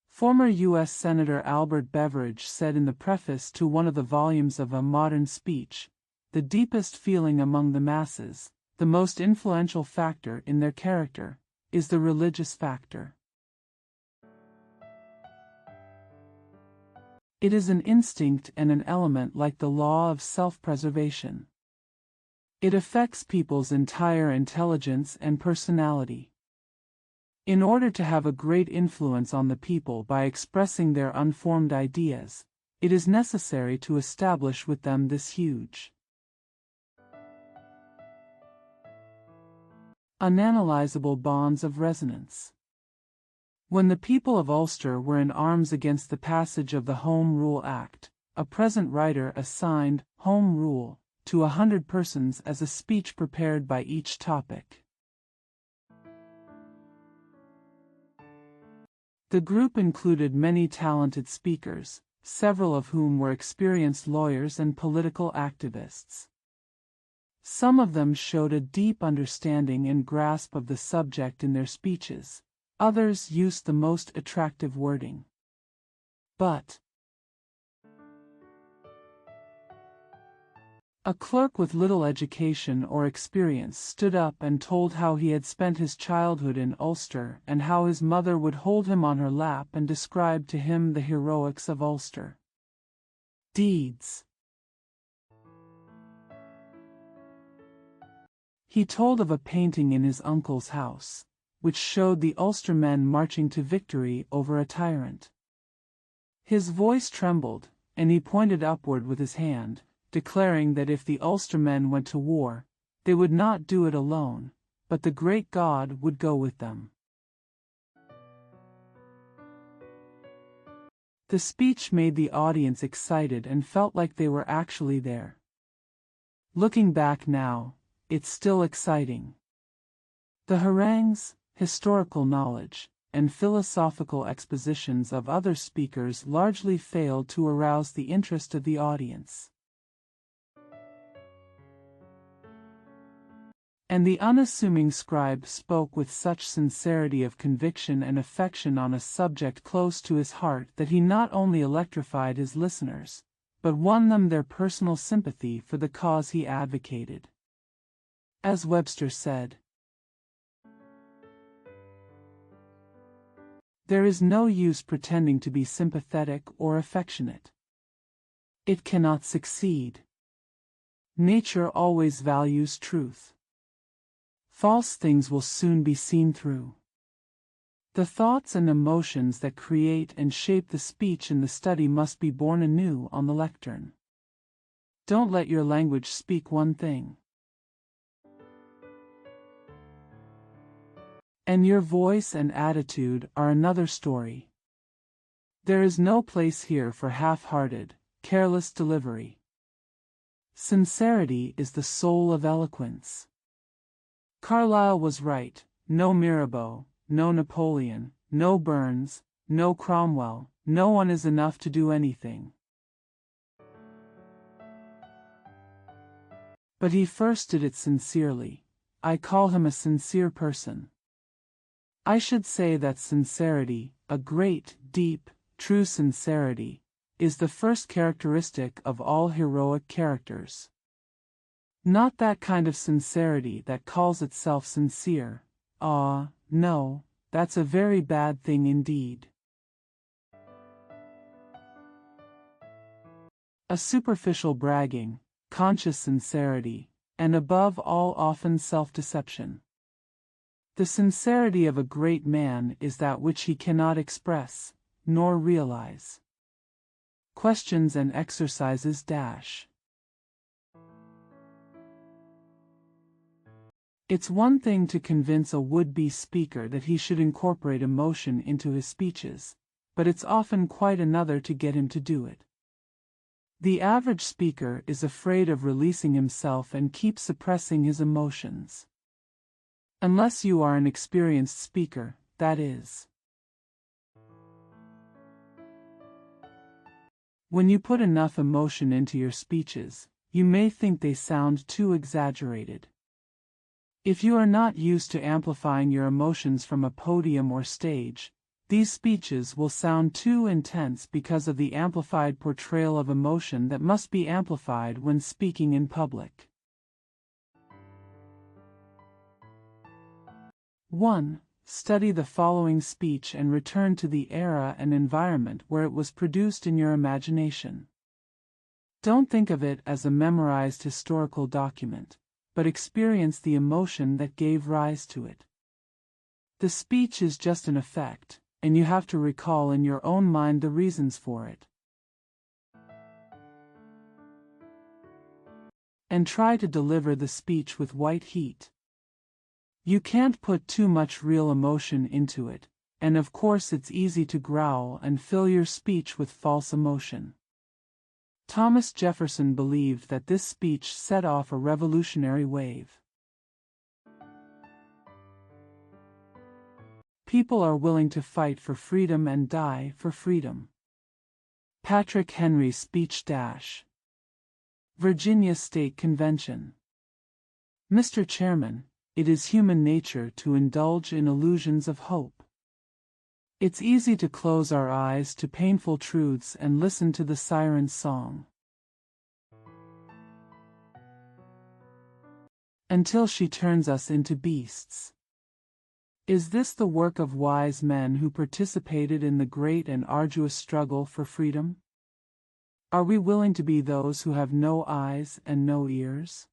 Former U.S. Senator Albert Beveridge said in the preface to one of the volumes of A Modern Speech, "The deepest feeling among the masses, the most influential factor in their character, is the religious factor. It is an instinct and an element like the law of self-preservation. It affects people's entire intelligence and personality. In order to have a great influence on the people by expressing their unformed ideas, it is necessary to establish with them this huge, unanalyzable bonds of resonance." When the people of Ulster were in arms against the passage of the Home Rule Act, a present writer assigned Home Rule to 100 persons as a speech prepared by each topic. The group included many talented speakers, several of whom were experienced lawyers and political activists. Some of them showed a deep understanding and grasp of the subject in their speeches. Others used the most attractive wording. But a clerk with little education or experience stood up and told how he had spent his childhood in Ulster and how his mother would hold him on her lap and describe to him the heroics of Ulster deeds. He told of a painting in his uncle's house, which showed the Ulster men marching to victory over a tyrant. His voice trembled, and he pointed upward with his hand, declaring that if the Ulster men went to war, they would not do it alone, but the great God would go with them. The speech made the audience excited and felt like they were actually there. Looking back now, it's still exciting. The harangues, historical knowledge, and philosophical expositions of other speakers largely failed to arouse the interest of the audience. And the unassuming scribe spoke with such sincerity of conviction and affection on a subject close to his heart that he not only electrified his listeners, but won them their personal sympathy for the cause he advocated. As Webster said, "There is no use pretending to be sympathetic or affectionate. It cannot succeed. Nature always values truth. False things will soon be seen through. The thoughts and emotions that create and shape the speech in the study must be born anew on the lectern. Don't let your language speak one thing, and your voice and attitude are another story. There is no place here for half-hearted, careless delivery. Sincerity is the soul of eloquence." Carlyle was right. No Mirabeau, no Napoleon, no Burns, no Cromwell, no one is enough to do anything. But he first did it sincerely. I call him a sincere person. I should say that sincerity, a great, deep, true sincerity, is the first characteristic of all heroic characters. Not that kind of sincerity that calls itself sincere. No, that's a very bad thing indeed. A superficial bragging, conscious sincerity, and above all often self-deception. The sincerity of a great man is that which he cannot express, nor realize. Questions and exercises dash. It's one thing to convince a would-be speaker that he should incorporate emotion into his speeches, but it's often quite another to get him to do it. The average speaker is afraid of releasing himself and keeps suppressing his emotions. Unless you are an experienced speaker, that is. When you put enough emotion into your speeches, you may think they sound too exaggerated. If you are not used to amplifying your emotions from a podium or stage, these speeches will sound too intense because of the amplified portrayal of emotion that must be amplified when speaking in public. 1. Study the following speech and return to the era and environment where it was produced in your imagination. Don't think of it as a memorized historical document, but experience the emotion that gave rise to it. The speech is just an effect, and you have to recall in your own mind the reasons for it. And try to deliver the speech with white heat. You can't put too much real emotion into it, and of course it's easy to growl and fill your speech with false emotion. Thomas Jefferson believed that this speech set off a revolutionary wave. People are willing to fight for freedom and die for freedom. Patrick Henry's speech. Virginia State Convention. Mr. Chairman, it is human nature to indulge in illusions of hope. It's easy to close our eyes to painful truths and listen to the siren's song. Until she turns us into beasts. Is this the work of wise men who participated in the great and arduous struggle for freedom? Are we willing to be those who have no eyes and no ears?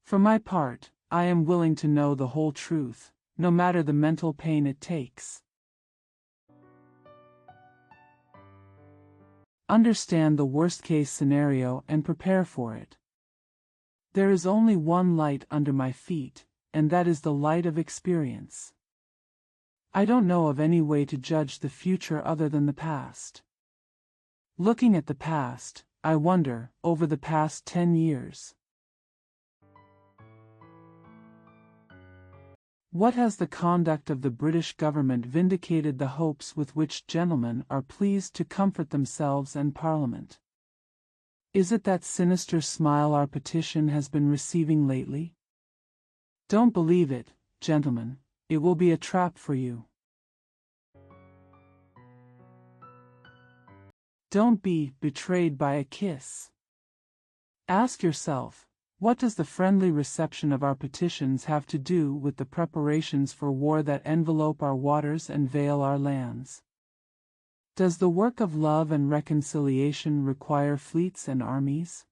For my part, I am willing to know the whole truth, no matter the mental pain it takes. Understand the worst-case scenario and prepare for it. There is only one light under my feet, and that is the light of experience. I don't know of any way to judge the future other than the past. Looking at the past, I wonder, over the past 10 years, what has the conduct of the British government vindicated the hopes with which gentlemen are pleased to comfort themselves and Parliament? Is it that sinister smile our petition has been receiving lately? Don't believe it, gentlemen, it will be a trap for you. Don't be betrayed by a kiss. Ask yourself, what does the friendly reception of our petitions have to do with the preparations for war that envelope our waters and veil our lands? Does the work of love and reconciliation require fleets and armies?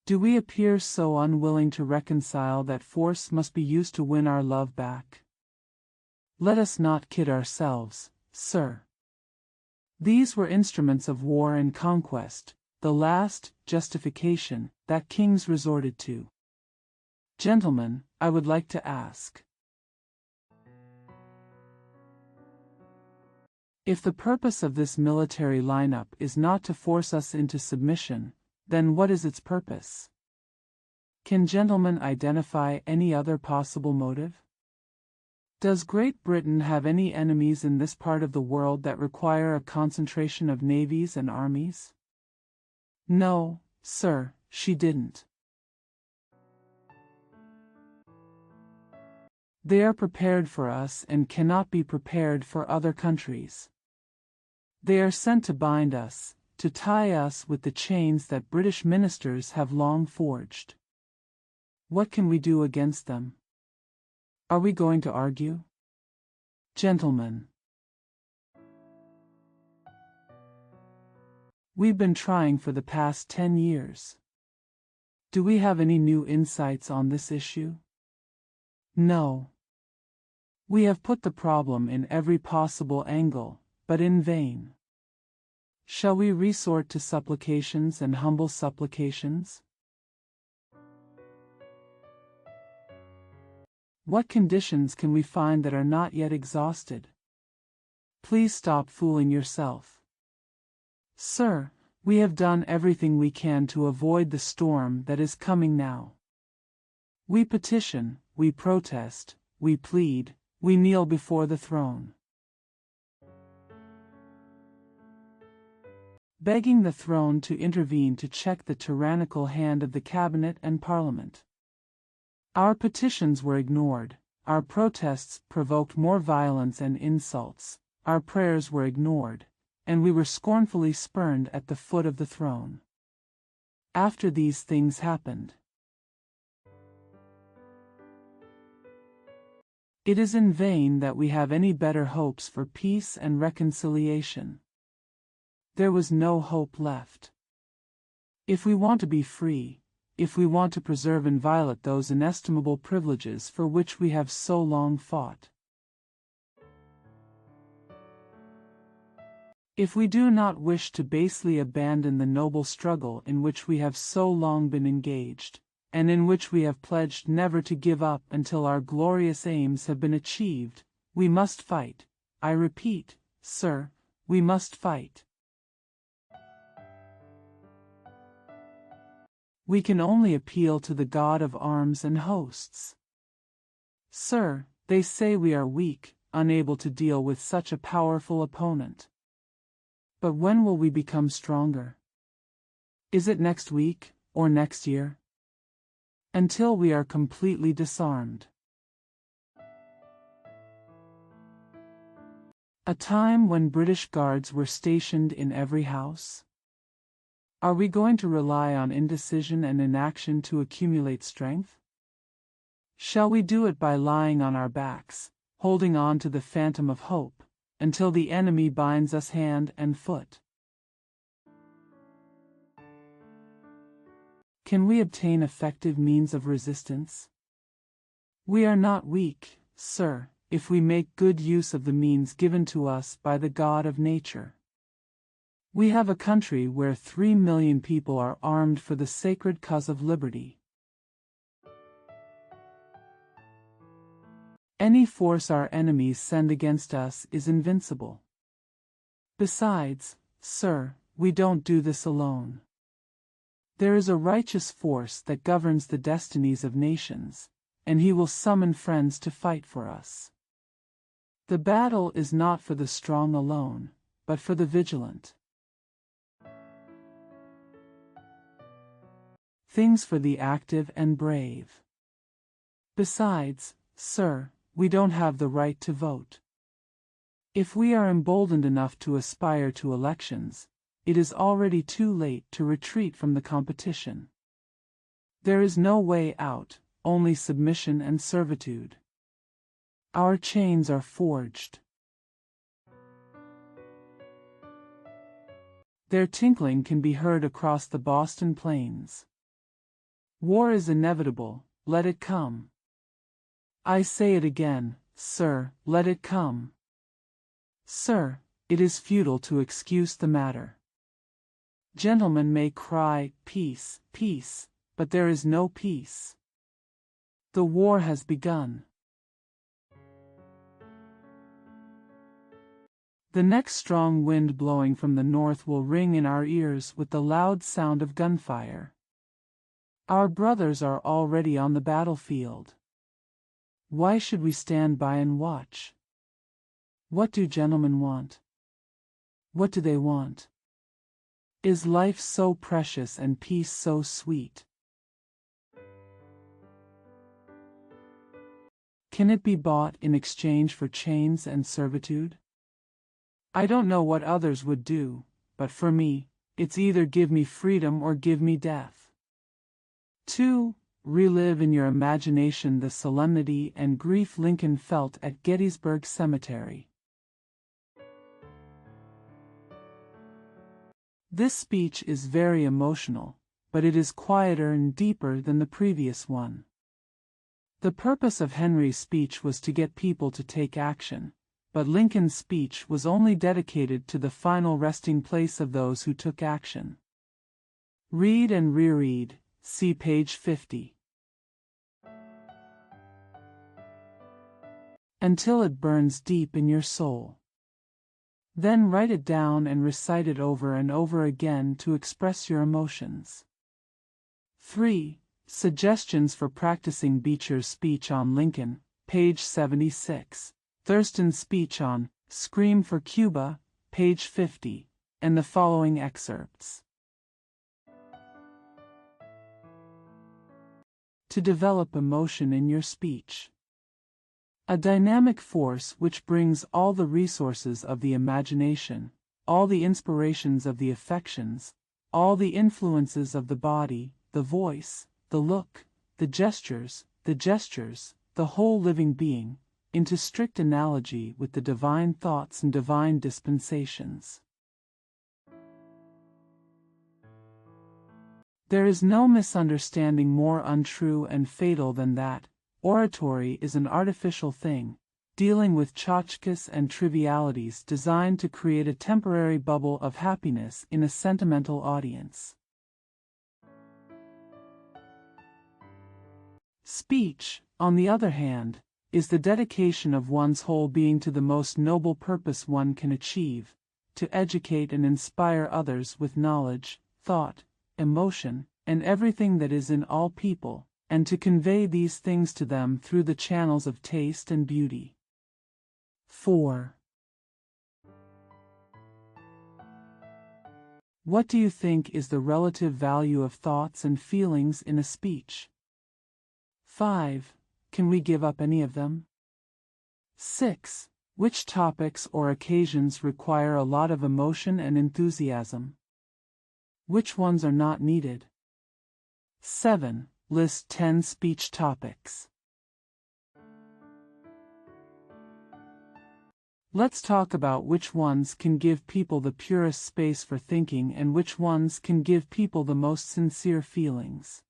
Do we appear so unwilling to reconcile that force must be used to win our love back? Let us not kid ourselves, sir. These were instruments of war and conquest, the last justification that kings resorted to. Gentlemen, I would like to ask, if the purpose of this military lineup is not to force us into submission, then what is its purpose? Can gentlemen identify any other possible motive? Does Great Britain have any enemies in this part of the world that require a concentration of navies and armies? No, sir, she didn't. They are prepared for us and cannot be prepared for other countries. They are sent to bind us, to tie us with the chains that British ministers have long forged. What can we do against them? Are we going to argue? Gentlemen, we've been trying for the past 10 years. Do we have any new insights on this issue? No. We have put the problem in every possible angle, but in vain. Shall we resort to supplications and humble supplications? What conditions can we find that are not yet exhausted? Please stop fooling yourself. Sir, we have done everything we can to avoid the storm that is coming now. We petition, we protest, we plead, we kneel before the throne. begging the throne to intervene to check the tyrannical hand of the cabinet and parliament. Our petitions were ignored, our protests provoked more violence and insults, our prayers were ignored, and we were scornfully spurned at the foot of the throne. After these things happened, it is in vain that we have any better hopes for peace and reconciliation. There was no hope left. If we want to be free, if we want to preserve inviolate those inestimable privileges for which we have so long fought, if we do not wish to basely abandon the noble struggle in which we have so long been engaged, and in which we have pledged never to give up until our glorious aims have been achieved, we must fight. I repeat, sir, we must fight. We can only appeal to the God of arms and hosts. Sir, they say we are weak, unable to deal with such a powerful opponent. But when will we become stronger? Is it next week, or next year? Until we are completely disarmed. A time when British guards were stationed in every house? Are we going to rely on indecision and inaction to accumulate strength? Shall we do it by lying on our backs, holding on to the phantom of hope, until the enemy binds us hand and foot? Can we obtain effective means of resistance? We are not weak, sir, if we make good use of the means given to us by the God of nature. We have a country where 3 million people are armed for the sacred cause of liberty. Any force our enemies send against us is invincible. Besides, sir, we don't do this alone. There is a righteous force that governs the destinies of nations, and he will summon friends to fight for us. The battle is not for the strong alone, but for the vigilant. Things for the active and brave. Besides, sir, we don't have the right to vote. If we are emboldened enough to aspire to elections, it is already too late to retreat from the competition. There is no way out, only submission and servitude. Our chains are forged. Their tinkling can be heard across the Boston plains. War is inevitable, let it come. I say it again, sir, let it come. Sir, it is futile to excuse the matter. Gentlemen may cry, peace, peace, but there is no peace. The war has begun. The next strong wind blowing from the north will ring in our ears with the loud sound of gunfire. Our brothers are already on the battlefield. Why should we stand by and watch? What do gentlemen want? What do they want? Is life so precious and peace so sweet? Can it be bought in exchange for chains and servitude? I don't know what others would do, but for me, it's either give me freedom or give me death. 2. Relive in your imagination the solemnity and grief Lincoln felt at Gettysburg Cemetery. This speech is very emotional, but it is quieter and deeper than the previous one. The purpose of Henry's speech was to get people to take action, but Lincoln's speech was only dedicated to the final resting place of those who took action. Read and reread, see page 50. Until it burns deep in your soul. Then write it down and recite it over and over again to express your emotions. 3. Suggestions for practicing Beecher's speech on Lincoln, page 76. Thurston's speech on Scream for Cuba, page 50. and the following excerpts. To develop emotion in your speech. A dynamic force which brings all the resources of the imagination, all the inspirations of the affections, all the influences of the body, the voice, the look, the gestures, the whole living being, into strict analogy with the divine thoughts and divine dispensations. There is no misunderstanding more untrue and fatal than that. Oratory is an artificial thing, dealing with tchotchkes and trivialities designed to create a temporary bubble of happiness in a sentimental audience. Speech, on the other hand, is the dedication of one's whole being to the most noble purpose one can achieve, to educate and inspire others with knowledge, thought, emotion, and everything that is in all people, and to convey these things to them through the channels of taste and beauty. 4. What do you think is the relative value of thoughts and feelings in a speech? 5. Can we give up any of them? 6. Which topics or occasions require a lot of emotion and enthusiasm? Which ones are not needed? 7. List 10 speech topics. Let's talk about which ones can give people the purest space for thinking and which ones can give people the most sincere feelings.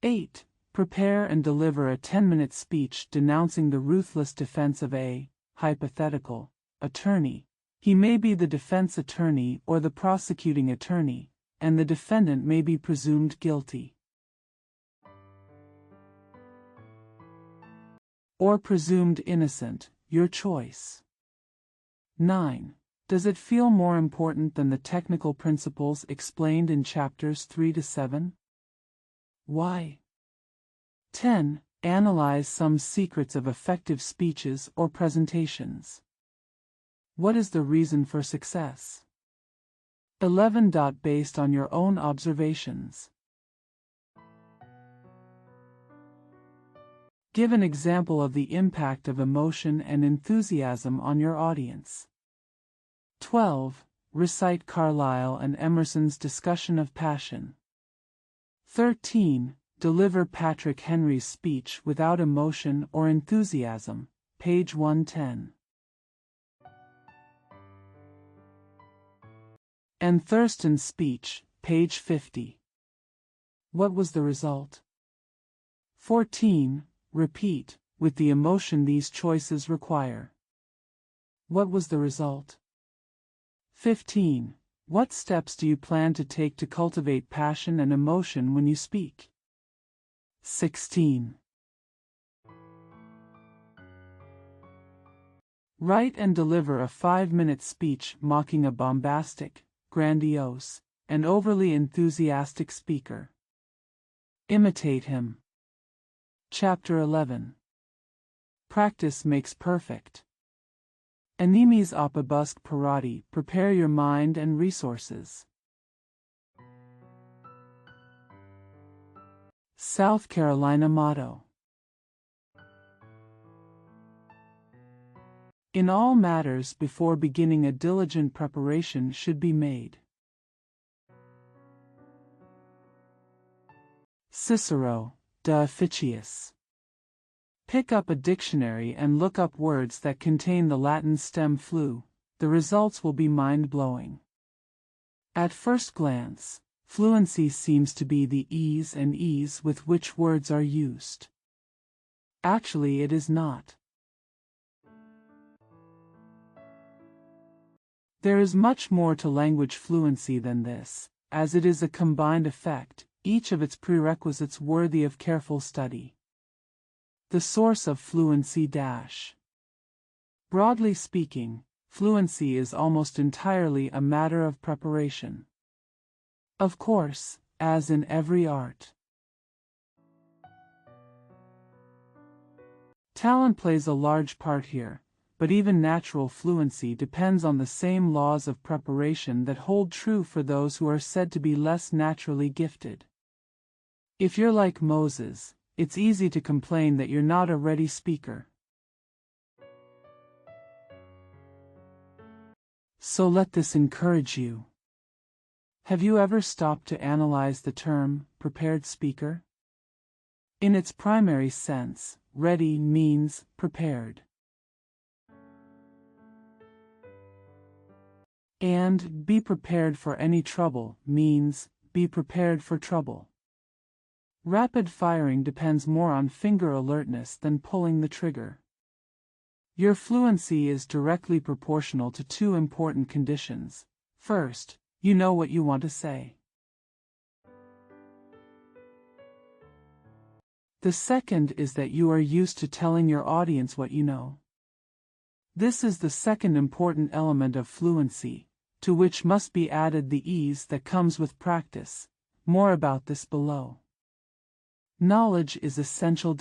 8. Prepare and deliver a 10-minute speech denouncing the ruthless defense of a hypothetical attorney. He may be the defense attorney or the prosecuting attorney, and the defendant may be presumed guilty or presumed innocent, your choice. 9. Does it feel more important than the technical principles explained in chapters 3 to 7? Why? 10. Analyze some secrets of effective speeches or presentations. What is the reason for success? 11. Based on your own observations. Give an example of the impact of emotion and enthusiasm on your audience. 12. Recite Carlyle and Emerson's discussion of passion. 13. Deliver Patrick Henry's speech without emotion or enthusiasm, page 110. And Thurston's speech, page 50. What was the result? 14. Repeat, with the emotion these choices require. What was the result? 15. What steps do you plan to take to cultivate passion and emotion when you speak? 16. Write and deliver a 5-minute speech mocking a bombastic, grandiose, and overly enthusiastic speaker. Imitate him. Chapter 11. Practice makes perfect. Animes opabusk parati, prepare your mind and resources. South Carolina motto. In all matters before beginning a diligent preparation should be made. Cicero, De Officiis. Pick up a dictionary and look up words that contain the Latin stem flu. The results will be mind-blowing. At first glance, fluency seems to be the ease and ease with which words are used. Actually, it is not. There is much more to language fluency than this, as it is a combined effect, each of its prerequisites worthy of careful study. The source of fluency Broadly speaking, fluency is almost entirely a matter of preparation. Of course, as in every art. Talent plays a large part here, but even natural fluency depends on the same laws of preparation that hold true for those who are said to be less naturally gifted. If you're like Moses, it's easy to complain that you're not a ready speaker. So let this encourage you. Have you ever stopped to analyze the term, prepared speaker? In its primary sense, ready means prepared. And be prepared for any trouble means be prepared for trouble. Rapid firing depends more on finger alertness than pulling the trigger. Your fluency is directly proportional to two important conditions. First, you know what you want to say. The second is that you are used to telling your audience what you know. This is the second important element of fluency, to which must be added the ease that comes with practice. More about this below. Knowledge is essential.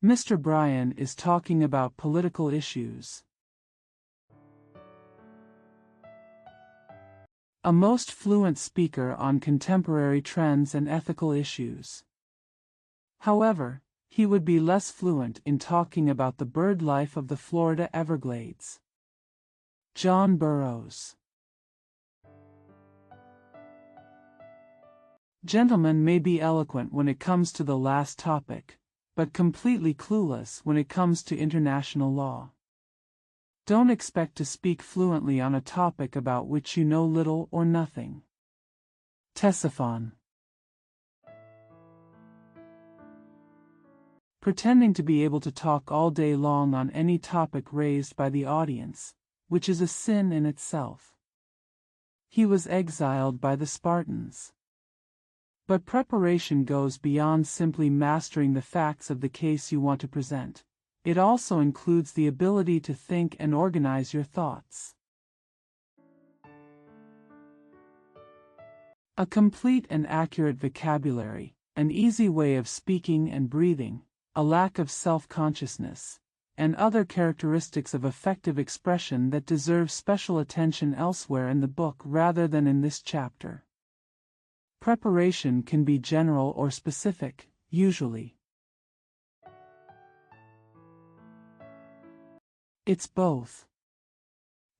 Mr. Bryan is talking about political issues. A most fluent speaker on contemporary trends and ethical issues. However, he would be less fluent in talking about the bird life of the Florida Everglades. John Burroughs. Gentlemen may be eloquent when it comes to the last topic, but completely clueless when it comes to international law. Don't expect to speak fluently on a topic about which you know little or nothing. Ctesiphon. Pretending to be able to talk all day long on any topic raised by the audience, which is a sin in itself. He was exiled by the Spartans. But preparation goes beyond simply mastering the facts of the case you want to present. It also includes the ability to think and organize your thoughts. A complete and accurate vocabulary, an easy way of speaking and breathing, a lack of self-consciousness, and other characteristics of effective expression that deserve special attention elsewhere in the book rather than in this chapter. Preparation can be general or specific, usually. It's both.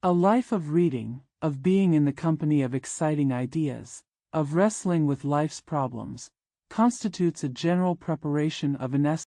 A life of reading, of being in the company of exciting ideas, of wrestling with life's problems, constitutes a general preparation of an essay.